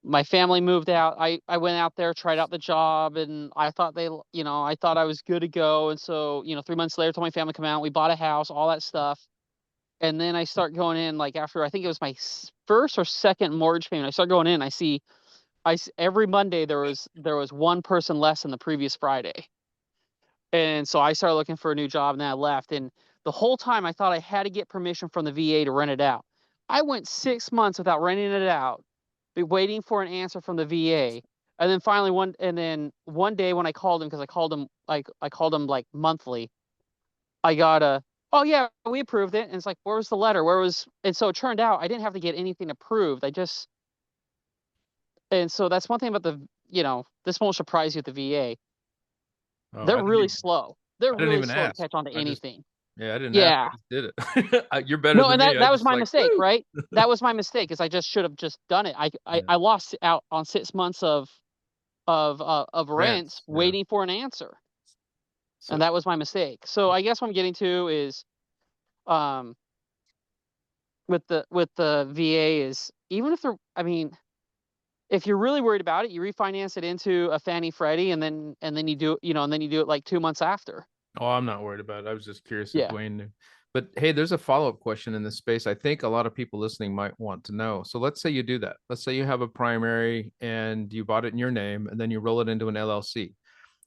My family moved out. I went out there, tried out the job, and I thought I thought I was good to go. And so 3 months later, told my family to come out. We bought a house, all that stuff. And then I start going in, after I think it was my first or second mortgage payment, I start going in. I see every Monday there was one person less than the previous Friday. And so I started looking for a new job, and then I left. And the whole time I thought I had to get permission from the VA to rent it out. I went 6 months without renting it out, waiting for an answer from the VA. And then finally one day when I called him, because I called him monthly, I got oh yeah, we approved it. And it's like, where was the letter? And so it turned out I didn't have to get anything approved. And so that's one thing about this won't surprise you at the VA. They're really slow. They're really slow to catch on to anything. I didn't ask, I just did it. You're better than me. That was my mistake, right? That was my mistake, is I just should have just done it. I lost out on 6 months of rents waiting for an answer. So And that was my mistake. So I guess what I'm getting to is, with the VA is, even if they're, I mean, if you're really worried about it, you refinance it into a Fannie Freddie, and then you do, and then you do it like 2 months after. Oh, I'm not worried about it. I was just curious Yeah. if Dwayne knew. But hey, there's a follow-up question in this space. I think a lot of people listening might want to know. So let's say you do that. Let's say you have a primary and you bought it in your name, and then you roll it into an LLC.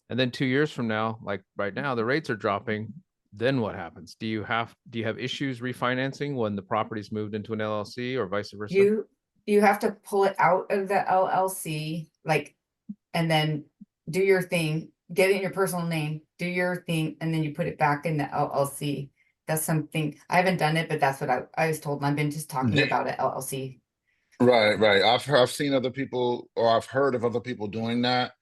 And then 2 years from now, like right now, the rates are dropping. Then what happens? Do you have issues refinancing when the property's moved into an LLC or vice versa? You have to pull it out of the LLC, like, and then do your thing, get it in your personal name, do your thing, and then you put it back in the LLC. That's something, I haven't done it, but that's what I was told, and I've been just talking about it, LLC. Right. I've seen other people, or I've heard of other people doing that.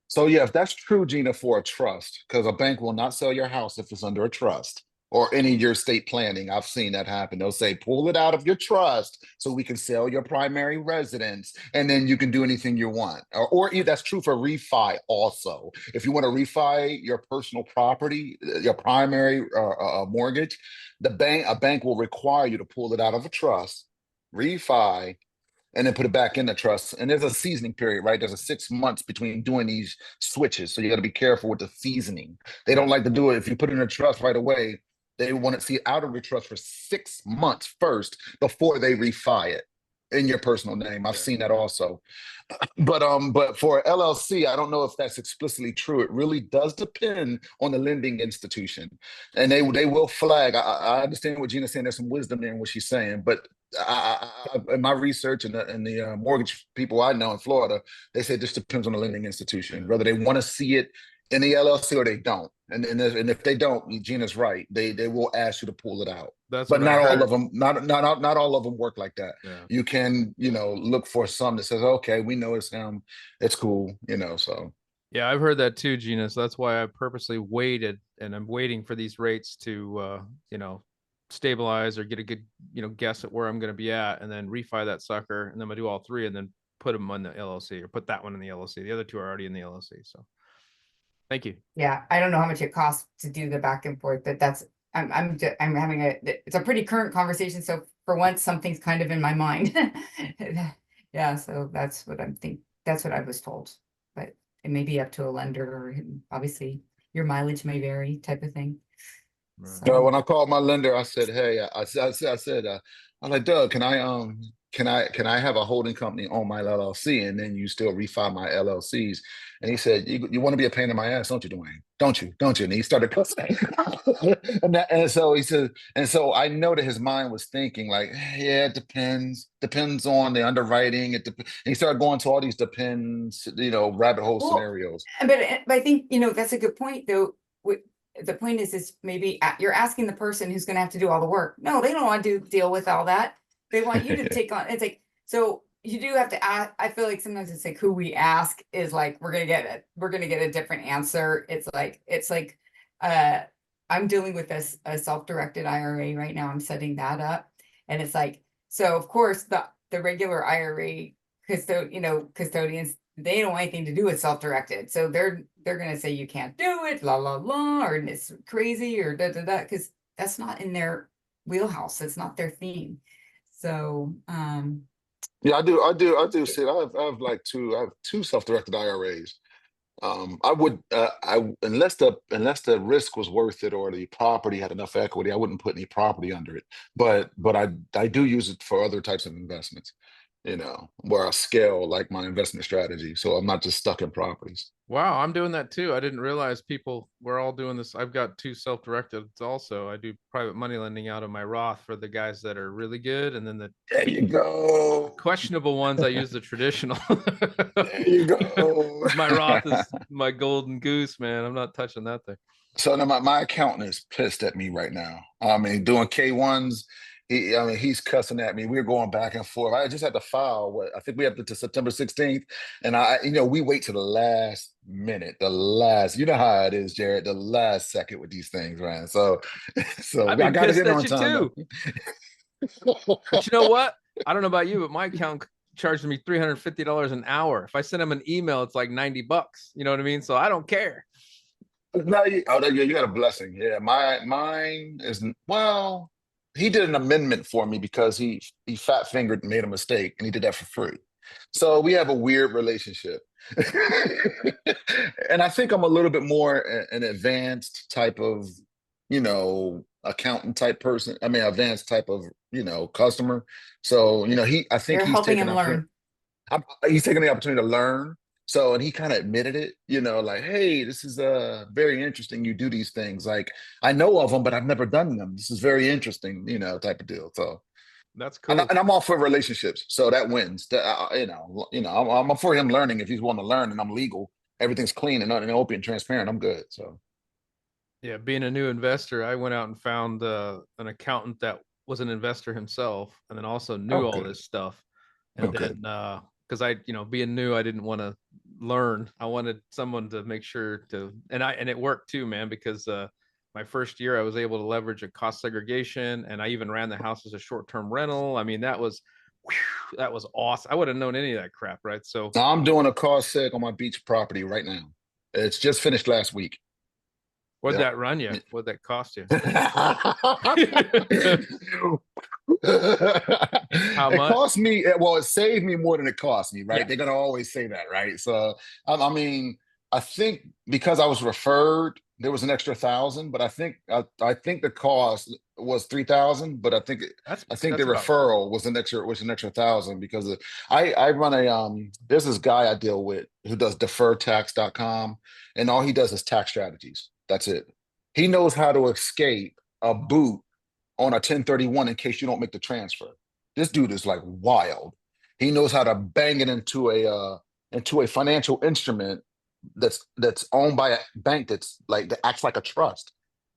So yeah, if that's true, Gina, for a trust, because a bank will not sell your house if it's under a trust or any of your estate planning. I've seen that happen. They'll say, pull it out of your trust so we can sell your primary residence, and then you can do anything you want. Or that's true for refi also. If you want to refi your personal property, your primary mortgage, a bank will require you to pull it out of a trust, refi, and then put it back in the trust. And there's a seasoning period, right? There's a 6 months between doing these switches. So you got to be careful with the seasoning. They don't like to do it. If you put it in a trust right away, they want to see it out of your trust for 6 months first before they refi it in your personal name. I've seen that also. But for LLC, I don't know if that's explicitly true. It really does depend on the lending institution, and they will flag. I understand what Gina's saying. There's some wisdom there in what she's saying, but in my research and the mortgage people I know in Florida, they say this depends on the lending institution, whether they want to see it in the LLC or they don't. And if they don't, Gina's right. They will ask you to pull it out. That's But what I not all heard. of them. Not all of them work like that. Yeah. You can look for some that says, okay, we know it's him. It's cool. So. Yeah, I've heard that too, Gina. So that's why I purposely waited, and I'm waiting for these rates to, stabilize or get a good, guess at where I'm going to be at, and then refi that sucker, and then I'm gonna do all three, and then put them on the LLC, or put that one in the LLC. The other two are already in the LLC. So, thank you. Yeah, I don't know how much it costs to do the back and forth, but I'm having it's a pretty current conversation. So for once, something's kind of in my mind. Yeah, so that's what that's what I was told, but it may be up to a lender, or obviously your mileage may vary, type of thing. Right. So when I called my lender, I said, "Hey, I said, I'm like, Doug, can I have a holding company on my LLC, and then you still refi my LLCs?" And he said, "You want to be a pain in my ass, don't you, Dwayne? Don't you? And he started cussing. and so he said, and so I know that his mind was thinking like, yeah, it depends on the underwriting. And he started going to all these depends, rabbit hole scenarios. But I think that's a good point, though. The point is maybe you're asking the person who's going to have to do all the work. No, they don't want to deal with all that. They want you to take on. It's like, so you do have to ask. I feel like sometimes it's like who we ask is like we're gonna get a different answer. It's like I'm dealing with a self-directed IRA right now. I'm setting that up, and it's like, so of course the regular IRA custodians, they don't want anything to do with self-directed. So they're gonna say you can't do it, la la la, or it's crazy, or da da da, because that's not in their wheelhouse. It's not their theme. So yeah, I do see it. I have two self-directed IRAs. I would unless the risk was worth it or the property had enough equity, I wouldn't put any property under it. But I do use it for other types of investments, where I scale like my investment strategy. So I'm not just stuck in properties. Wow, I'm doing that too. I didn't realize we're all doing this. I've got two self-directed also. I do private money lending out of my Roth for the guys that are really good. And then there you go. Questionable ones, I use the traditional. There you go. My Roth is my golden goose, man. I'm not touching that thing. So now my accountant is pissed at me right now. I mean, doing K1s. He's cussing at me. We're going back and forth. I just had to file. I think we have to September 16th. And we wait to the last minute, you know how it is, Jared, the last second with these things, right? So I got to get on time. But you know what? I don't know about you, but my accountant charged me $350 an hour. If I send him an email, it's like $90. You know what I mean? So I don't care. No, you got a blessing. Yeah, mine isn't. Well, he did an amendment for me because he fat fingered and made a mistake, and he did that for free. So we have a weird relationship. And I think I'm a little bit more an advanced type of, accountant type person. I mean, advanced type of, customer. So, I think You're he's helping taking him learn. he's taking the opportunity to learn. So, and he kind of admitted it, like, hey, this is very interesting. You do these things. Like, I know of them, but I've never done them. This is very interesting, type of deal. So, That's and, cool. and I'm all for relationships. So that wins. I'm for him learning. If he's willing to learn and I'm legal, everything's clean and open and transparent, I'm good. So, Yeah, being a new investor, I went out and found an accountant that was an investor himself, and then also knew all okay. this stuff. And Okay. then, because I, being new, I didn't want to learn. I wanted someone to make sure to, and it worked too, man. Because my first year, I was able to leverage a cost segregation, and I even ran the house as a short-term rental. I mean, that was awesome. I wouldn't have known any of that crap, right? So Now I'm doing a cost seg on my beach property right now. It's just finished last week. what'd Yep. that run you? What'd that cost you? How It much? cost me, well, it saved me more than it cost me, right? Yeah. They're gonna always say that, right? So I mean, I think because I was referred, there was an extra 1,000, but I think the cost was 3,000, but I think the That's about right. referral was an extra 1,000 because I run there's this guy I deal with who does deferredtax.com, and all he does is tax strategies. That's it. He knows how to escape a boot on a 1031 in case you don't make the transfer. This dude is like wild. He knows how to bang it into a financial instrument that's owned by a bank that acts like a trust.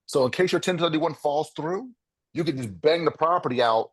So in case your 1031 falls through, you can just bang the property out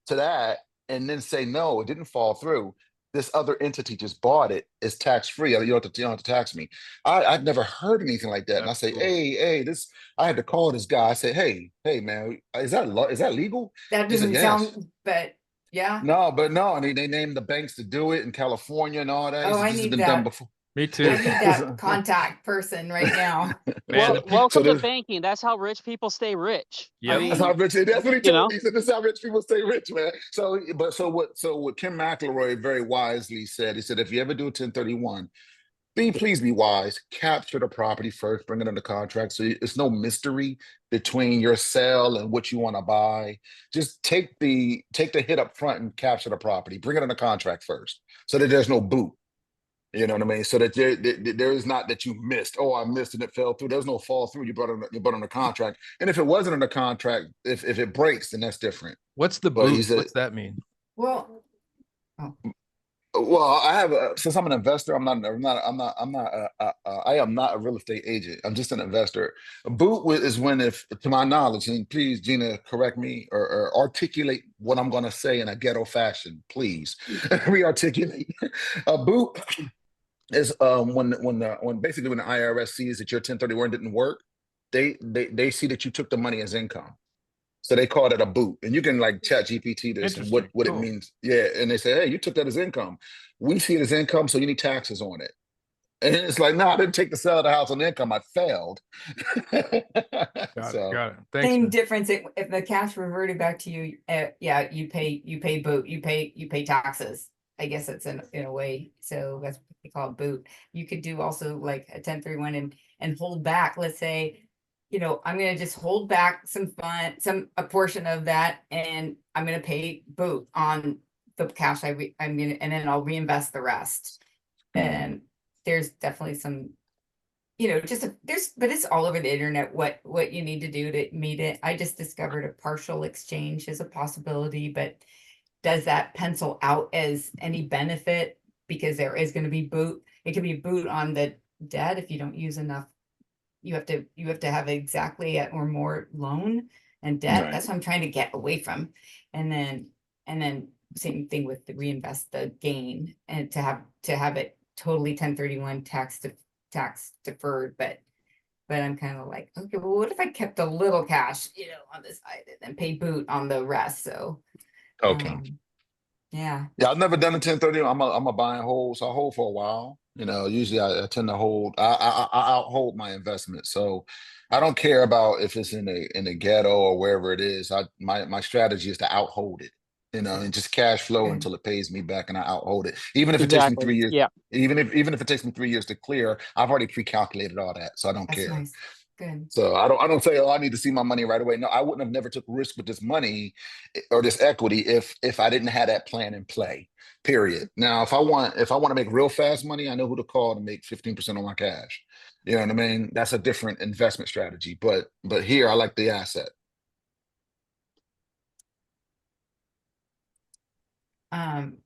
to that and then say, no, it didn't fall through. This other entity just bought it. It's tax free. You don't have to tax me. I've never heard anything like that. And I That's say, cool. hey, this. I had to call this guy. I said, hey, man, is that legal? That He said, doesn't yes. sound, but yeah. No, but no, and they named the banks to do it in California and all that. Oh, I This has need been done that. before. Me I too. need that contact person right now. Man, Well, welcome to this, banking. That's how rich people stay rich. Yep. I that's how mean, rich. That's what he you told know, me. He said, "This is how rich people stay rich, man." So what Kim McElroy very wisely said, he said, if you ever do a 1031, please be wise. Capture the property first, bring it under contract, so it's no mystery between your sale and what you want to buy. Just take the hit up front and capture the property. Bring it under contract first, so that there's no boot. You know what I mean? So that there is not that you missed. Oh, I missed and it fell through. There's no fall through. You brought on a contract. And if it wasn't under contract, if it breaks, then that's different. What's the But he boot? said, What's that mean? Well, well, I have since I'm an investor, I am not a real estate agent. I'm just an investor. A boot is when, if to my knowledge, and please, Gina, correct me or articulate what I'm going to say in a ghetto fashion. Please re-articulate. A boot is when basically when the IRS sees that your 1031 didn't work, they see that you took the money as income. So they call it a boot. And you can like chat GPT this and what Cool. it means. Yeah. And they say, hey, you took that as income. We see it as income, so you need taxes on it. And it's like, no, I didn't take the sale of the house on income. I failed. Got it. Thanks, same man. difference. If the cash reverted back to you, yeah, you pay boot, you pay taxes. I guess it's in a way. So that's what they call it, boot. You could do also like a 1031 and hold back. Let's say, I'm gonna just hold back a portion of that, and I'm gonna pay boot on the cash I'm gonna, and then I'll reinvest the rest. And there's definitely some, but it's all over the internet what you need to do to meet it. I just discovered a partial exchange as a possibility, but does that pencil out as any benefit? Because there is going to be boot. It could be boot on the debt if you don't use enough. You have to have exactly or more loan and debt. Right. That's what I'm trying to get away from. And then same thing with the reinvest the gain, and to have it totally 1031 tax deferred. But I'm kind of like, okay, well, what if I kept a little cash, on the side and then pay boot on the rest? So Okay. yeah. Yeah, I've never done a 1031. I'm a buy and hold, so I hold for a while. You know, usually I tend to hold. I outhold my investment, so I don't care about if it's in a ghetto or wherever it is. My strategy is to outhold it. You know, and just cash flow Good. until it pays me back, and I outhold it. Even if it takes me Exactly. 3 years, Yeah. even if it takes me 3 years to clear, I've already pre-calculated all that, so I don't That's care. nice. Good. So I don't say, oh, I need to see my money right away. No, I wouldn't have never took risk with this money or this equity if I didn't have that plan in play. Period. Now, if I want to make real fast money, I know who to call to make 15% on my cash. You know what I mean? That's a different investment strategy. But here I like the asset.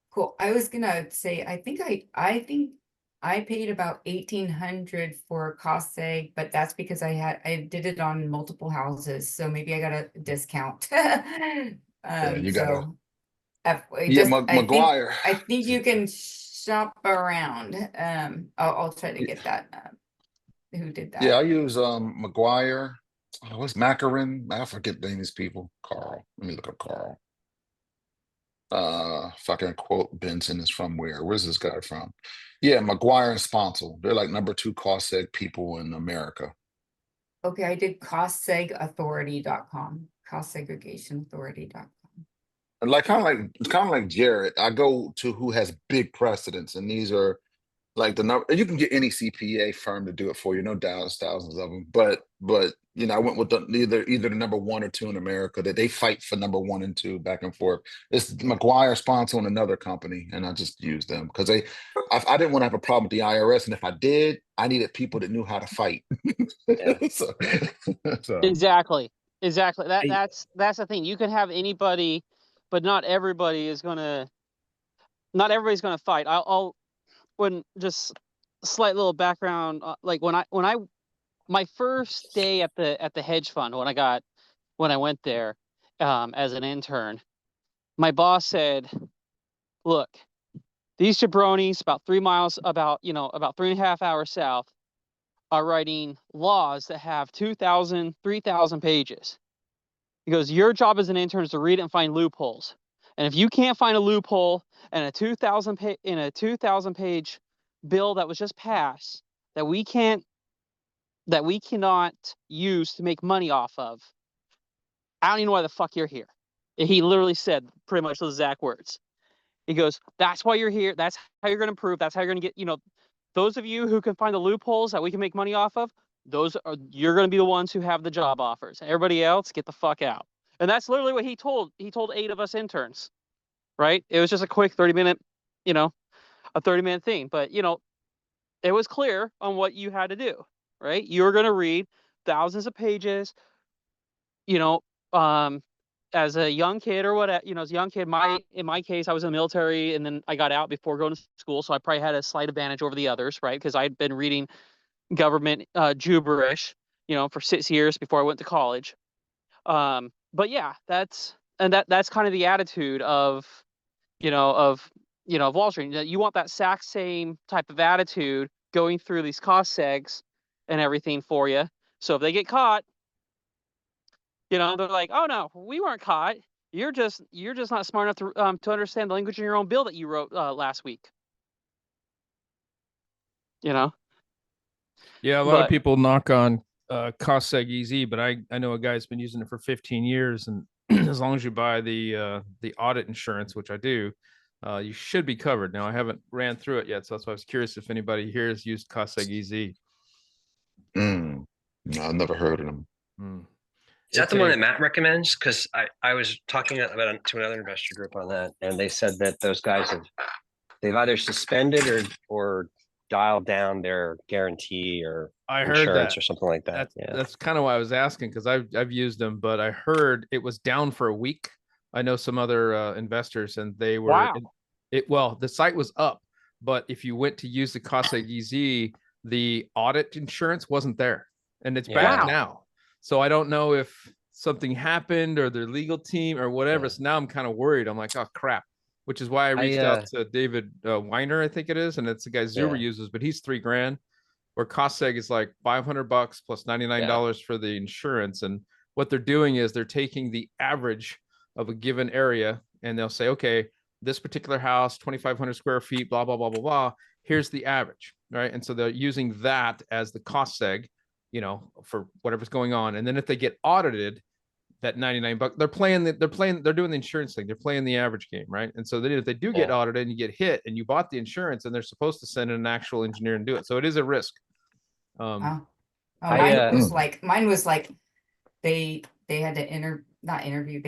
Cool. I was gonna say, I think I paid about 1,800 for cost seg, but that's because I did it on multiple houses, so maybe I got a discount. You gotta. So Yeah, I McGuire. think you can shop around. I'll try to get that. Who did Yeah, I that? use McGuire. Oh, what's Macarin? I forget the name of these people. Carl. Let me look up Carl. If I can quote Benson is from where? Where's this guy from? Yeah, McGuire and Sponsel. They're like number 2 cost seg people in America. Okay, I did costsegarauthority.com, costsegregationauthority.com. And like kind of like Jared, I go to who has big precedents, and these are like the number. You can get any CPA firm to do it for you, no doubt, there's thousands of them. But you know, I went with either the number 1 or 2 in America that they fight for number 1 and 2 back and forth. It's McGuire sponsor on another company, and I just used them because I didn't want to have a problem with the IRS, and if I did, I needed people that knew how to fight. Yeah. so, so Exactly. Exactly. Hey, That's the thing. You can have anybody, but not everybody's gonna fight. I'll when just slight little background, like when I my first day at the hedge fund when I went there as an intern, my boss said, "Look, these jabronis about 3 miles, about 3.5 hours south, are writing laws that have 2,000, 3,000 pages." He goes, "Your job as an intern is to read it and find loopholes. And if you can't find a loophole in a 2,000 page bill that was just passed that we cannot use to make money off of, I don't even know why the fuck you're here." He literally said pretty much those exact words. He goes, "That's why you're here. That's how you're going to improve. That's how you're going to get, those of you who can find the loopholes that we can make money off of, you're going to be the ones who have the job offers. Everybody else, get the fuck out." And that's literally what he told 8 of us interns, right? It was just a quick 30-minute, a 30-minute thing. But, it was clear on what you had to do, right? You're going to read thousands of pages, you know, as a young kid or whatever, as a young kid, in my case, I was in the military and then I got out before going to school. So I probably had a slight advantage over the others, right? Because I'd been reading government gibberish, for 6 years before I went to college. But yeah, that's kind of the attitude of Wall Street. You want that exact same type of attitude going through these cost segs and everything for you. So if they get caught, they're like, "Oh no, we weren't caught. You're just not smart enough to understand the language in your own bill that you wrote last week." Yeah, a lot of But people knock on cost seg easy, but I know a guy's been using it for 15 years, and as long as you buy the audit insurance, which I do, you should be covered. Now I haven't ran through it yet, so that's why I was curious if anybody here has used cost seg easy. No, I've never heard of them. Is that the one that Matt recommends? Because I was talking about to another investor group on that, and they said that those guys they've either suspended or dialed down their guarantee or I heard insurance that or something like that. That's kind of why I was asking, because I've used them, but I heard it was down for a week. I know some other investors, and they were wow, well, the site was up, but if you went to use the cost seg easy, the audit insurance wasn't there, and it's back now. So I don't know if something happened or their legal team or whatever. Yeah. So now I'm kind of worried. I'm like, oh crap, which is why I reached out to David Weiner, I think it is, and it's the guy Zuber uses, but he's $3,000. Where cost seg is like $500 plus $99 for the insurance. And what they're doing is they're taking the average of a given area, and they'll say, okay, this particular house, 2,500 square feet, blah, blah, blah, blah, blah. here's the average, right? And so they're using that as the cost seg, you know, for whatever's going on. And then if they get audited, that 99 bucks, they're doing the insurance thing. They're playing the average game, right? And so then if they do get audited and you get hit and you bought the insurance, and they're supposed to send in an actual engineer and do it. So it is a risk. Mine was like they had to not interview.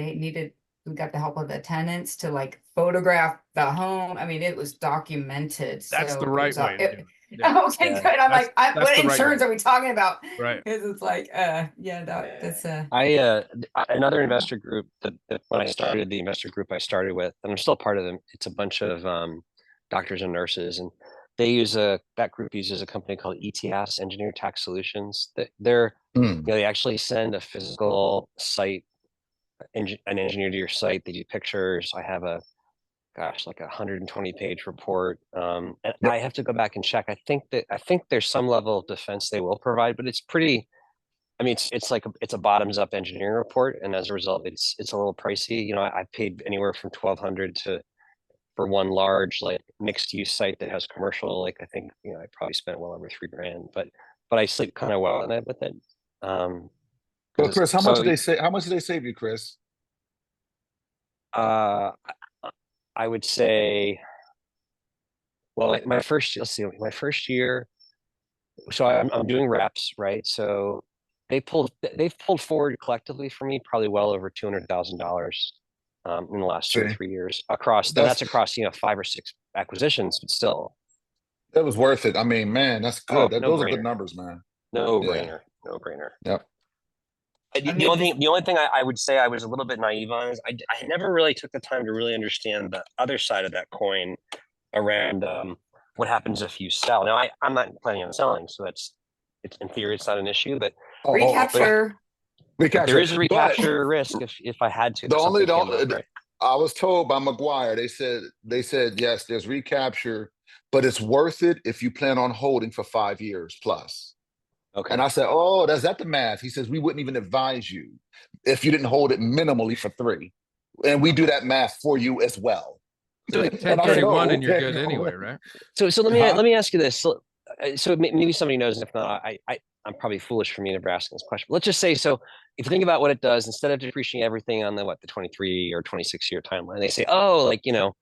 We got the help of the tenants to like photograph the home. I mean, it was documented. That's so the right way to do it. Yeah. Okay, good. I'm like, what insurance are we talking about? Right. Because it's like, that's another investor group that when I started the investor group I started with, and I'm still part of them. It's a bunch of doctors and nurses, and they use that group uses a company called ETS, Engineer Tax Solutions. They're they actually send a physical site, an engineer to your site. They do pictures. I have like a 120-page report. And I have to go back and check. I think there's some level of defense they will provide, but it's pretty, I mean, it's a bottoms up engineering report. And as a result, it's a little pricey. You know, I paid anywhere from $1,200 for one large, like mixed use site that has commercial. Like, I think, you know, I probably spent well over $3,000, but I sleep kind of well with it. Well, Chris, how much did they say? How much did they save you, Chris? I would say, well, my first year, so I'm doing reps, right? So they've pulled forward collectively for me probably well over $200,000 in the last 2 or 3 years across. That's across, you know, 5 or 6 acquisitions, but still. That was worth it. I mean, man, that's good. Those are good numbers, man. No brainer. Yep. The only thing I would say I was a little bit naive on is I never really took the time to really understand the other side of that coin around what happens if you sell. Now I'm not planning on selling, so it's in theory it's not an issue, but recapture. There is a recapture risk if I had to. I was told by McGuire, they said yes, there's recapture, but it's worth it if you plan on holding for 5 years plus. Okay. And I said, oh, that's the math. He says, we wouldn't even advise you if you didn't hold it minimally for 3. And we do that math for you as well. So 1031 and you're good anyway, right? So let me ask you this. So maybe somebody knows, and if not, I'm probably foolish for me to ask this question. Let's just say, so if you think about what it does, instead of depreciating everything on the 23 or 26 year timeline, they say, oh, like, you know,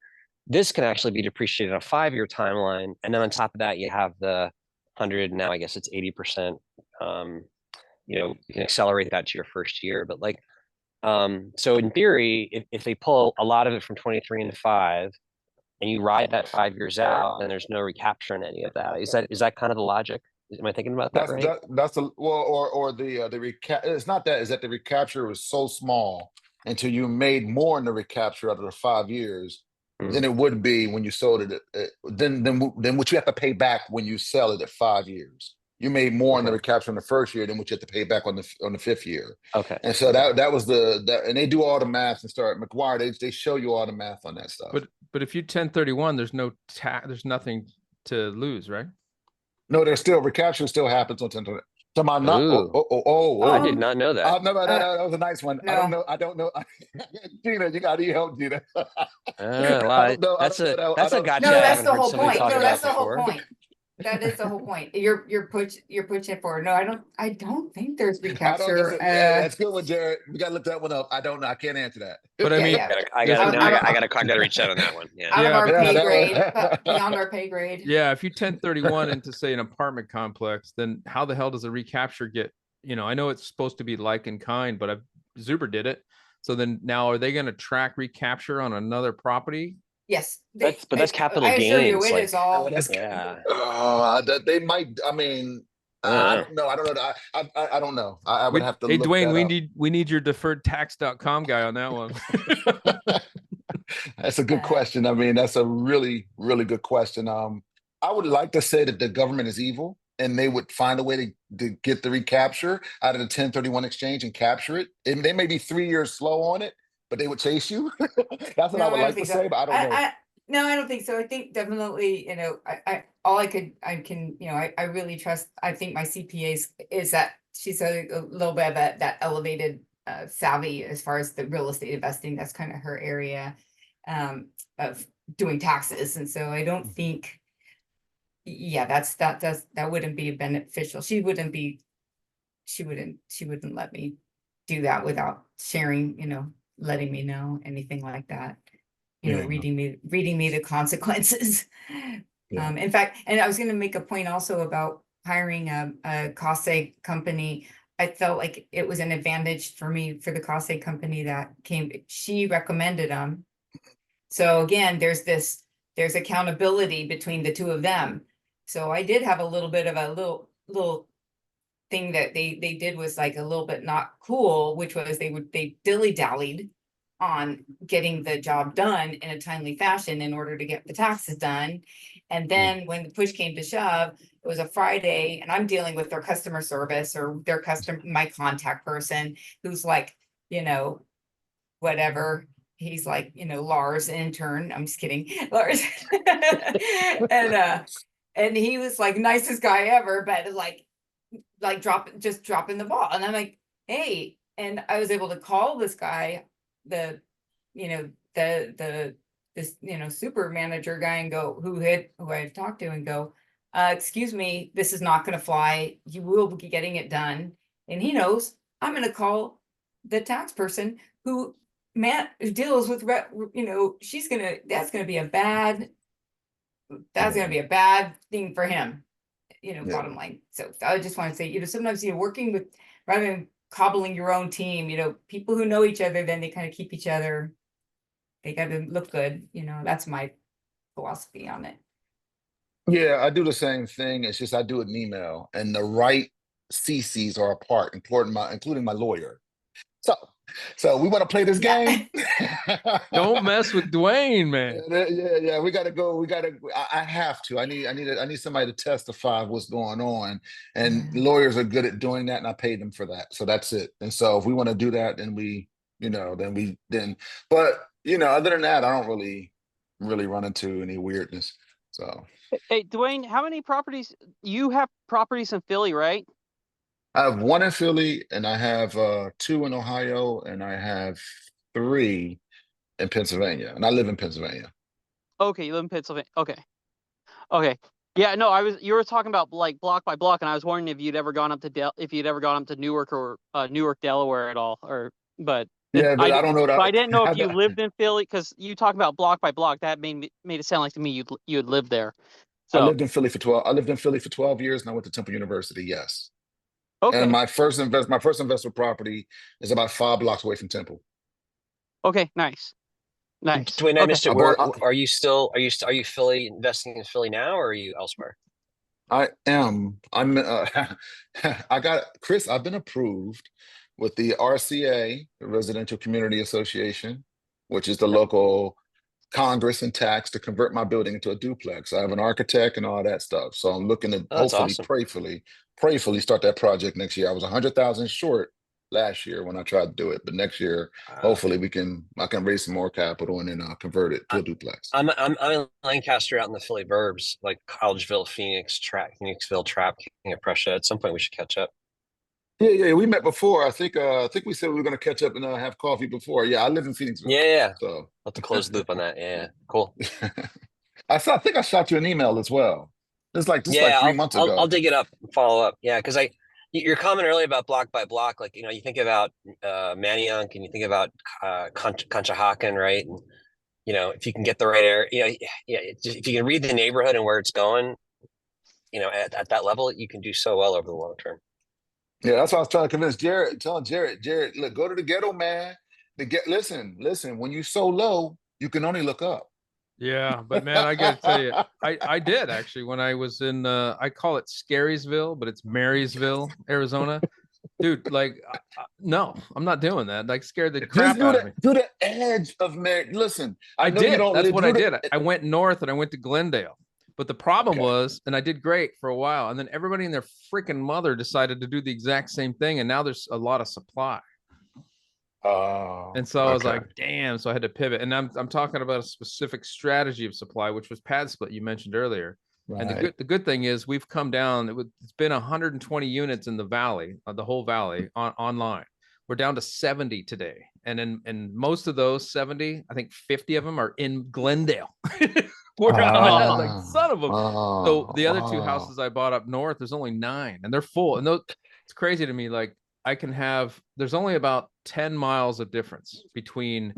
this can actually be depreciated on a 5-year timeline. And then on top of that, you have the 100, now I guess it's 80%. You know, you can accelerate that to your first year, but like, so in theory, if they pull a lot of it from 23 into 5, and you ride that 5 years out, and there's no recapture in any of that, is that kind of the logic? Am I thinking about that right? The recap. It's not that. Is that the recapture was so small until you made more in the recapture out of the 5 years than it would be when you sold it. Then what you have to pay back when you sell it at 5 years. You made more in the recapture in the first year than what you have to pay back on the 5th year. Okay. And so that was and they do all the math and start McGuire. They show you all the math on that stuff. But if you 1031, there's nothing to lose, right? No, there's still recapture still happens on 1031. So my I did not know that. No, that was a nice one. No. I don't know. Gina, you got to help Gina. That's a gotcha. No, that's the whole point. No, that's the whole point. That is the whole point. You're pushing forward. No, I don't think there's recapture. That's good one, Jared. We gotta look that one up. I don't know. I can't answer that. But I mean, I gotta reach out on that one. Yeah. Out of our pay grade, beyond our pay grade. Yeah, if you 1031 into say an apartment complex, then how the hell does a recapture get? You know, I know it's supposed to be like in kind, but Zuber did it. So then now are they going to track recapture on another property? Yes, that's capital gains. I assure you, it is all. They might. I mean, I don't know. I don't know. I don't know. I would have to. Hey, Dwayne, we need your deferredtax.com guy on that one. That's a good question. I mean, that's a really, really good question. I would like to say that the government is evil and they would find a way to get the recapture out of the 1031 exchange and capture it. And they may be 3 years slow on it, but they would chase you. That's what I would like to say, but I don't know. No, I don't think so. I think definitely, you know, I really trust, I think my CPA is that she's a little bit of that elevated savvy as far as the real estate investing. That's kind of her area of doing taxes. And so I don't think yeah, that wouldn't be beneficial. She wouldn't let me do that without sharing, letting me know anything like that. Yeah. Reading me the consequences. Yeah. In fact, and I was going to make a point also about hiring a cost company. I felt like it was an advantage for me for the cost company that came. She recommended them. So again, there's accountability between the two of them. So I did have a little bit of a little thing that they did was like a little bit not cool, which was they dilly-dallied on getting the job done in a timely fashion in order to get the taxes done. And then when the push came to shove, it was a Friday and I'm dealing with their customer service or my contact person who's like, whatever. He's like, Lars intern. I'm just kidding. Lars. And he was like nicest guy ever, but like dropping the ball. And I'm like, hey, and I was able to call this guy, this super manager guy and go, who I had talked to and go, excuse me, this is not going to fly. You will be getting it done. And he knows I'm going to call the tax person who deals with, that's going to be a bad thing for him. Bottom line. So I just want to say, sometimes working with, rather than cobbling your own team, people who know each other, then they kind of keep each other, they got to look good. That's my philosophy on it. Yeah, I do the same thing. It's just I do it in email, and the right CCs are including my lawyer. So we want to play this game. Don't mess with Dwayne, man. Yeah. We gotta go. I have to. I need somebody to testify what's going on, and lawyers are good at doing that, and I paid them for that. So that's it. And so if we want to do that, then But other than that, I don't really run into any weirdness. So. Hey, Dwayne, how many properties you have? Properties in Philly, right? I have one in Philly, and I have 2 in Ohio, and I have 3 in Pennsylvania, and I live in Pennsylvania. Okay, you live in Pennsylvania. Okay. Yeah, no, you were talking about like block by block, and I was wondering if you'd ever gone up to Newark or Newark, Delaware at all, but I don't know that. I didn't know if you lived in Philly, because you talking about block by block, that made it sound like to me you had lived there. So I lived in Philly for 12 years, and I went to Temple University. Yes. Okay. And my first investment property is about 5 blocks away from Temple. Okay, nice. Dwayne, I missed it. Are you Philly investing in Philly now, or are you elsewhere? I am. I got Chris. I've been approved with the RCA, the Residential Community Association, which is the local Congress and tax, to convert my building into a duplex. I have an architect and all that stuff. So I'm looking to hopefully, awesome. prayfully start that project next year. I was 100,000 short last year when I tried to do it, but next year, hopefully I can raise some more capital and then convert it to a duplex. I'm in Lancaster, out in the Philly burbs, like Collegeville, Phoenixville, Trapp, King of Prussia. At some point we should catch up. Yeah, we met before. I think we said we were going to catch up and have coffee before. Yeah, I live in Phoenixville. Yeah. So I'll have to close the loop on that. Yeah, cool. I think I shot you an email as well. It's like 3 months ago. I'll dig it up and follow up. Yeah, because your comment earlier about block by block, like you think about Manayunk and you think about Conshohocken, right? And if you can get the right area, if you can read the neighborhood and where it's going, at that level, you can do so well over the long term. Yeah, that's why I was trying to convince Jared. Telling Jared, look, go to the ghetto, man. Listen. When you're so low, you can only look up. Yeah, but man, I gotta tell you, I did actually when I was in I call it Scarysville, but it's Marysville, Arizona. Dude, like no, I'm not doing that. Like scared the crap out of me. Do the edge of Mary. Listen, I did. That's what I did. I went north and I went to Glendale. But the problem was, and I did great for a while, and then everybody and their freaking mother decided to do the exact same thing, and now there's a lot of supply. And so I was like, damn. So I had to pivot. And I'm talking about a specific strategy of supply, which was pad split you mentioned earlier. Right. And the good thing is we've come down. It's been 120 units in the valley, the whole valley online. We're down to 70 today. and most of those 70, I think 50 of them are in Glendale. Where I was like, son of a. So the other two houses I bought up north, there's only 9, and they're full. And those, it's crazy to me. Like I can have, there's only about 10 miles of difference between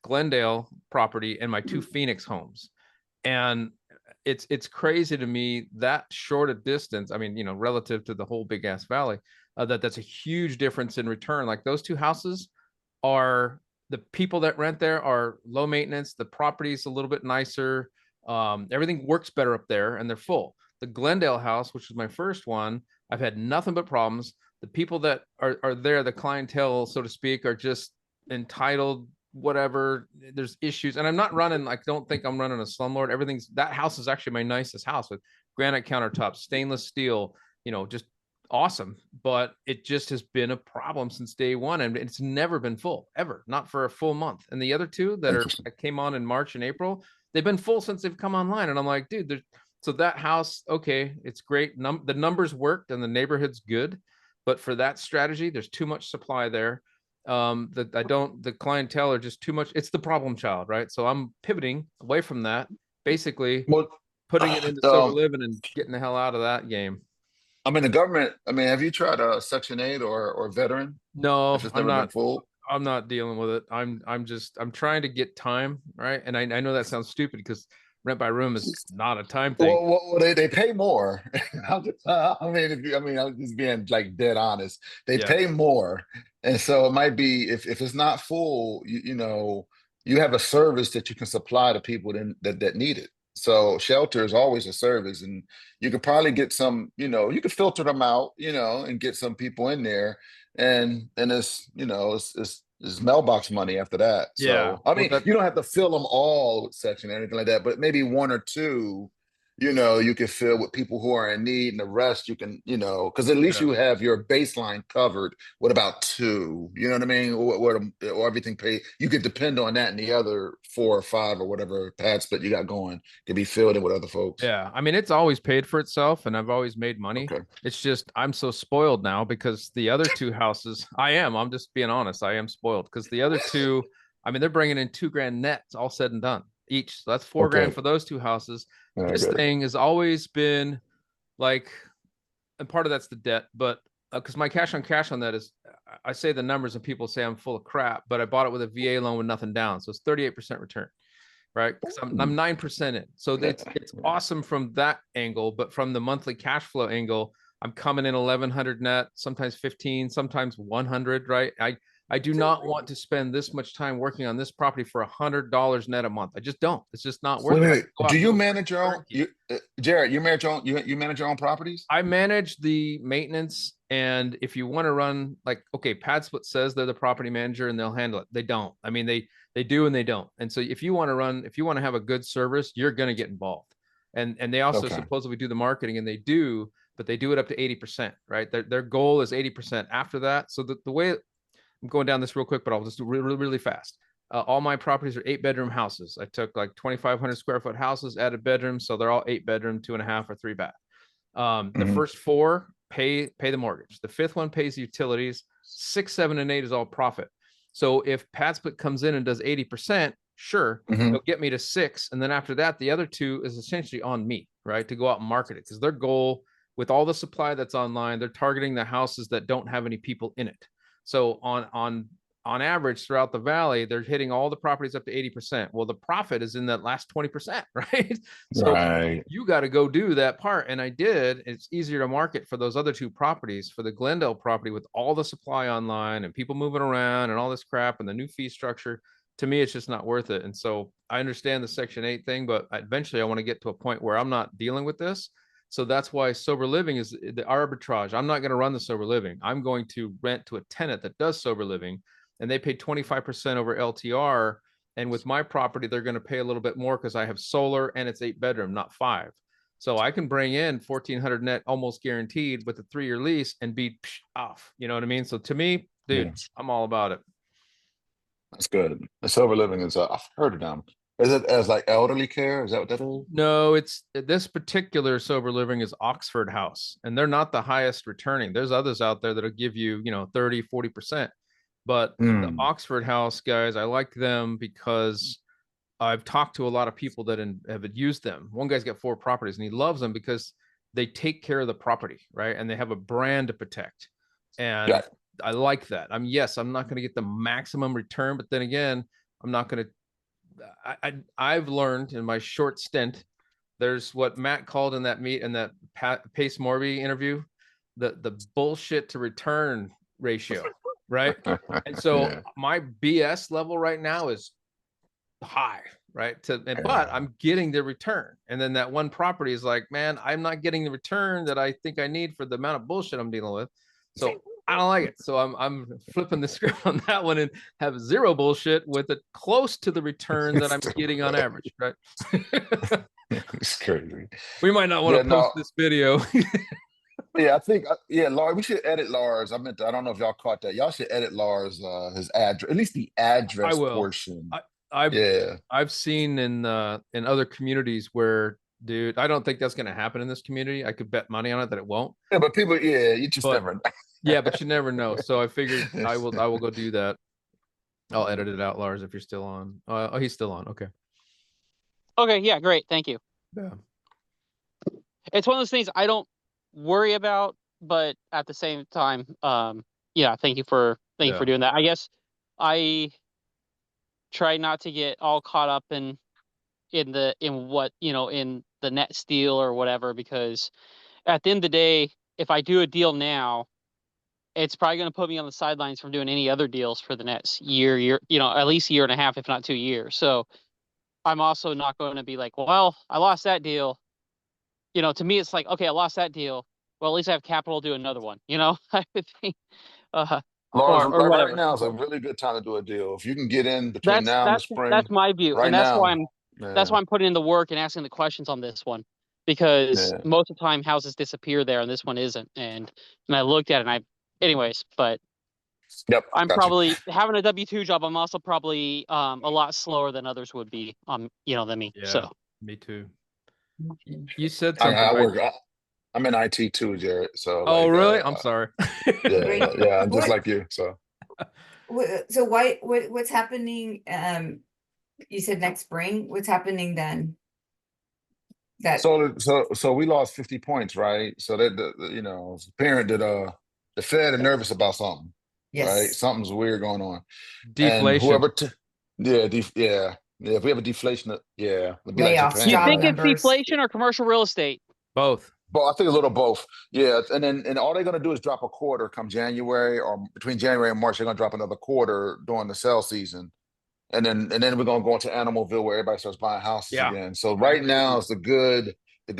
Glendale property and my 2 Phoenix homes, and it's crazy to me that short a distance. I mean, relative to the whole big ass valley, that's a huge difference in return. Like those 2 houses are, the people that rent there are low maintenance. The property's a little bit nicer. Everything works better up there, and they're full. The Glendale house, which was my first one, I've had nothing but problems. The people that are there, the clientele, so to speak, are just entitled, whatever. There's issues, and I'm not running, I don't think I'm running a slumlord. That house is actually my nicest house, with granite countertops, stainless steel, just awesome. But it just has been a problem since day one, and it's never been full, ever, not for a full month. And the other 2 that came on in March and April, they've been full since they've come online. And I'm like, dude, so that house, okay, it's great. The numbers worked and the neighborhood's good, but for that strategy, there's too much supply there. The clientele are just too much. It's the problem child, right? So I'm pivoting away from that, basically putting it into sober living and getting the hell out of that game. I mean, the government, have you tried a Section 8 or veteran? No, I'm not full. I'm not dealing with it. I'm trying to get time, right? And I know that sounds stupid because rent by room is not a time thing. Well, they pay more. I'm just being like dead honest. They pay more, and so it might be if it's not full, you have a service that you can supply to people that need it. So shelter is always a service, and you could probably get some, you could filter them out, and get some people in there, and it's it's mailbox money after that. So I mean, you don't have to fill them all with Section or anything like that, but maybe 1 or 2, you can fill with people who are in need, and the rest you can, because at least you have your baseline covered with about 2, you know what I mean? Or everything paid. You could depend on that, and the other 4 or 5 or whatever pad split you got going can be filled in with other folks. Yeah. I mean, it's always paid for itself, and I've always made money. Okay. It's just, I'm so spoiled now because the other 2 houses, I'm just being honest. I am spoiled because the other 2, I mean, they're bringing in $2,000 net, all said and done each. So that's $4,000 for those 2 houses. This thing has always been like, and part of that's the debt, but because my cash on that is, I say the numbers and people say I'm full of crap, but I bought it with a VA loan with nothing down. So it's 38% return, right? Because I'm 9% in. So it's awesome from that angle, but from the monthly cash flow angle, I'm coming in 1,100 net, sometimes 15, sometimes 100, right? I do not want to spend this much time working on this property for $100 net a month. I just don't. It's just not worth it. Do you manage your own, Jared? You manage your own. You manage your own properties? I manage the maintenance, and if you want to run pad split says they're the property manager and they'll handle it. They don't. I mean, they do and they don't. And so if you want to have a good service, you're going to get involved. And they also supposedly do the marketing, and they do, but they do it up to 80%, right? Their goal is 80% after that. So the way, I'm going down this real quick, but I'll just do really, really fast. All my properties are 8-bedroom houses. I took like 2,500 square foot houses, added bedrooms. So they're all 8-bedroom, 2.5 or 3 bath. The first 4 pay the mortgage. The 5th one pays utilities. 6, 7, and 8 is all profit. So if pad split comes in and does 80%, sure, they'll get me to 6. And then after that, the other 2 is essentially on me, right? To go out and market it. Because their goal with all the supply that's online, they're targeting the houses that don't have any people in it. So on average throughout the valley, they're hitting all the properties up to 80%. Well, the profit is in that last 20%, right? So you got to go do that part. And I did. It's easier to market for those other 2 properties. For the Glendale property with all the supply online and people moving around and all this crap and the new fee structure, to me, it's just not worth it. And so I understand the Section 8 thing, but eventually I want to get to a point where I'm not dealing with this. So that's why sober living is the arbitrage. I'm not going to run the sober living. I'm going to rent to a tenant that does sober living, and they pay 25% over LTR. And with my property, they're going to pay a little bit more because I have solar and it's 8-bedroom, not 5. So I can bring in 1,400 net, almost guaranteed, with a 3-year lease and be off. You know what I mean? So to me, dude, I'm all about it. That's good. The sober living is, I've heard of them. Is it as like elderly care? Is that what that is? No, it's this particular sober living is Oxford House, and they're not the highest returning. There's others out there that'll give you, 30, 40%. But the Mm. Oxford House guys, I like them because I've talked to a lot of people that have used them. One guy's got 4 properties and he loves them because they take care of the property, right? And they have a brand to protect. And Yeah. I like that. Yes, I'm not going to get the maximum return, but then again, I'm not going to, I've learned in my short stint, there's what Matt called in that Pace Morby interview, the bullshit to return ratio, right? And so Yeah. my BS level right now is high, right? But I'm getting the return. And then that one property is like, man, I'm not getting the return that I think I need for the amount of bullshit I'm dealing with. So I don't like it. So I'm flipping the script on that one and have 0 bullshit with it close to the return that I'm getting on average, right? It's crazy. We might not want to post this video. Yeah, I think Lars, we should edit Lars. I don't know if y'all caught that. Y'all should edit Lars his address, at least the address portion. I've seen in other communities where, dude, I don't think that's going to happen in this community. I could bet money on it that it won't. Yeah, but people, you just never know. Yeah, but you never know. So I figured I will go do that. I'll edit it out, Lars, if you're still on. Oh, he's still on. Okay. Okay, yeah, great. Thank you. Yeah. It's one of those things I don't worry about, but at the same time, yeah, thank you for doing that. I guess I try not to get all caught up in what, in the net steal or whatever, because at the end of the day, if I do a deal now, it's probably going to put me on the sidelines from doing any other deals for the next year, at least 1.5 years, if not 2 years. So I'm also not going to be like, well, I lost that deal. To me, it's like, okay, I lost that deal. Well, at least I have capital to do another one, I would think. Lars, or right now is a really good time to do a deal. If you can get in between now and the spring. That's my view. Right And that's now, why I'm putting in the work and asking the questions on this one. Because most of the time houses disappear there and this one isn't. And I looked at it but I'm probably having a W-2 job. I'm also probably a lot slower than others would be, than me. Yeah, so me too. You said something. I'm in IT too, Jared. So. Oh, really? I'm sorry. Yeah, I'm just like you. So. So what's happening? You said next spring. What's happening then? So we lost 50 points, right? So that the parent did the Fed are nervous about something. Yes. Right? Something's weird going on. Deflation. And whoever if we have a deflation, it'd be like Japan. You think it's deflation or commercial real estate? Both. Well, I think a little both. Yeah, and all they're gonna do is drop a quarter come January, or between January and March, they're gonna drop another quarter during the sale season. And then we're gonna go into Animalville where everybody starts buying houses again. So right now is the good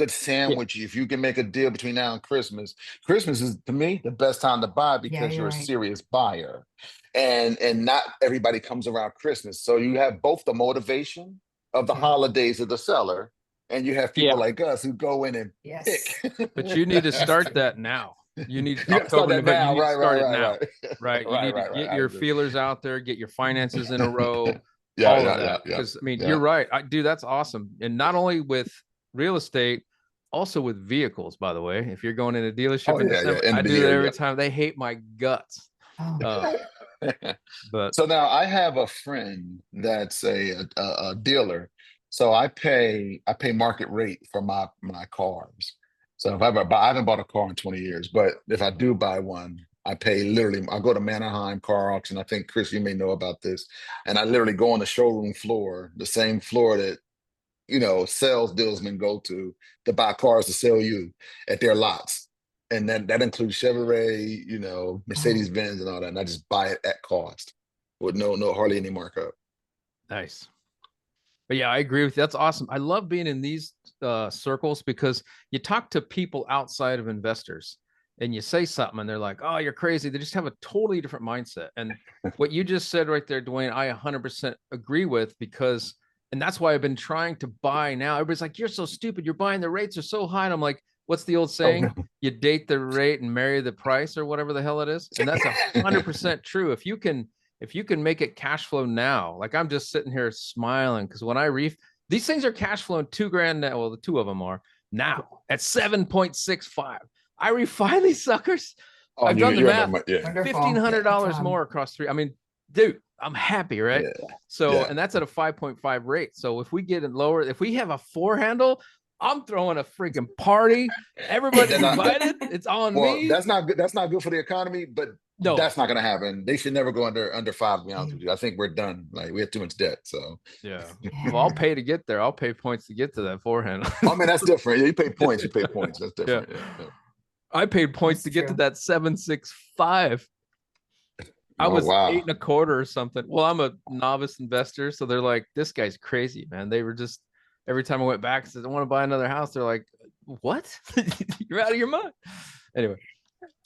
sandwich. If you can make a deal between now and Christmas. Christmas is, to me, the best time to buy because you're a serious buyer. And not everybody comes around Christmas. So you have both the motivation of the holidays of the seller, and you have people like us who go in and pick. But you need to start that now. You need to start that now. You need to start it now. Right. You need to get your feelers out there, get your finances in a row. Yeah. Because you're right. Dude, that's awesome. And not only with real estate, also with vehicles, by the way. If you're going in a dealership in December, I do that every time. They hate my guts. But so now I have a friend that's a dealer. So I pay market rate for my cars. So if I haven't bought a car in 20 years, but if I do buy one, I pay literally, I go to Manheim car auction. I think, Chris, you may know about this. And I literally go on the showroom floor, the same floor that, sales dealsmen go to buy cars to sell you at their lots. And that includes Chevrolet, Mercedes-Benz and all that. And I just buy it at cost with no hardly any markup. Nice. But yeah, I agree with you. That's awesome. I love being in these circles because you talk to people outside of investors and you say something and they're like, oh, you're crazy. They just have a totally different mindset. And what you just said right there, Dwayne, I 100% agree with and that's why I've been trying to buy now. Everybody's like, you're so stupid. You're buying, the rates are so high. And I'm like, what's the old saying? You date the rate and marry the price or whatever the hell it is. And that's 100% true. If you can make it cash flow now, like I'm just sitting here smiling because when these things are cash flowing $2,000 now. Well, the two of them are now at 7.65. I refi these suckers. Oh, I've done the you're math. yeah. Wonderful. $1,500 more across 3. I mean, dude, I'm happy, right? Yeah. So, Yeah. and that's at a 5.5 rate. So if we get it lower, if we have a 4 handle, I'm throwing a freaking party. Everybody's invited. It's on Well, me. that's not good. That's not good for the economy, but No. that's not going to happen. They should never go under 5, to be honest with you. I think we're done. Like, we have too much debt. So, Yeah. Well, I'll pay to get there. I'll pay points to get to that 4 handle. I mean, that's different. Yeah, you pay points. You pay points. That's different. Yeah. Yeah. I paid points That's to get to true. that 765. I Oh, was wow. 8.25 or something. Well, I'm a novice investor, so they're like, "This guy's crazy, man." They were just every time I went back, said, "I want to buy another house." They're like, "What? You're out of your mind." Anyway,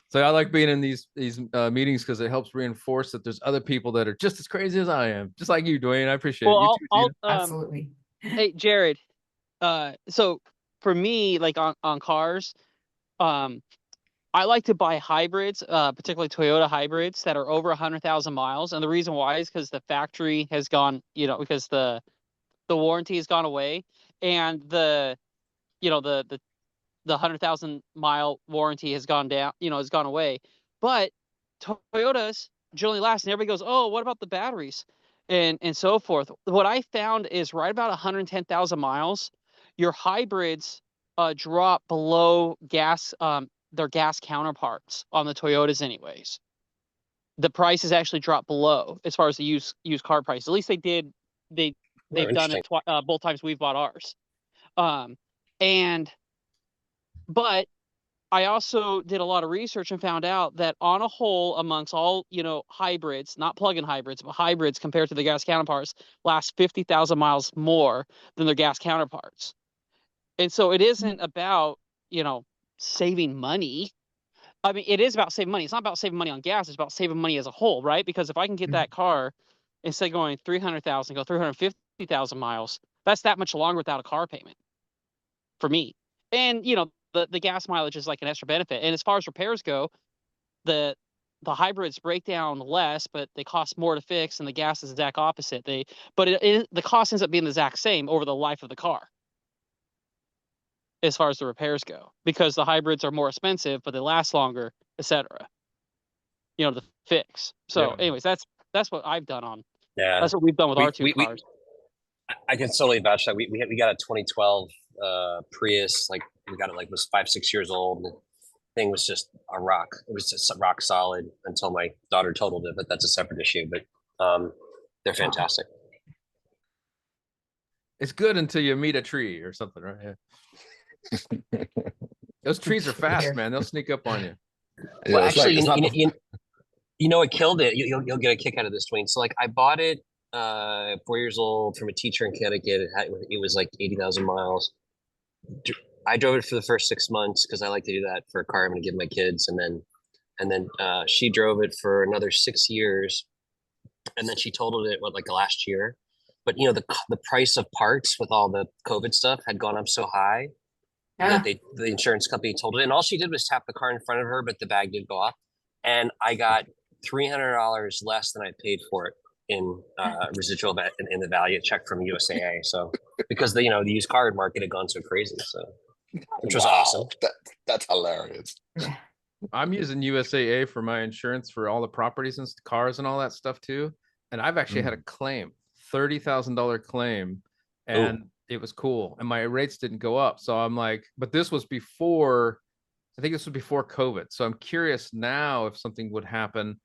so I like being in these meetings because it helps reinforce that there's other people that are just as crazy as I am, just like you, Dwayne. I appreciate it. You Well, too, I'll, Tina. Absolutely. hey, Jared. So for me, like on cars, I like to buy hybrids, particularly Toyota hybrids that are over 100,000 miles. And the reason why is because the factory has gone, because the warranty has gone away, and the 100,000 mile warranty has gone down, has gone away. But Toyotas generally last, and everybody goes, "Oh, what about the batteries?" and so forth. What I found is right about 110,000 miles, your hybrids drop below gas, their gas counterparts on the Toyotas anyways. The prices actually drop below as far as the used car price. At least they did. They've done it both times we've bought ours. But I also did a lot of research and found out that on a whole, amongst all, hybrids, not plug-in hybrids, but hybrids compared to the gas counterparts, last 50,000 miles more than their gas counterparts. And so it isn't about, saving money. I mean, it is about saving money. It's not about saving money on gas. It's about saving money as a whole, right? Because if I can get that car, instead of going 300,000, go 350,000 miles, that's that much longer without a car payment for me. And, the gas mileage is like an extra benefit. And as far as repairs go, the hybrids break down less, but they cost more to fix, and the gas is the exact opposite. The cost ends up being the exact same over the life of the car, as far as the repairs go, because the hybrids are more expensive, but they last longer, etc. To fix. So, anyways, that's what I've done on. Yeah, that's what we've done with our two cars. I can totally vouch that we got a 2012 Prius. Like we got it like was 5-6 years old. The thing was just a rock. It was just rock solid until my daughter totaled it, but that's a separate issue. But they're fantastic. It's good until you meet a tree or something, right? Yeah. Those trees are fast, man. They'll sneak up on you. Yeah, well, actually, it killed it. You'll get a kick out of this, Dwayne. So like I bought it 4 years old from a teacher in Connecticut. It was like 80,000 miles. I drove it for the first 6 months because I like to do that for a car I'm going to give my kids, and then she drove it for another 6 years, and then she totaled it like last year. But the price of parts with all the COVID stuff had gone up so high that the insurance company totaled it, and all she did was tap the car in front of her, but the bag did go off, and I got $300 less than I paid for it in residual in the value check from USAA. So because the used car market had gone so crazy, so which was awesome. That's hilarious. I'm using USAA for my insurance for all the properties and cars and all that stuff too. And I've actually had a claim, $30,000 claim, and it was cool. And my rates didn't go up. So I'm like, but this was before, I think this was before COVID. So I'm curious now if something would happen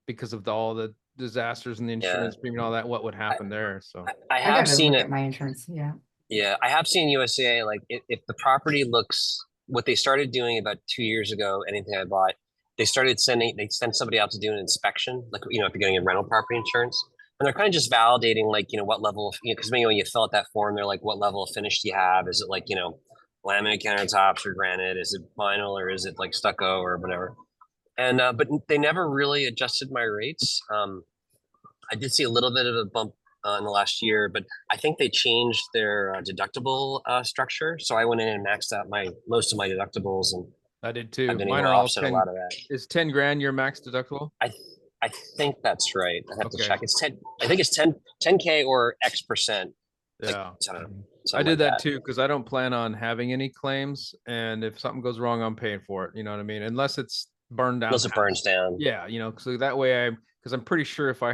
because of all the disasters and the insurance premium and all that, what would happen there. So I have seen it. My insurance. Yeah, I have seen USAA, like if the property looks, what they started doing about 2 years ago, anything I bought, they send somebody out to do an inspection, like, if you're getting a rental property insurance, and they're kind of just validating, like, what level of, because maybe when you fill out that form, they're like, what level of finish do you have? Is it like, laminate countertops or granite? Is it vinyl or is it like stucco or whatever? And, but they never really adjusted my rates. I did see a little bit of a bump in the last year, but I think they changed their deductible structure. So I went in and maxed out most of my deductibles, and I did too. Mine are all 10, a lot of that. Is 10 grand your max deductible? I think that's right. I have to check. It's 10. I think it's 10K or X percent Yeah. something I did like that too, because I don't plan on having any claims. And if something goes wrong, I'm paying for it. You know what I mean? Unless it's burned down. Unless it burns down. Yeah, you know, so that way because I'm pretty sure if I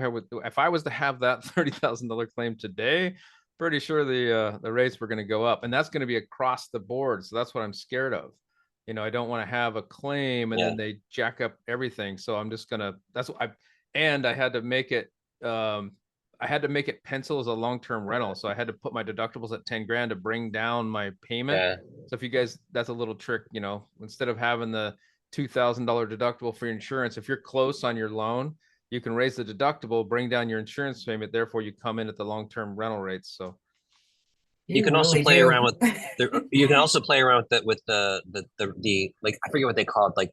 was to have that $30,000 claim today, pretty sure the rates were going to go up, and that's going to be across the board. So that's what I'm scared of. You know, I don't want to have a claim and then they jack up everything. So I'm just gonna. That's what I had to make it. I had to make it pencil as a long-term rental. So I had to put my deductibles at 10 grand to bring down my payment. Yeah. So if you guys, that's a little trick, you know, instead of having the $2,000 deductible for your insurance, if you're close on your loan, you can raise the deductible, bring down your insurance payment. Therefore, you come in at the long-term rental rates. So you can also play around with you can also play around with the like, I forget what they call it. Like,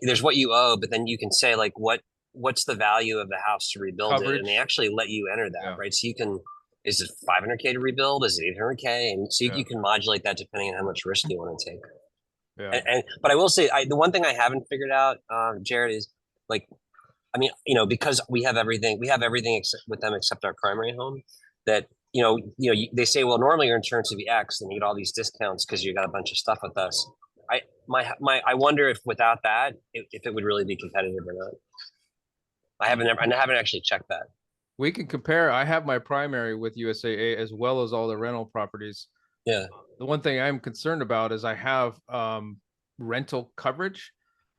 there's what you owe, but then you can say like what's the value of the house to rebuild it, and they actually let you enter that, right? So you can, is it 500K to rebuild? Is it 800K? And so you can modulate that depending on how much risk you want to take. Yeah. But I will say, the one thing I haven't figured out, Jared, is like, I mean, you know, because we have everything with them except our primary home, that, you know, they say, well, normally your insurance would be X and you get all these discounts because you got a bunch of stuff with us. I wonder if without that, if it would really be competitive or not. I haven't actually checked that. We can compare. I have my primary with USAA as well as all the rental properties. Yeah. The one thing I'm concerned about is I have rental coverage,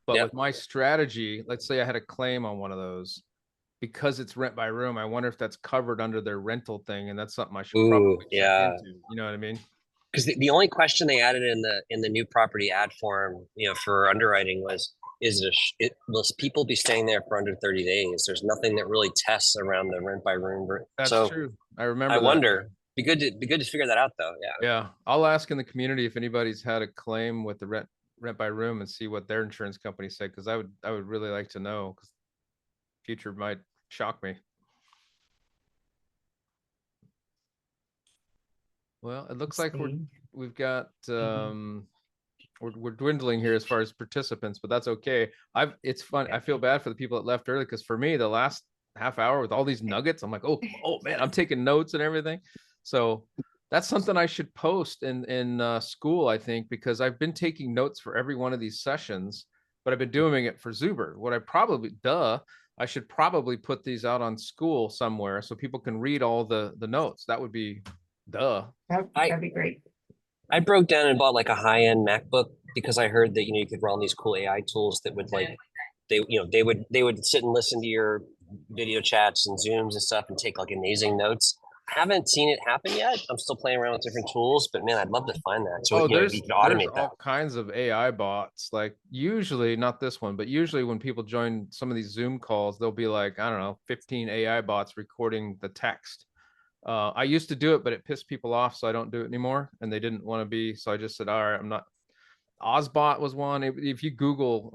but with my strategy, let's say I had a claim on one of those, because it's rent by room, I wonder if that's covered under their rental thing, and that's something I should probably check into. You know what I mean? Because the only question they added in the new property ad form, you know, for underwriting was, will people be staying there for under 30 days? There's nothing that really tests around the rent by room. That's true. I remember. I wonder. Be good to figure that out though. Yeah. Yeah. I'll ask in the community if anybody's had a claim with the rent by room and see what their insurance company said, because I would really like to know, because future might shock me. Well, it looks like we've got we're dwindling here as far as participants, but that's okay. It's fun. I feel bad for the people that left early, because for me, the last half hour with all these nuggets, I'm like, oh man, I'm taking notes and everything. So that's something I should post in SKOOL, I think, because I've been taking notes for every one of these sessions, but I've been doing it for Zuber. I should probably put these out on SKOOL somewhere so people can read all the notes. That would be that'd be great. I broke down and bought like a high-end MacBook because I heard that, you know, you could run these cool AI tools that would like, they would sit and listen to your video chats and Zooms and stuff and take like amazing notes. I haven't seen it happen yet. I'm still playing around with different tools, but man, I'd love to find that. So there's you can automate all kinds of AI bots. Like, usually not this one, but usually when people join some of these Zoom calls, there'll be like, I don't know, 15 AI bots recording the text. I used to do it, but it pissed people off, so I don't do it anymore. And they didn't want to be, so I just said, all right, I'm not. Ozbot was one. If you Google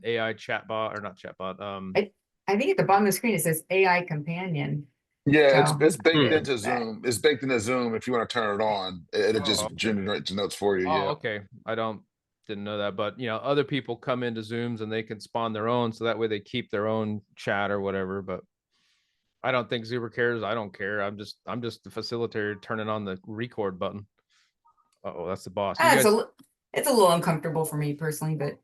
AI chatbot, or not chatbot, I think at the bottom of the screen it says AI companion. Yeah, it's baked into Zoom. It's baked into Zoom. If you want to turn it on, it'll just generate the notes for you. Oh, okay. Didn't know that, but you know, other people come into Zooms and they can spawn their own, so that way they keep their own chat or whatever. But I don't think Zuber cares. I don't care. I'm just the facilitator turning on the record button. Oh, that's the boss. It's a little uncomfortable for me personally, but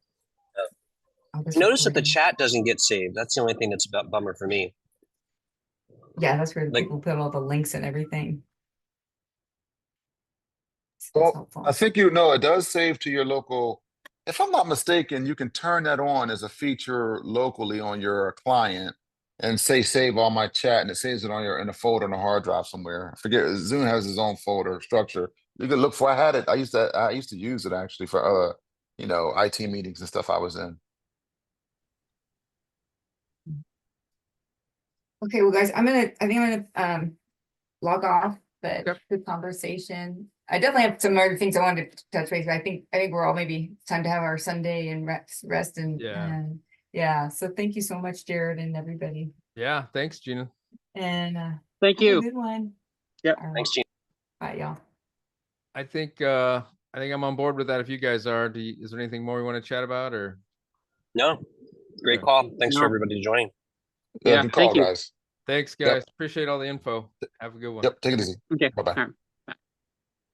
notice that the chat doesn't get saved. That's the only thing that's a bummer for me. Yeah, that's where people put all the links and everything. Well, I think it does save to your local. If I'm not mistaken, you can turn that on as a feature locally on your client and say save all my chat, and it saves it in a folder on a hard drive somewhere. I forget. Zoom has its own folder structure. You can look for. I had it. I used to use it actually for IT meetings and stuff I was in. Okay, well, guys, I think I'm gonna log off, but good conversation. I definitely have some other things I wanted to touch base, but I think we're all maybe time to have our Sunday and rest and yeah. So thank you so much, Jared, and everybody. Yeah, thanks, Gina. And thank you. Good one. Yeah, thanks, Gina. Bye, y'all. I think I'm on board with that. If you guys are, is there anything more we want to chat about, or? No, great call. Thanks for everybody joining. Yeah, good call, guys. Thanks, Yep. guys. Appreciate all the info. Have a good one. Yep, take it easy. Okay. Bye-bye. all right.